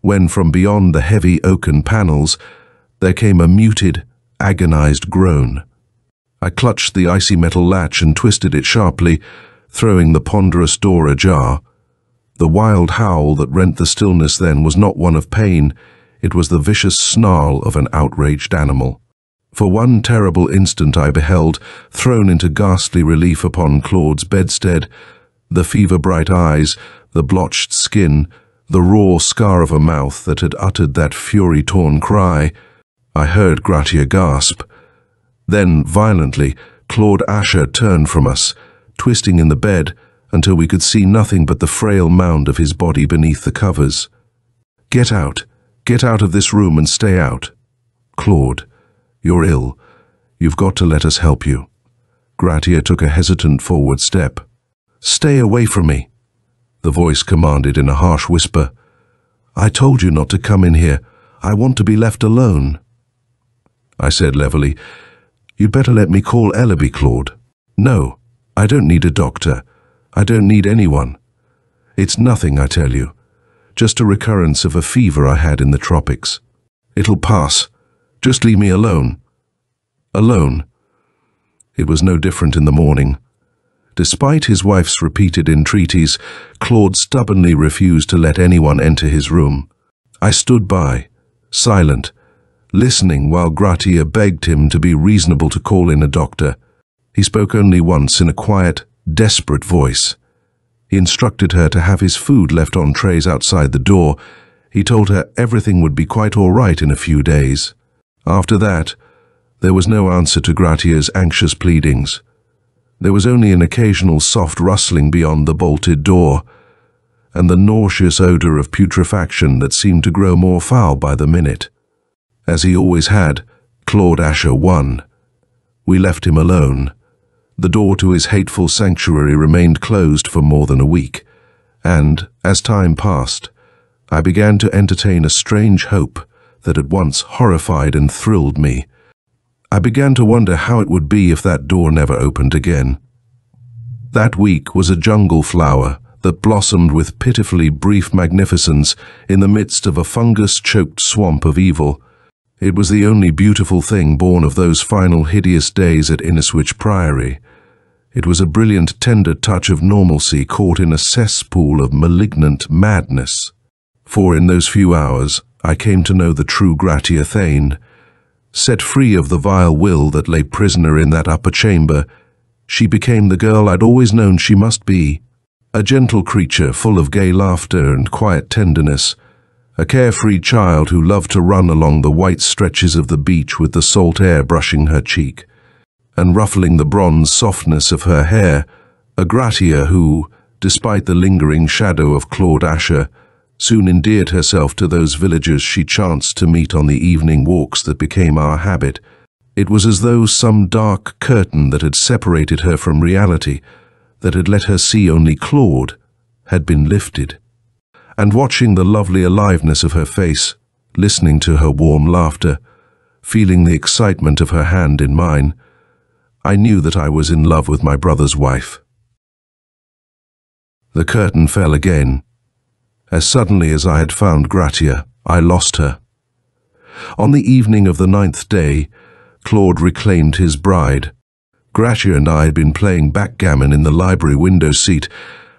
when from beyond the heavy oaken panels there came a muted, agonized groan. I clutched the icy metal latch and twisted it sharply, throwing the ponderous door ajar. The wild howl that rent the stillness then was not one of pain, it was the vicious snarl of an outraged animal. For one terrible instant I beheld, thrown into ghastly relief upon Claude's bedstead, the fever-bright eyes, the blotched skin, the raw scar of a mouth that had uttered that fury-torn cry. I heard Gratia gasp. Then, violently, Claude Ashur turned from us, twisting in the bed until we could see nothing but the frail mound of his body beneath the covers. "Get out. Get out of this room and stay out. Claude, you're ill. You've got to let us help you." Gratia took a hesitant forward step. "Stay away from me," the voice commanded in a harsh whisper. "I told you not to come in here. I want to be left alone." I said levelly, "You'd better let me call Ellaby, Claude." "No, I don't need a doctor. I don't need anyone. It's nothing, I tell you. Just a recurrence of a fever I had in the tropics. It'll pass. Just leave me alone." Alone. It was no different in the morning. Despite his wife's repeated entreaties, Claude stubbornly refused to let anyone enter his room. I stood by, silent, listening while Gratia begged him to be reasonable to call in a doctor. He spoke only once in a quiet, desperate voice. He instructed her to have his food left on trays outside the door. He told her everything would be quite all right in a few days. After that, there was no answer to Gratia's anxious pleadings. There was only an occasional soft rustling beyond the bolted door, and the nauseous odor of putrefaction that seemed to grow more foul by the minute. As he always had, Claude Ashur won. We left him alone. The door to his hateful sanctuary remained closed for more than a week, and, as time passed, I began to entertain a strange hope that at once horrified and thrilled me. I began to wonder how it would be if that door never opened again. That week was a jungle flower that blossomed with pitifully brief magnificence in the midst of a fungus-choked swamp of evil. It was the only beautiful thing born of those final hideous days at Inniswich Priory. It was a brilliant, tender touch of normalcy caught in a cesspool of malignant madness. For in those few hours, I came to know the true Gratia Thane. Set free of the vile will that lay prisoner in that upper chamber, she became the girl I'd always known she must be. A gentle creature full of gay laughter and quiet tenderness. A carefree child who loved to run along the white stretches of the beach with the salt air brushing her cheek and ruffling the bronze softness of her hair. A Gratia who, despite the lingering shadow of Claude Ashur, soon endeared herself to those villagers she chanced to meet on the evening walks that became our habit. It was as though some dark curtain that had separated her from reality, that had let her see only Claude, had been lifted. And watching the lovely aliveness of her face, listening to her warm laughter, feeling the excitement of her hand in mine, I knew that I was in love with my brother's wife. The curtain fell again. As suddenly as I had found Gratia, I lost her. On the evening of the 9th day, Claude reclaimed his bride. Gratia and I had been playing backgammon in the library window seat.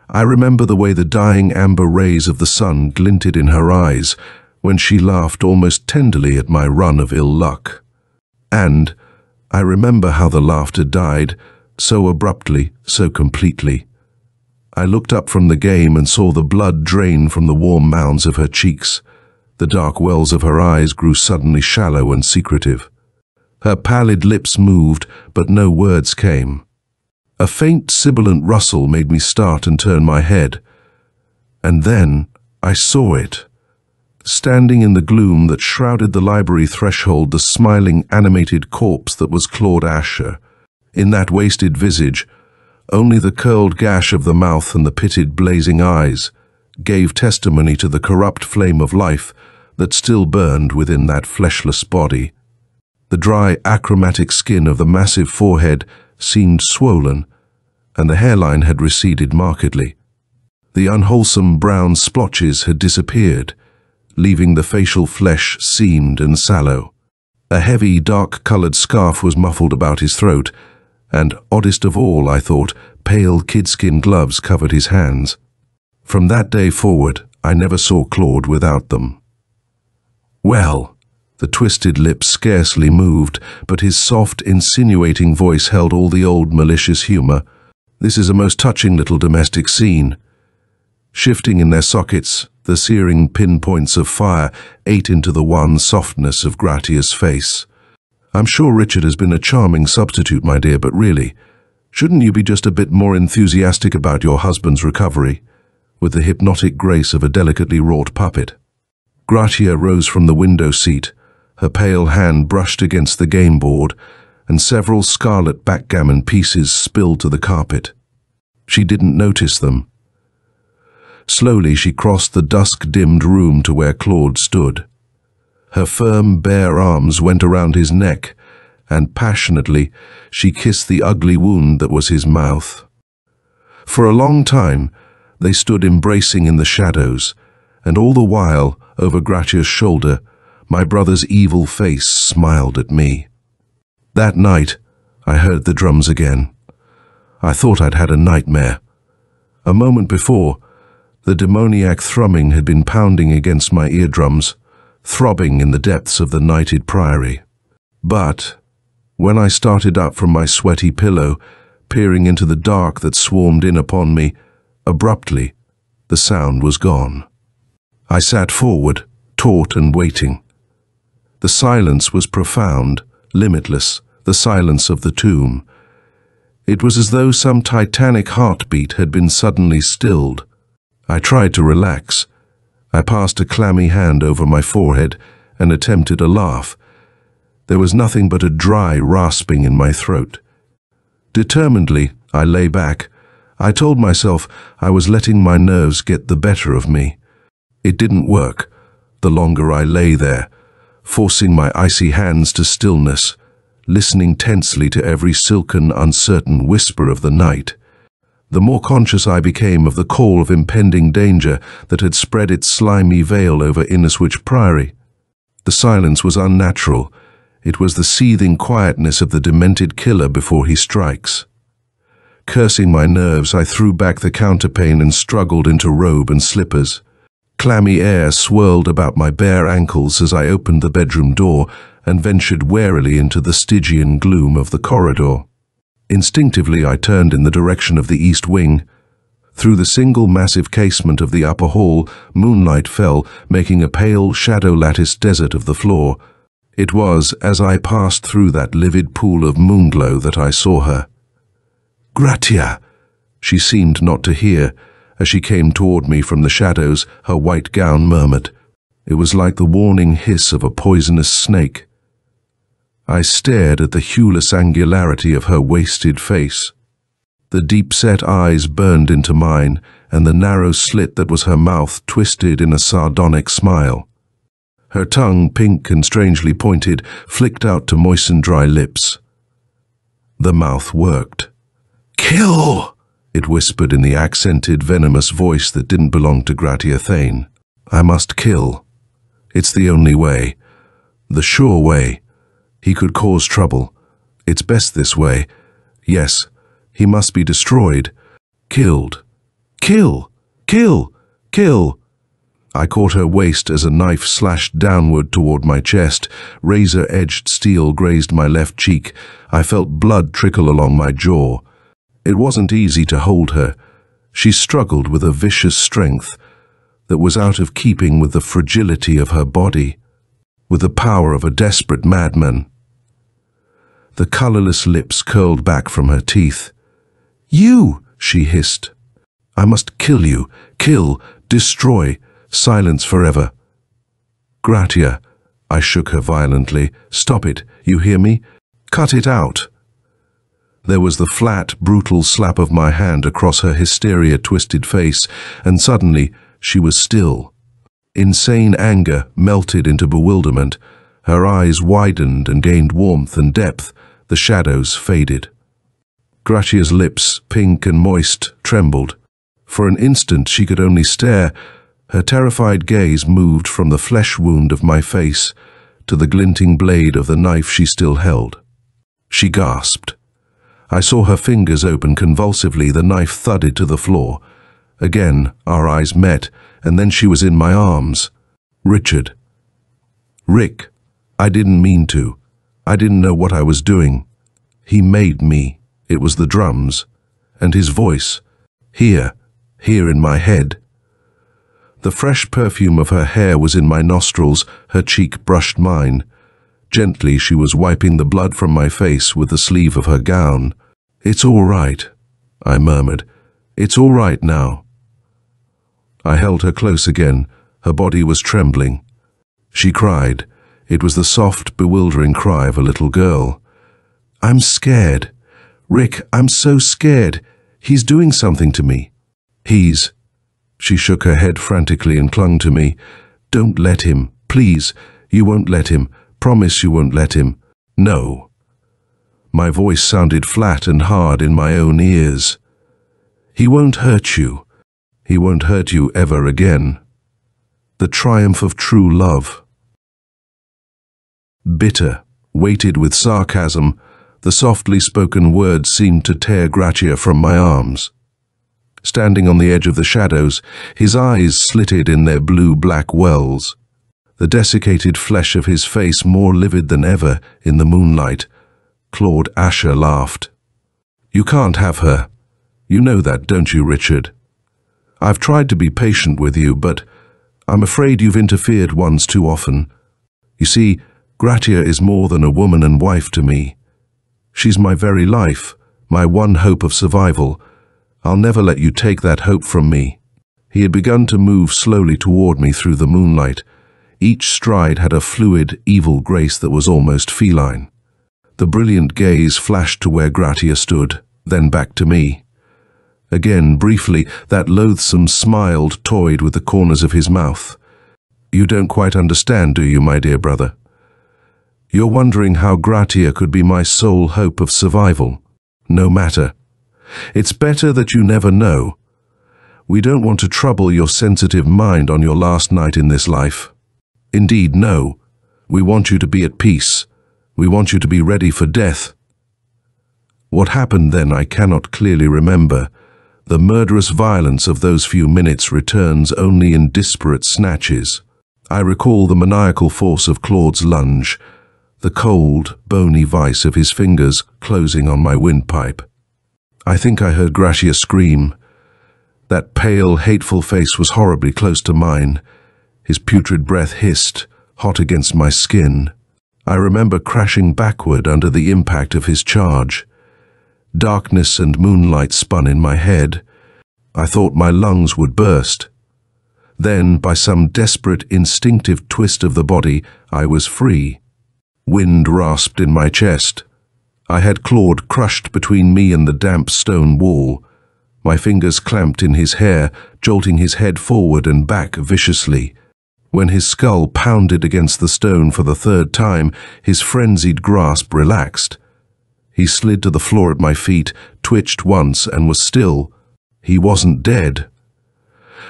I remember the way the dying amber rays of the sun glinted in her eyes when she laughed almost tenderly at my run of ill luck. And I remember how the laughter died, so abruptly, so completely. I looked up from the game and saw the blood drain from the warm mounds of her cheeks. The dark wells of her eyes grew suddenly shallow and secretive. Her pallid lips moved, but no words came. A faint sibilant rustle made me start and turn my head. And then I saw it. Standing in the gloom that shrouded the library threshold, the smiling, animated corpse that was Claude Ashur. In that wasted visage, only the curled gash of the mouth and the pitted, blazing eyes gave testimony to the corrupt flame of life that still burned within that fleshless body. The dry, achromatic skin of the massive forehead seemed swollen, and the hairline had receded markedly. The unwholesome brown splotches had disappeared, leaving the facial flesh seamed and sallow. A heavy, dark-colored scarf was muffled about his throat, and, oddest of all, I thought, pale kidskin gloves covered his hands. From that day forward, I never saw Claude without them. Well, the twisted lips scarcely moved, but his soft, insinuating voice held all the old malicious humor. This is a most touching little domestic scene. Shifting in their sockets, the searing pinpoints of fire ate into the wan softness of Gratia's face. I'm sure Richard has been a charming substitute, my dear, but really, shouldn't you be just a bit more enthusiastic about your husband's recovery, with the hypnotic grace of a delicately wrought puppet? Gratia rose from the window seat, her pale hand brushed against the game board, and several scarlet backgammon pieces spilled to the carpet. She didn't notice them. Slowly she crossed the dusk-dimmed room to where Claude stood. Her firm, bare arms went around his neck, and passionately she kissed the ugly wound that was his mouth. For a long time they stood embracing in the shadows, and all the while, over Gratia's shoulder, my brother's evil face smiled at me. That night, I heard the drums again. I thought I'd had a nightmare. A moment before, the demoniac thrumming had been pounding against my eardrums, throbbing in the depths of the nighted priory. But when I started up from my sweaty pillow, peering into the dark that swarmed in upon me, abruptly, the sound was gone. I sat forward, taut and waiting. The silence was profound, limitless, the silence of the tomb. It was as though some titanic heartbeat had been suddenly stilled. I tried to relax. I passed a clammy hand over my forehead and attempted a laugh. There was nothing but a dry rasping in my throat. Determinedly, I lay back. I told myself I was letting my nerves get the better of me. It didn't work. The longer I lay there, forcing my icy hands to stillness, listening tensely to every silken, uncertain whisper of the night, the more conscious I became of the call of impending danger that had spread its slimy veil over Inniswich Priory. The silence was unnatural. It was the seething quietness of the demented killer before he strikes. Cursing my nerves, I threw back the counterpane and struggled into robe and slippers. Clammy air swirled about my bare ankles as I opened the bedroom door and ventured warily into the Stygian gloom of the corridor. Instinctively, I turned in the direction of the east wing. Through the single massive casement of the upper hall, moonlight fell, making a pale, shadow-latticed desert of the floor. It was as I passed through that livid pool of moonglow that I saw her. "Gratia!" She seemed not to hear. As she came toward me from the shadows, her white gown murmured. It was like the warning hiss of a poisonous snake. I stared at the hueless angularity of her wasted face. The deep-set eyes burned into mine, and the narrow slit that was her mouth twisted in a sardonic smile. Her tongue, pink and strangely pointed, flicked out to moisten dry lips. The mouth worked. "Kill!" it whispered in the accented, venomous voice that didn't belong to Gratia Thane. "I must kill. It's the only way. The sure way. He could cause trouble. It's best this way. Yes, he must be destroyed. Killed. Kill! Kill! Kill!" I caught her waist as a knife slashed downward toward my chest. Razor-edged steel grazed my left cheek. I felt blood trickle along my jaw. It wasn't easy to hold her. She struggled with a vicious strength that was out of keeping with the fragility of her body, with the power of a desperate madman. The colorless lips curled back from her teeth. "You!" she hissed. "I must kill you. Kill. Destroy. Silence forever." "Gratia," I shook her violently. "Stop it. You hear me? Cut it out." There was the flat, brutal slap of my hand across her hysteria-twisted face, and suddenly she was still. Insane anger melted into bewilderment. Her eyes widened and gained warmth and depth. The shadows faded. Gratia's lips, pink and moist, trembled. For an instant she could only stare. Her terrified gaze moved from the flesh wound of my face to the glinting blade of the knife she still held. She gasped. I saw her fingers open convulsively. The knife thudded to the floor. Again, our eyes met, and then she was in my arms. Richard. Rick. I didn't mean to. I didn't know what I was doing. He made me. It was the drums. And his voice. Here in my head. The fresh perfume of her hair was in my nostrils, her cheek brushed mine. Gently she was wiping the blood from my face with the sleeve of her gown. "It's all right," I murmured. "It's all right now." I held her close again. Her body was trembling. She cried. It was the soft, bewildering cry of a little girl. "I'm scared. Rick, I'm so scared. He's doing something to me." "He's..." She shook her head frantically and clung to me. "Don't let him. Please. You won't let him. Promise you won't let him." "No." My voice sounded flat and hard in my own ears. "He won't hurt you. He won't hurt you ever again." The triumph of true love. Bitter, weighted with sarcasm, the softly spoken words seemed to tear Gratia from my arms. Standing on the edge of the shadows, his eyes slitted in their blue-black wells, the desiccated flesh of his face more livid than ever in the moonlight, Claude Ashur laughed. "You can't have her. You know that, don't you, Richard? I've tried to be patient with you, but I'm afraid you've interfered once too often. You see, Gratia is more than a woman and wife to me. She's my very life, my one hope of survival. I'll never let you take that hope from me." He had begun to move slowly toward me through the moonlight. Each stride had a fluid, evil grace that was almost feline. The brilliant gaze flashed to where Gratia stood, then back to me. Again, briefly, that loathsome smile toyed with the corners of his mouth. "You don't quite understand, do you, my dear brother? You're wondering how Gratia could be my sole hope of survival. No matter. It's better that you never know. We don't want to trouble your sensitive mind on your last night in this life. Indeed, no. We want you to be at peace. We want you to be ready for death." What happened then I cannot clearly remember. The murderous violence of those few minutes returns only in disparate snatches. I recall the maniacal force of Claude's lunge, the cold, bony vice of his fingers closing on my windpipe. I think I heard Gratia scream. That pale, hateful face was horribly close to mine. His putrid breath hissed, hot against my skin. I remember crashing backward under the impact of his charge. Darkness and moonlight spun in my head. I thought my lungs would burst. Then, by some desperate, instinctive twist of the body, I was free. Wind rasped in my chest. I had Claude crushed between me and the damp stone wall. My fingers clamped in his hair, jolting his head forward and back viciously. When his skull pounded against the stone for the third time, his frenzied grasp relaxed. He slid to the floor at my feet, twitched once, and was still. He wasn't dead.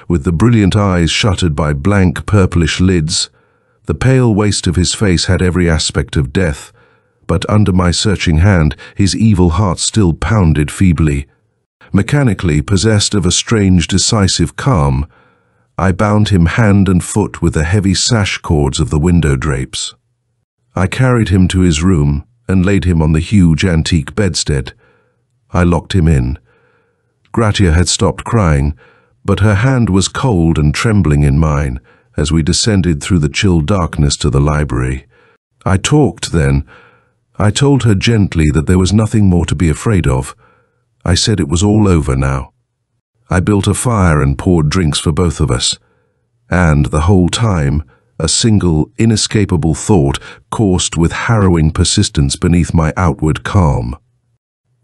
With the brilliant eyes shuttered by blank purplish lids, the pale waste of his face had every aspect of death, but under my searching hand his evil heart still pounded feebly. Mechanically, possessed of a strange decisive calm, I bound him hand and foot with the heavy sash cords of the window drapes. I carried him to his room and laid him on the huge antique bedstead. I locked him in. Gratia had stopped crying, but her hand was cold and trembling in mine as we descended through the chill darkness to the library. I talked then. I told her gently that there was nothing more to be afraid of. I said it was all over now. I built a fire and poured drinks for both of us. And the whole time, a single, inescapable thought coursed with harrowing persistence beneath my outward calm.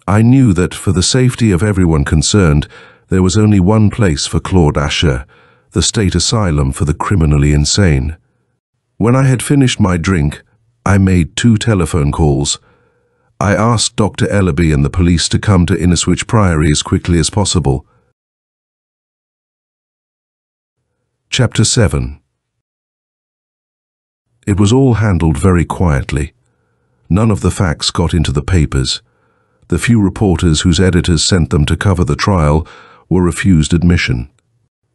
I knew that, for the safety of everyone concerned, there was only one place for Claude Ashur, the state asylum for the criminally insane. When I had finished my drink, I made 2 telephone calls. I asked Dr. Ellaby and the police to come to Inniswich Priory as quickly as possible. Chapter 7. It was all handled very quietly. None of the facts got into the papers. The few reporters whose editors sent them to cover the trial were refused admission.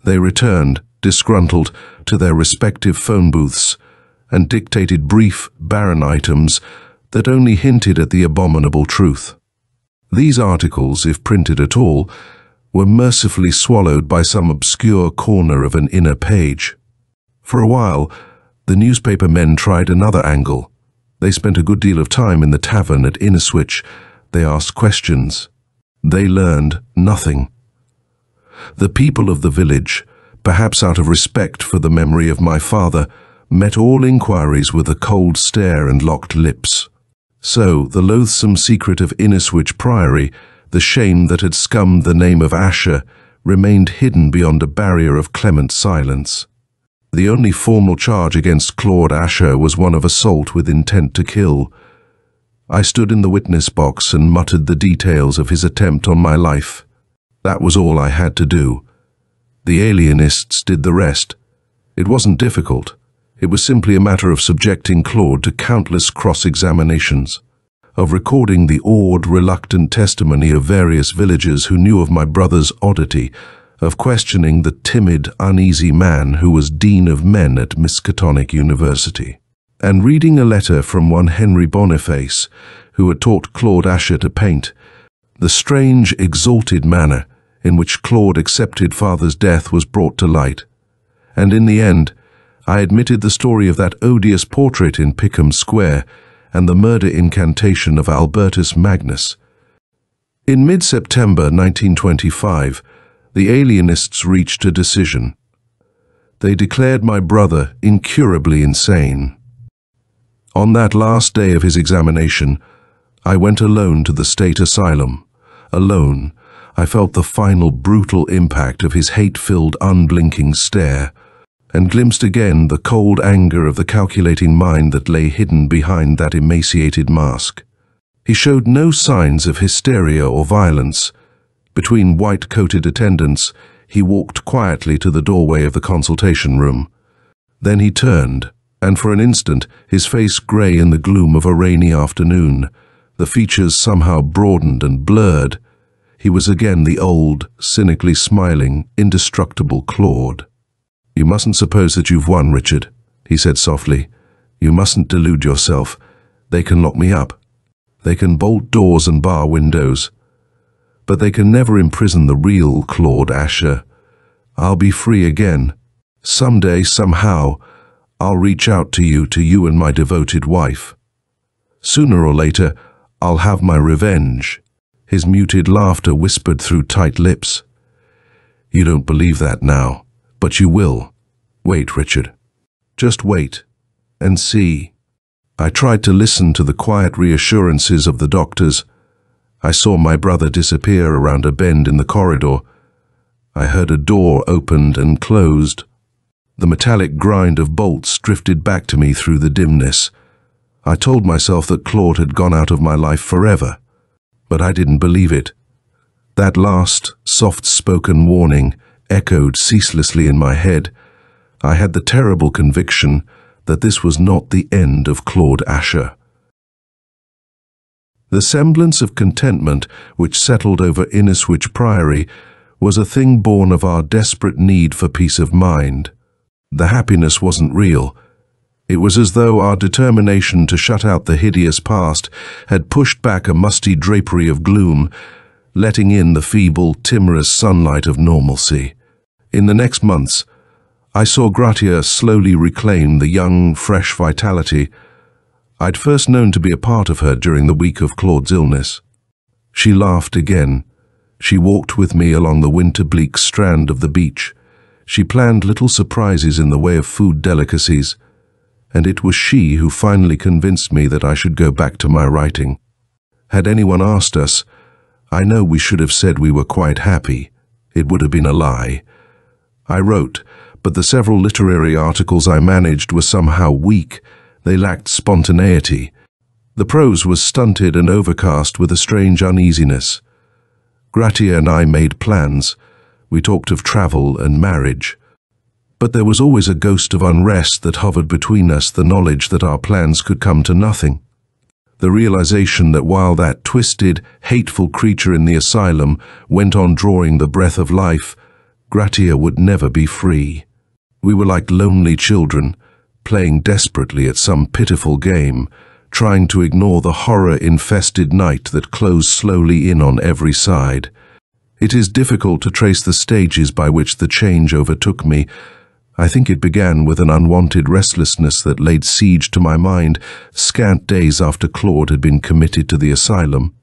They returned, disgruntled, to their respective phone booths and dictated brief, barren items that only hinted at the abominable truth. These articles, if printed at all, were mercifully swallowed by some obscure corner of an inner page. For a while, the newspaper men tried another angle. They spent a good deal of time in the tavern at Inniswich. They asked questions. They learned nothing. The people of the village, perhaps out of respect for the memory of my father, met all inquiries with a cold stare and locked lips. So, the loathsome secret of Inniswich Priory, the shame that had scummed the name of Ashur, remained hidden beyond a barrier of clement silence. The only formal charge against Claude Ashur was one of assault with intent to kill. I stood in the witness box and muttered the details of his attempt on my life. That was all I had to do. The alienists did the rest. It wasn't difficult. It was simply a matter of subjecting Claude to countless cross-examinations, of recording the awed, reluctant testimony of various villagers who knew of my brother's oddity, of questioning the timid, uneasy man who was Dean of Men at Miskatonic University, and reading a letter from one Henry Boniface, who had taught Claude Ashur to paint. The strange, exalted manner in which Claude accepted father's death was brought to light, and in the end, I admitted the story of that odious portrait in Pickham Square and the murder incantation of Albertus Magnus. In mid-September 1925, the alienists reached a decision. They declared my brother incurably insane. On that last day of his examination, I went alone to the state asylum. Alone, I felt the final brutal impact of his hate-filled, unblinking stare, and glimpsed again the cold anger of the calculating mind that lay hidden behind that emaciated mask. He showed no signs of hysteria or violence. Between white-coated attendants, he walked quietly to the doorway of the consultation room. Then he turned, and for an instant, his face grey in the gloom of a rainy afternoon, the features somehow broadened and blurred. He was again the old, cynically smiling, indestructible Claude. "You mustn't suppose that you've won, Richard," he said softly. "You mustn't delude yourself. They can lock me up. They can bolt doors and bar windows. But they can never imprison the real Claude Ashur. I'll be free again. Someday, somehow, I'll reach out to you and my devoted wife. Sooner or later, I'll have my revenge." His muted laughter whispered through tight lips. "You don't believe that now. But you will. Wait, Richard. Just wait and see." I tried to listen to the quiet reassurances of the doctors. I saw my brother disappear around a bend in the corridor. I heard a door opened and closed. The metallic grind of bolts drifted back to me through the dimness. I told myself that Claude had gone out of my life forever, but I didn't believe it. That last, soft-spoken warning echoed ceaselessly in my head. I had the terrible conviction that this was not the end of Claude Ashur. The semblance of contentment which settled over Inniswich Priory was a thing born of our desperate need for peace of mind. The happiness wasn't real. It was as though our determination to shut out the hideous past had pushed back a musty drapery of gloom, letting in the feeble, timorous sunlight of normalcy. In the next months, I saw Gratia slowly reclaim the young, fresh vitality I'd first known to be a part of her during the week of Claude's illness. She laughed again. She walked with me along the winter-bleak strand of the beach. She planned little surprises in the way of food delicacies, and it was she who finally convinced me that I should go back to my writing. Had anyone asked us, I know we should have said we were quite happy. It would have been a lie. I wrote, but the several literary articles I managed were somehow weak. They lacked spontaneity. The prose was stunted and overcast with a strange uneasiness. Gratia and I made plans. We talked of travel and marriage. But there was always a ghost of unrest that hovered between us, the knowledge that our plans could come to nothing. The realization that while that twisted, hateful creature in the asylum went on drawing the breath of life, Gratia would never be free. We were like lonely children, playing desperately at some pitiful game, trying to ignore the horror-infested night that closed slowly in on every side. It is difficult to trace the stages by which the change overtook me. I think it began with an unwanted restlessness that laid siege to my mind scant days after Claude had been committed to the asylum.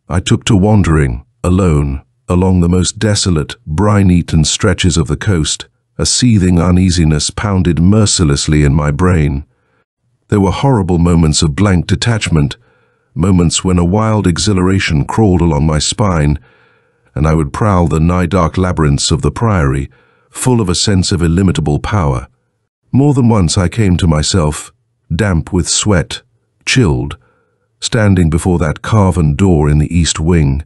I took to wandering, alone, along the most desolate, brine-eaten stretches of the coast. A seething uneasiness pounded mercilessly in my brain. There were horrible moments of blank detachment, moments when a wild exhilaration crawled along my spine, and I would prowl the nigh-dark labyrinths of the Priory, full of a sense of illimitable power. More than once I came to myself, damp with sweat, chilled, standing before that carven door in the east wing,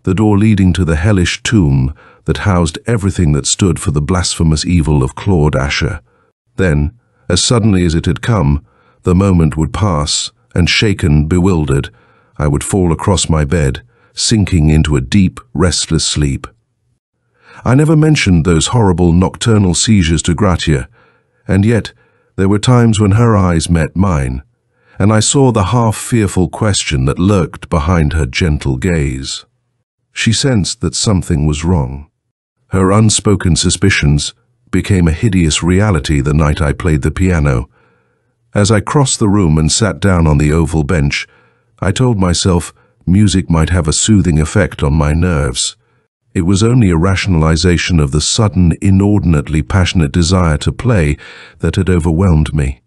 the door leading to the hellish tomb that housed everything that stood for the blasphemous evil of Claude Ashur. Then, as suddenly as it had come, the moment would pass, and shaken, bewildered, I would fall across my bed, sinking into a deep, restless sleep. I never mentioned those horrible nocturnal seizures to Gratia, and yet there were times when her eyes met mine, and I saw the half-fearful question that lurked behind her gentle gaze. She sensed that something was wrong. Her unspoken suspicions became a hideous reality the night I played the piano. As I crossed the room and sat down on the oval bench, I told myself music might have a soothing effect on my nerves. It was only a rationalization of the sudden, inordinately passionate desire to play that had overwhelmed me.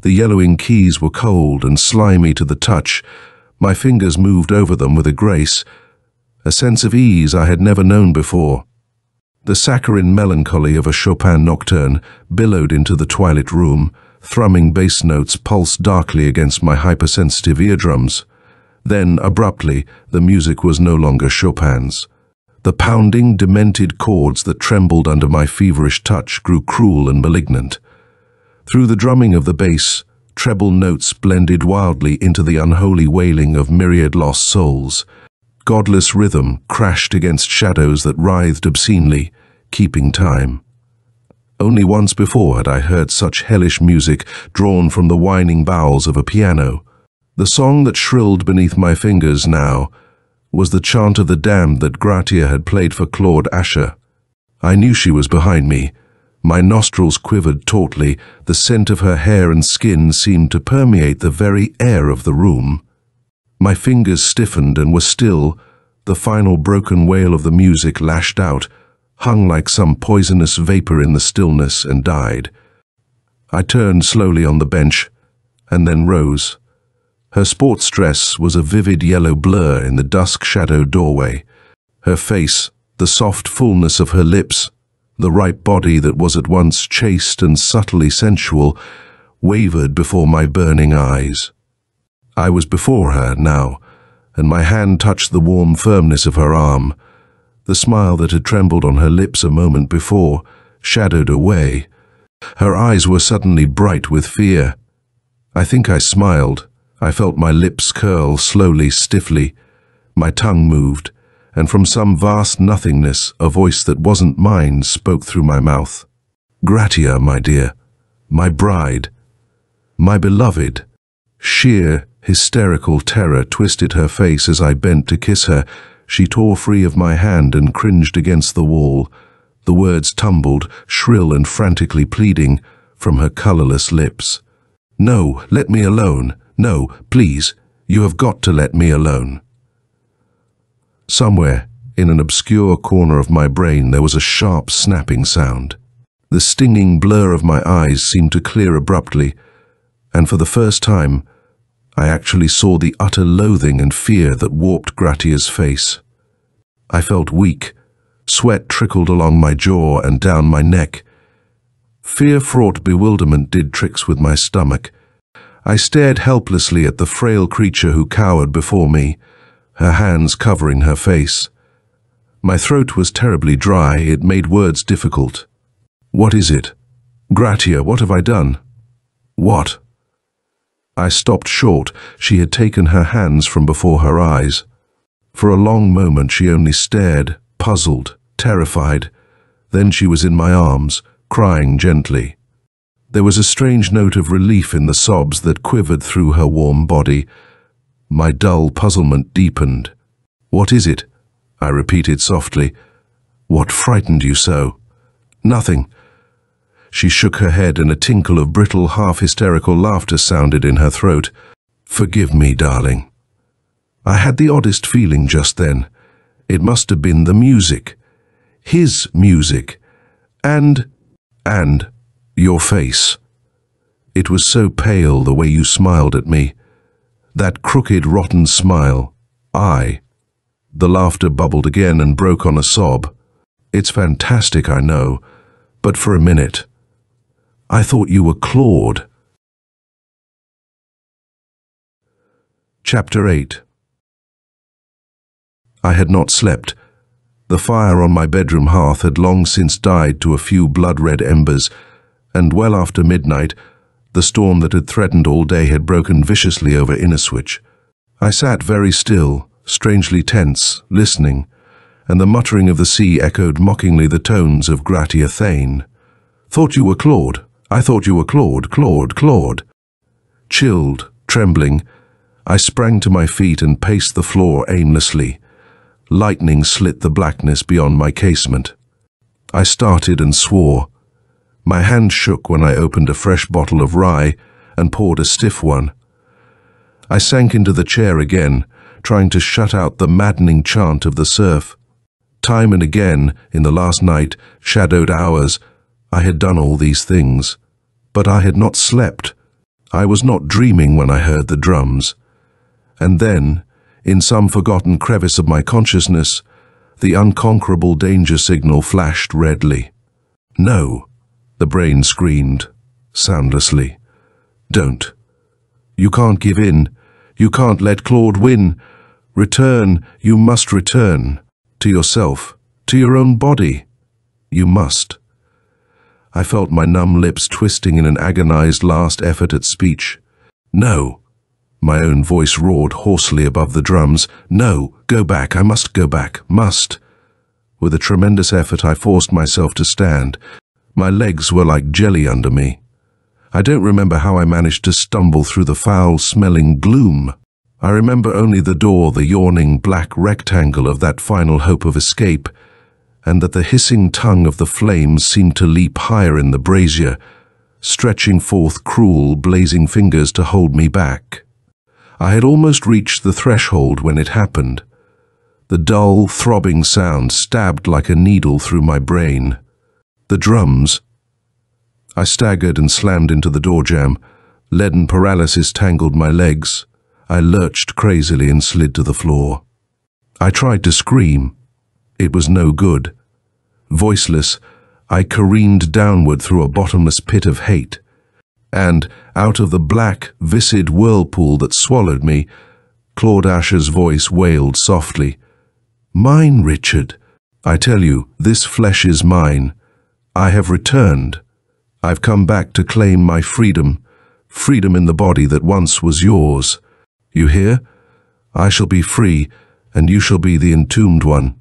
The yellowing keys were cold and slimy to the touch. My fingers moved over them with a grace, a sense of ease I had never known before. The saccharine melancholy of a Chopin nocturne billowed into the twilit room, thrumming bass notes pulsed darkly against my hypersensitive eardrums. Then, abruptly, the music was no longer Chopin's. The pounding, demented chords that trembled under my feverish touch grew cruel and malignant. Through the drumming of the bass, treble notes blended wildly into the unholy wailing of myriad lost souls. Godless rhythm crashed against shadows that writhed obscenely, keeping time. Only once before had I heard such hellish music drawn from the whining bowels of a piano. The song that shrilled beneath my fingers now was the chant of the damned that Gratia had played for Claude Ashur. I knew she was behind me. My nostrils quivered tautly, the scent of her hair and skin seemed to permeate the very air of the room. My fingers stiffened and were still. The final broken wail of the music lashed out, hung like some poisonous vapor in the stillness, and died. I turned slowly on the bench, and then rose. Her sports dress was a vivid yellow blur in the dusk-shadowed doorway. Her face, the soft fullness of her lips, the ripe body that was at once chaste and subtly sensual, wavered before my burning eyes. I was before her now, and my hand touched the warm firmness of her arm. The smile that had trembled on her lips a moment before shadowed away. Her eyes were suddenly bright with fear. I think I smiled. I felt my lips curl slowly, stiffly. My tongue moved, and from some vast nothingness, a voice that wasn't mine spoke through my mouth. "Gratia, my dear, my bride, my beloved." Sheer, hysterical terror twisted her face as I bent to kiss her. She tore free of my hand and cringed against the wall. The words tumbled, shrill and frantically pleading, from her colorless lips. "No, let me alone. No, please, you have got to let me alone." Somewhere, in an obscure corner of my brain, there was a sharp snapping sound. The stinging blur of my eyes seemed to clear abruptly, and for the first time, I actually saw the utter loathing and fear that warped Gratia's face. I felt weak. Sweat trickled along my jaw and down my neck. Fear-fraught bewilderment did tricks with my stomach. I stared helplessly at the frail creature who cowered before me, her hands covering her face. My throat was terribly dry. It made words difficult. "What is it? Gratia, what have I done?" "What?" I stopped short. She had taken her hands from before her eyes. For a long moment she only stared, puzzled, terrified. Then she was in my arms, crying gently. There was a strange note of relief in the sobs that quivered through her warm body. My dull puzzlement deepened. "What is it?" I repeated softly. "What frightened you so?" "Nothing." She shook her head and a tinkle of brittle, half-hysterical laughter sounded in her throat. "Forgive me, darling. I had the oddest feeling just then. It must have been the music. His music. And your face. It was so pale the way you smiled at me. That crooked, rotten smile. The laughter bubbled again and broke on a sob. "It's fantastic, I know, but for a minute, I thought you were Claude." Chapter 8. I had not slept. The fire on my bedroom hearth had long since died to a few blood-red embers, and well after midnight, the storm that had threatened all day had broken viciously over Inniswich. I sat very still, strangely tense, listening, and the muttering of the sea echoed mockingly the tones of Gratia Thane. "Thought you were Claude. I thought you were Claude, Claude, Claude." Chilled, trembling, I sprang to my feet and paced the floor aimlessly. Lightning slit the blackness beyond my casement. I started and swore. My hand shook when I opened a fresh bottle of rye and poured a stiff one. I sank into the chair again, trying to shut out the maddening chant of the surf. Time and again, in the last night, shadowed hours, I had done all these things. But I had not slept. I was not dreaming when I heard the drums. And then, in some forgotten crevice of my consciousness, the unconquerable danger signal flashed redly. "No," the brain screamed, soundlessly. "Don't. You can't give in. You can't let Claude win. Return, you must return. To yourself, to your own body. You must." I felt my numb lips twisting in an agonized last effort at speech. "No." My own voice roared hoarsely above the drums. "No, go back, I must go back, must." With a tremendous effort I forced myself to stand. My legs were like jelly under me. I don't remember how I managed to stumble through the foul-smelling gloom. I remember only the door, the yawning black rectangle of that final hope of escape, and that the hissing tongue of the flames seemed to leap higher in the brazier, stretching forth cruel, blazing fingers to hold me back. I had almost reached the threshold when it happened. The dull, throbbing sound stabbed like a needle through my brain. The drums. I staggered and slammed into the doorjamb. Leaden paralysis tangled my legs. I lurched crazily and slid to the floor. I tried to scream. It was no good. Voiceless, I careened downward through a bottomless pit of hate. And, out of the black, viscid whirlpool that swallowed me, Claude Ashur's voice wailed softly. "Mine, Richard. I tell you, this flesh is mine. I have returned. I've come back to claim my freedom, freedom in the body that once was yours. You hear? I shall be free, and you shall be the entombed one.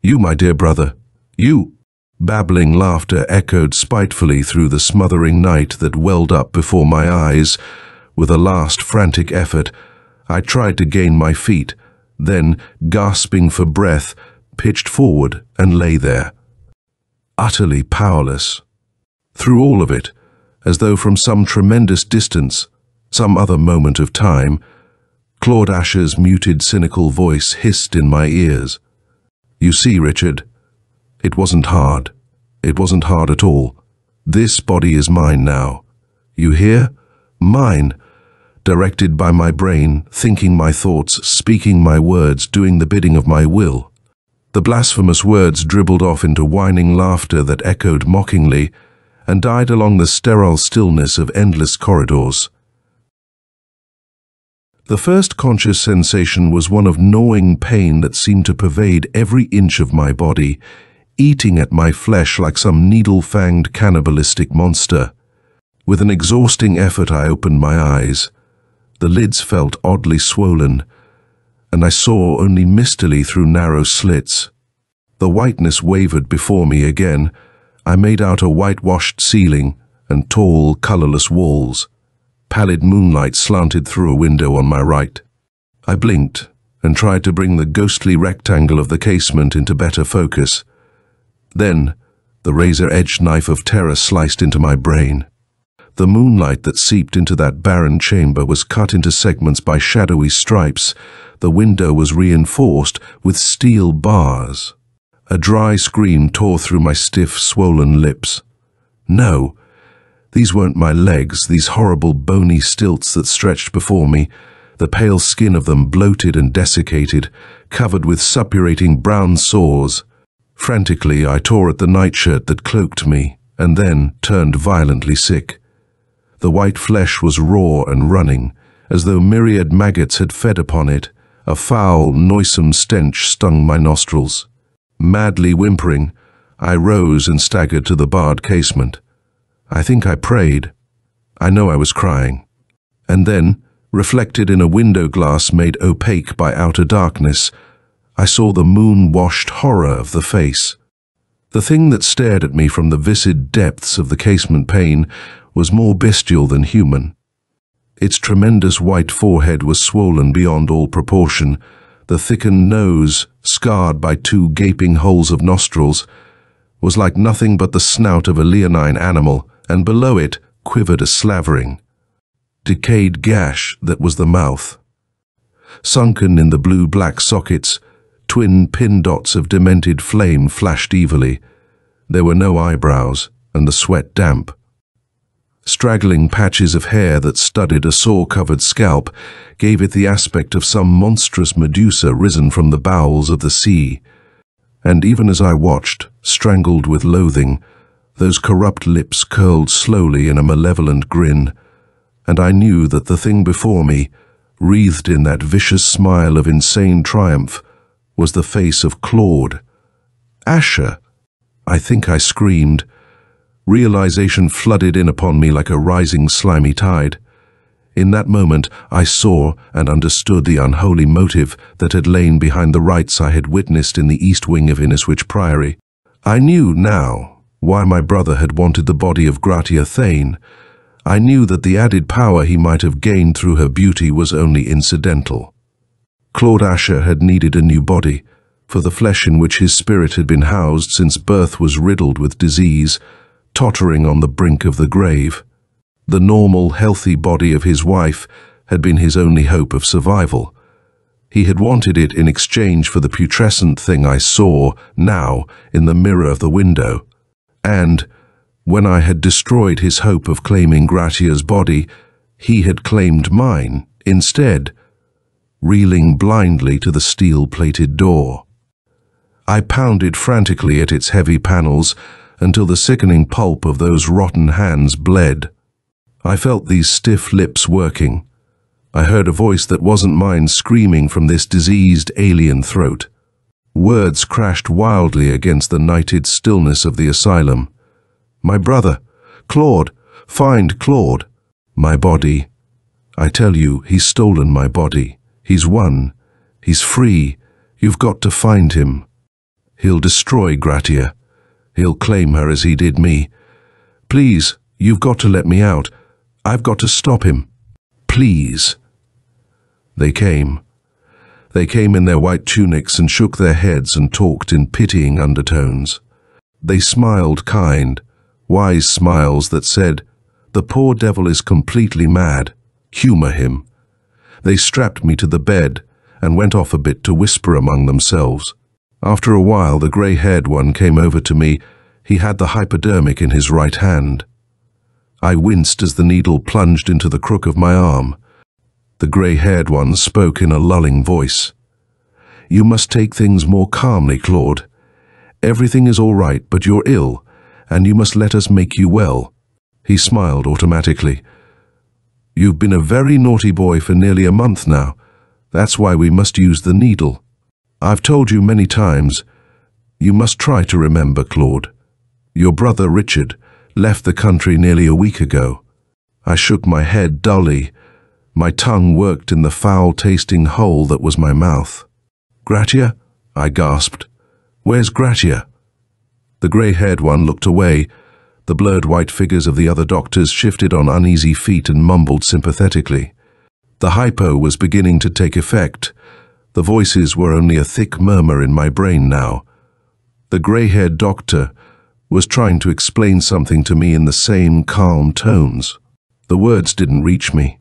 You, my dear brother, you." Babbling laughter echoed spitefully through the smothering night that welled up before my eyes. With a last frantic effort, I tried to gain my feet, then, gasping for breath, pitched forward and lay there, utterly powerless. Through all of it, as though from some tremendous distance, some other moment of time, Claude Ashur's muted, cynical voice hissed in my ears. "You see, Richard, it wasn't hard. It wasn't hard at all. This body is mine now. You hear? Mine. Directed by my brain, thinking my thoughts, speaking my words, doing the bidding of my will." The blasphemous words dribbled off into whining laughter that echoed mockingly and died along the sterile stillness of endless corridors. The first conscious sensation was one of gnawing pain that seemed to pervade every inch of my body, eating at my flesh like some needle-fanged cannibalistic monster. With an exhausting effort I opened my eyes. The lids felt oddly swollen, and I saw only mistily through narrow slits. The whiteness wavered before me again. I made out a whitewashed ceiling and tall, colorless walls. Pallid moonlight slanted through a window on my right. I blinked and tried to bring the ghostly rectangle of the casement into better focus. Then, the razor-edged knife of terror sliced into my brain. The moonlight that seeped into that barren chamber was cut into segments by shadowy stripes. The window was reinforced with steel bars. A dry scream tore through my stiff, swollen lips. No, these weren't my legs, these horrible bony stilts that stretched before me, the pale skin of them bloated and desiccated, covered with suppurating brown sores. Frantically, I tore at the nightshirt that cloaked me, and then turned violently sick. The white flesh was raw and running, as though myriad maggots had fed upon it. A foul, noisome stench stung my nostrils. Madly whimpering, I rose and staggered to the barred casement. I think I prayed. I know I was crying. And then, reflected in a window glass made opaque by outer darkness, I saw the moon-washed horror of the face. The thing that stared at me from the viscid depths of the casement pane was more bestial than human. Its tremendous white forehead was swollen beyond all proportion, the thickened nose, scarred by two gaping holes of nostrils, was like nothing but the snout of a leonine animal, and below it quivered a slavering, decayed gash that was the mouth. Sunken in the blue-black sockets, twin pin dots of demented flame flashed evilly. There were no eyebrows, and the sweat damp. Straggling patches of hair that studded a sore-covered scalp gave it the aspect of some monstrous Medusa risen from the bowels of the sea. And even as I watched, strangled with loathing, those corrupt lips curled slowly in a malevolent grin, and I knew that the thing before me, wreathed in that vicious smile of insane triumph, was the face of Claude. Ashur! I think I screamed. Realization flooded in upon me like a rising slimy tide. In that moment, I saw and understood the unholy motive that had lain behind the rites I had witnessed in the east wing of Inniswich Priory. I knew now why my brother had wanted the body of Gratia Thane. I knew that the added power he might have gained through her beauty was only incidental. Claude Ashur had needed a new body, for the flesh in which his spirit had been housed since birth was riddled with disease, tottering on the brink of the grave. The normal, healthy body of his wife had been his only hope of survival. He had wanted it in exchange for the putrescent thing I saw now in the mirror of the window. And, when I had destroyed his hope of claiming Gratia's body, he had claimed mine instead, reeling blindly to the steel-plated door. I pounded frantically at its heavy panels until the sickening pulp of those rotten hands bled. I felt these stiff lips working. I heard a voice that wasn't mine screaming from this diseased alien throat. Words crashed wildly against the nighted stillness of the asylum. My brother, Claude, find Claude. My body. I tell you, he's stolen my body. He's won. He's free. You've got to find him. He'll destroy Gratia. He'll claim her as he did me. Please, you've got to let me out. I've got to stop him. Please. They came. They came in their white tunics and shook their heads and talked in pitying undertones. They smiled kind, wise smiles that said, "The poor devil is completely mad. Humor him." They strapped me to the bed and went off a bit to whisper among themselves. After a while, the grey-haired one came over to me. He had the hypodermic in his right hand. I winced as the needle plunged into the crook of my arm. The grey-haired one spoke in a lulling voice. "You must take things more calmly, Claude. Everything is all right, but you're ill, and you must let us make you well." He smiled automatically. "You've been a very naughty boy for nearly a month now. That's why we must use the needle. I've told you many times. You must try to remember, Claude. Your brother Richard left the country nearly a week ago." I shook my head dully. My tongue worked in the foul-tasting hole that was my mouth. "Gratia?" I gasped. Where's Gratia?" The grey-haired one looked away. The blurred white figures of the other doctors shifted on uneasy feet and mumbled sympathetically. The hypo was beginning to take effect. The voices were only a thick murmur in my brain now. The grey-haired doctor was trying to explain something to me in the same calm tones. The words didn't reach me,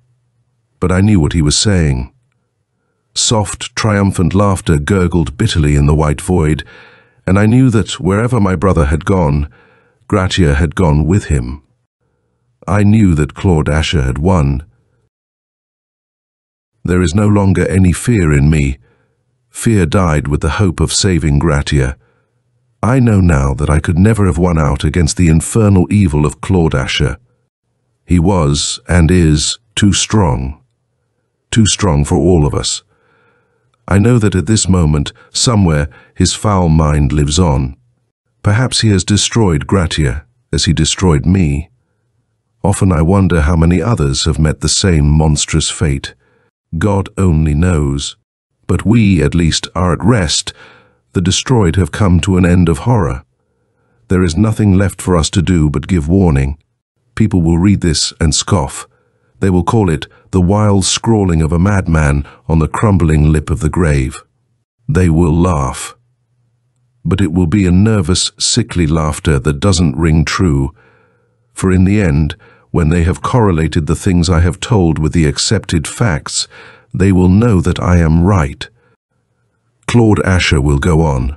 but I knew what he was saying. Soft, triumphant laughter gurgled bitterly in the white void, and I knew that wherever my brother had gone, Gratia had gone with him. I knew that Claude Ashur had won. There is no longer any fear in me. Fear died with the hope of saving Gratia. I know now that I could never have won out against the infernal evil of Claude Ashur. He was, and is, too strong for all of us. I know that at this moment, somewhere, his foul mind lives on. Perhaps he has destroyed Gratia, as he destroyed me. Often I wonder how many others have met the same monstrous fate. God only knows. But we, at least, are at rest. The destroyed have come to an end of horror. There is nothing left for us to do but give warning. People will read this and scoff. They will call it the wild scrawling of a madman on the crumbling lip of the grave. They will laugh. But it will be a nervous, sickly laughter that doesn't ring true. For in the end, when they have correlated the things I have told with the accepted facts, they will know that I am right. Claude Ashur will go on.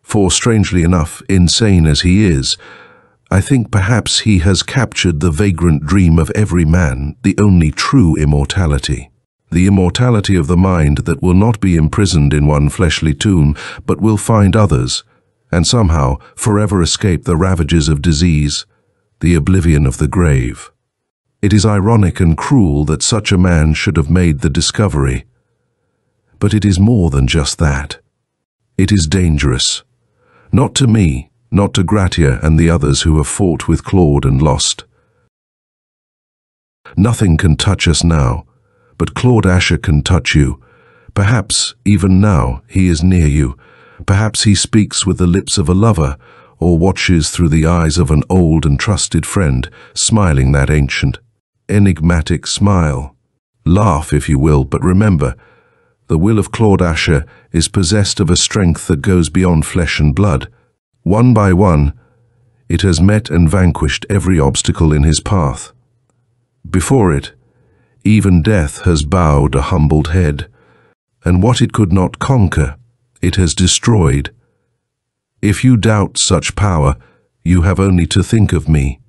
For, strangely enough, insane as he is, I think perhaps he has captured the vagrant dream of every man, the only true immortality. The immortality of the mind that will not be imprisoned in one fleshly tomb, but will find others, and somehow forever escape the ravages of disease, the oblivion of the grave. It is ironic and cruel that such a man should have made the discovery. But it is more than just that. It is dangerous. Not to me, not to Gratia and the others who have fought with Claude and lost. Nothing can touch us now, but Claude Ashur can touch you. Perhaps, even now, he is near you. Perhaps he speaks with the lips of a lover, or watches through the eyes of an old and trusted friend, smiling that ancient, enigmatic smile. Laugh, if you will, but remember, the will of Claude Ashur is possessed of a strength that goes beyond flesh and blood. One by one, it has met and vanquished every obstacle in his path. Before it, even death has bowed a humbled head, and what it could not conquer, it has destroyed. If you doubt such power, you have only to think of me.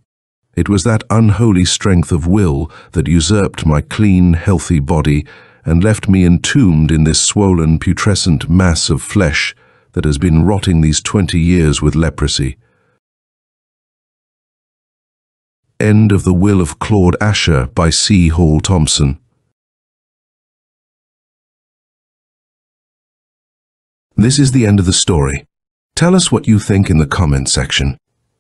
It was that unholy strength of will that usurped my clean, healthy body and left me entombed in this swollen, putrescent mass of flesh that has been rotting these 20 years with leprosy. End of The Will of Claude Ashur by C Hall Thompson. This is the end of the story. Tell us what you think in the comments section.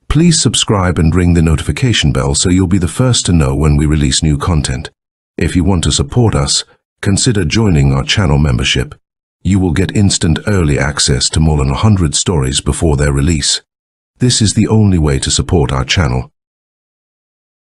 Please subscribe and ring the notification bell so you'll be the first to know when we release new content. If you want to support us, consider joining our channel membership. You will get instant early access to more than 100 stories before their release. This is the only way to support our channel.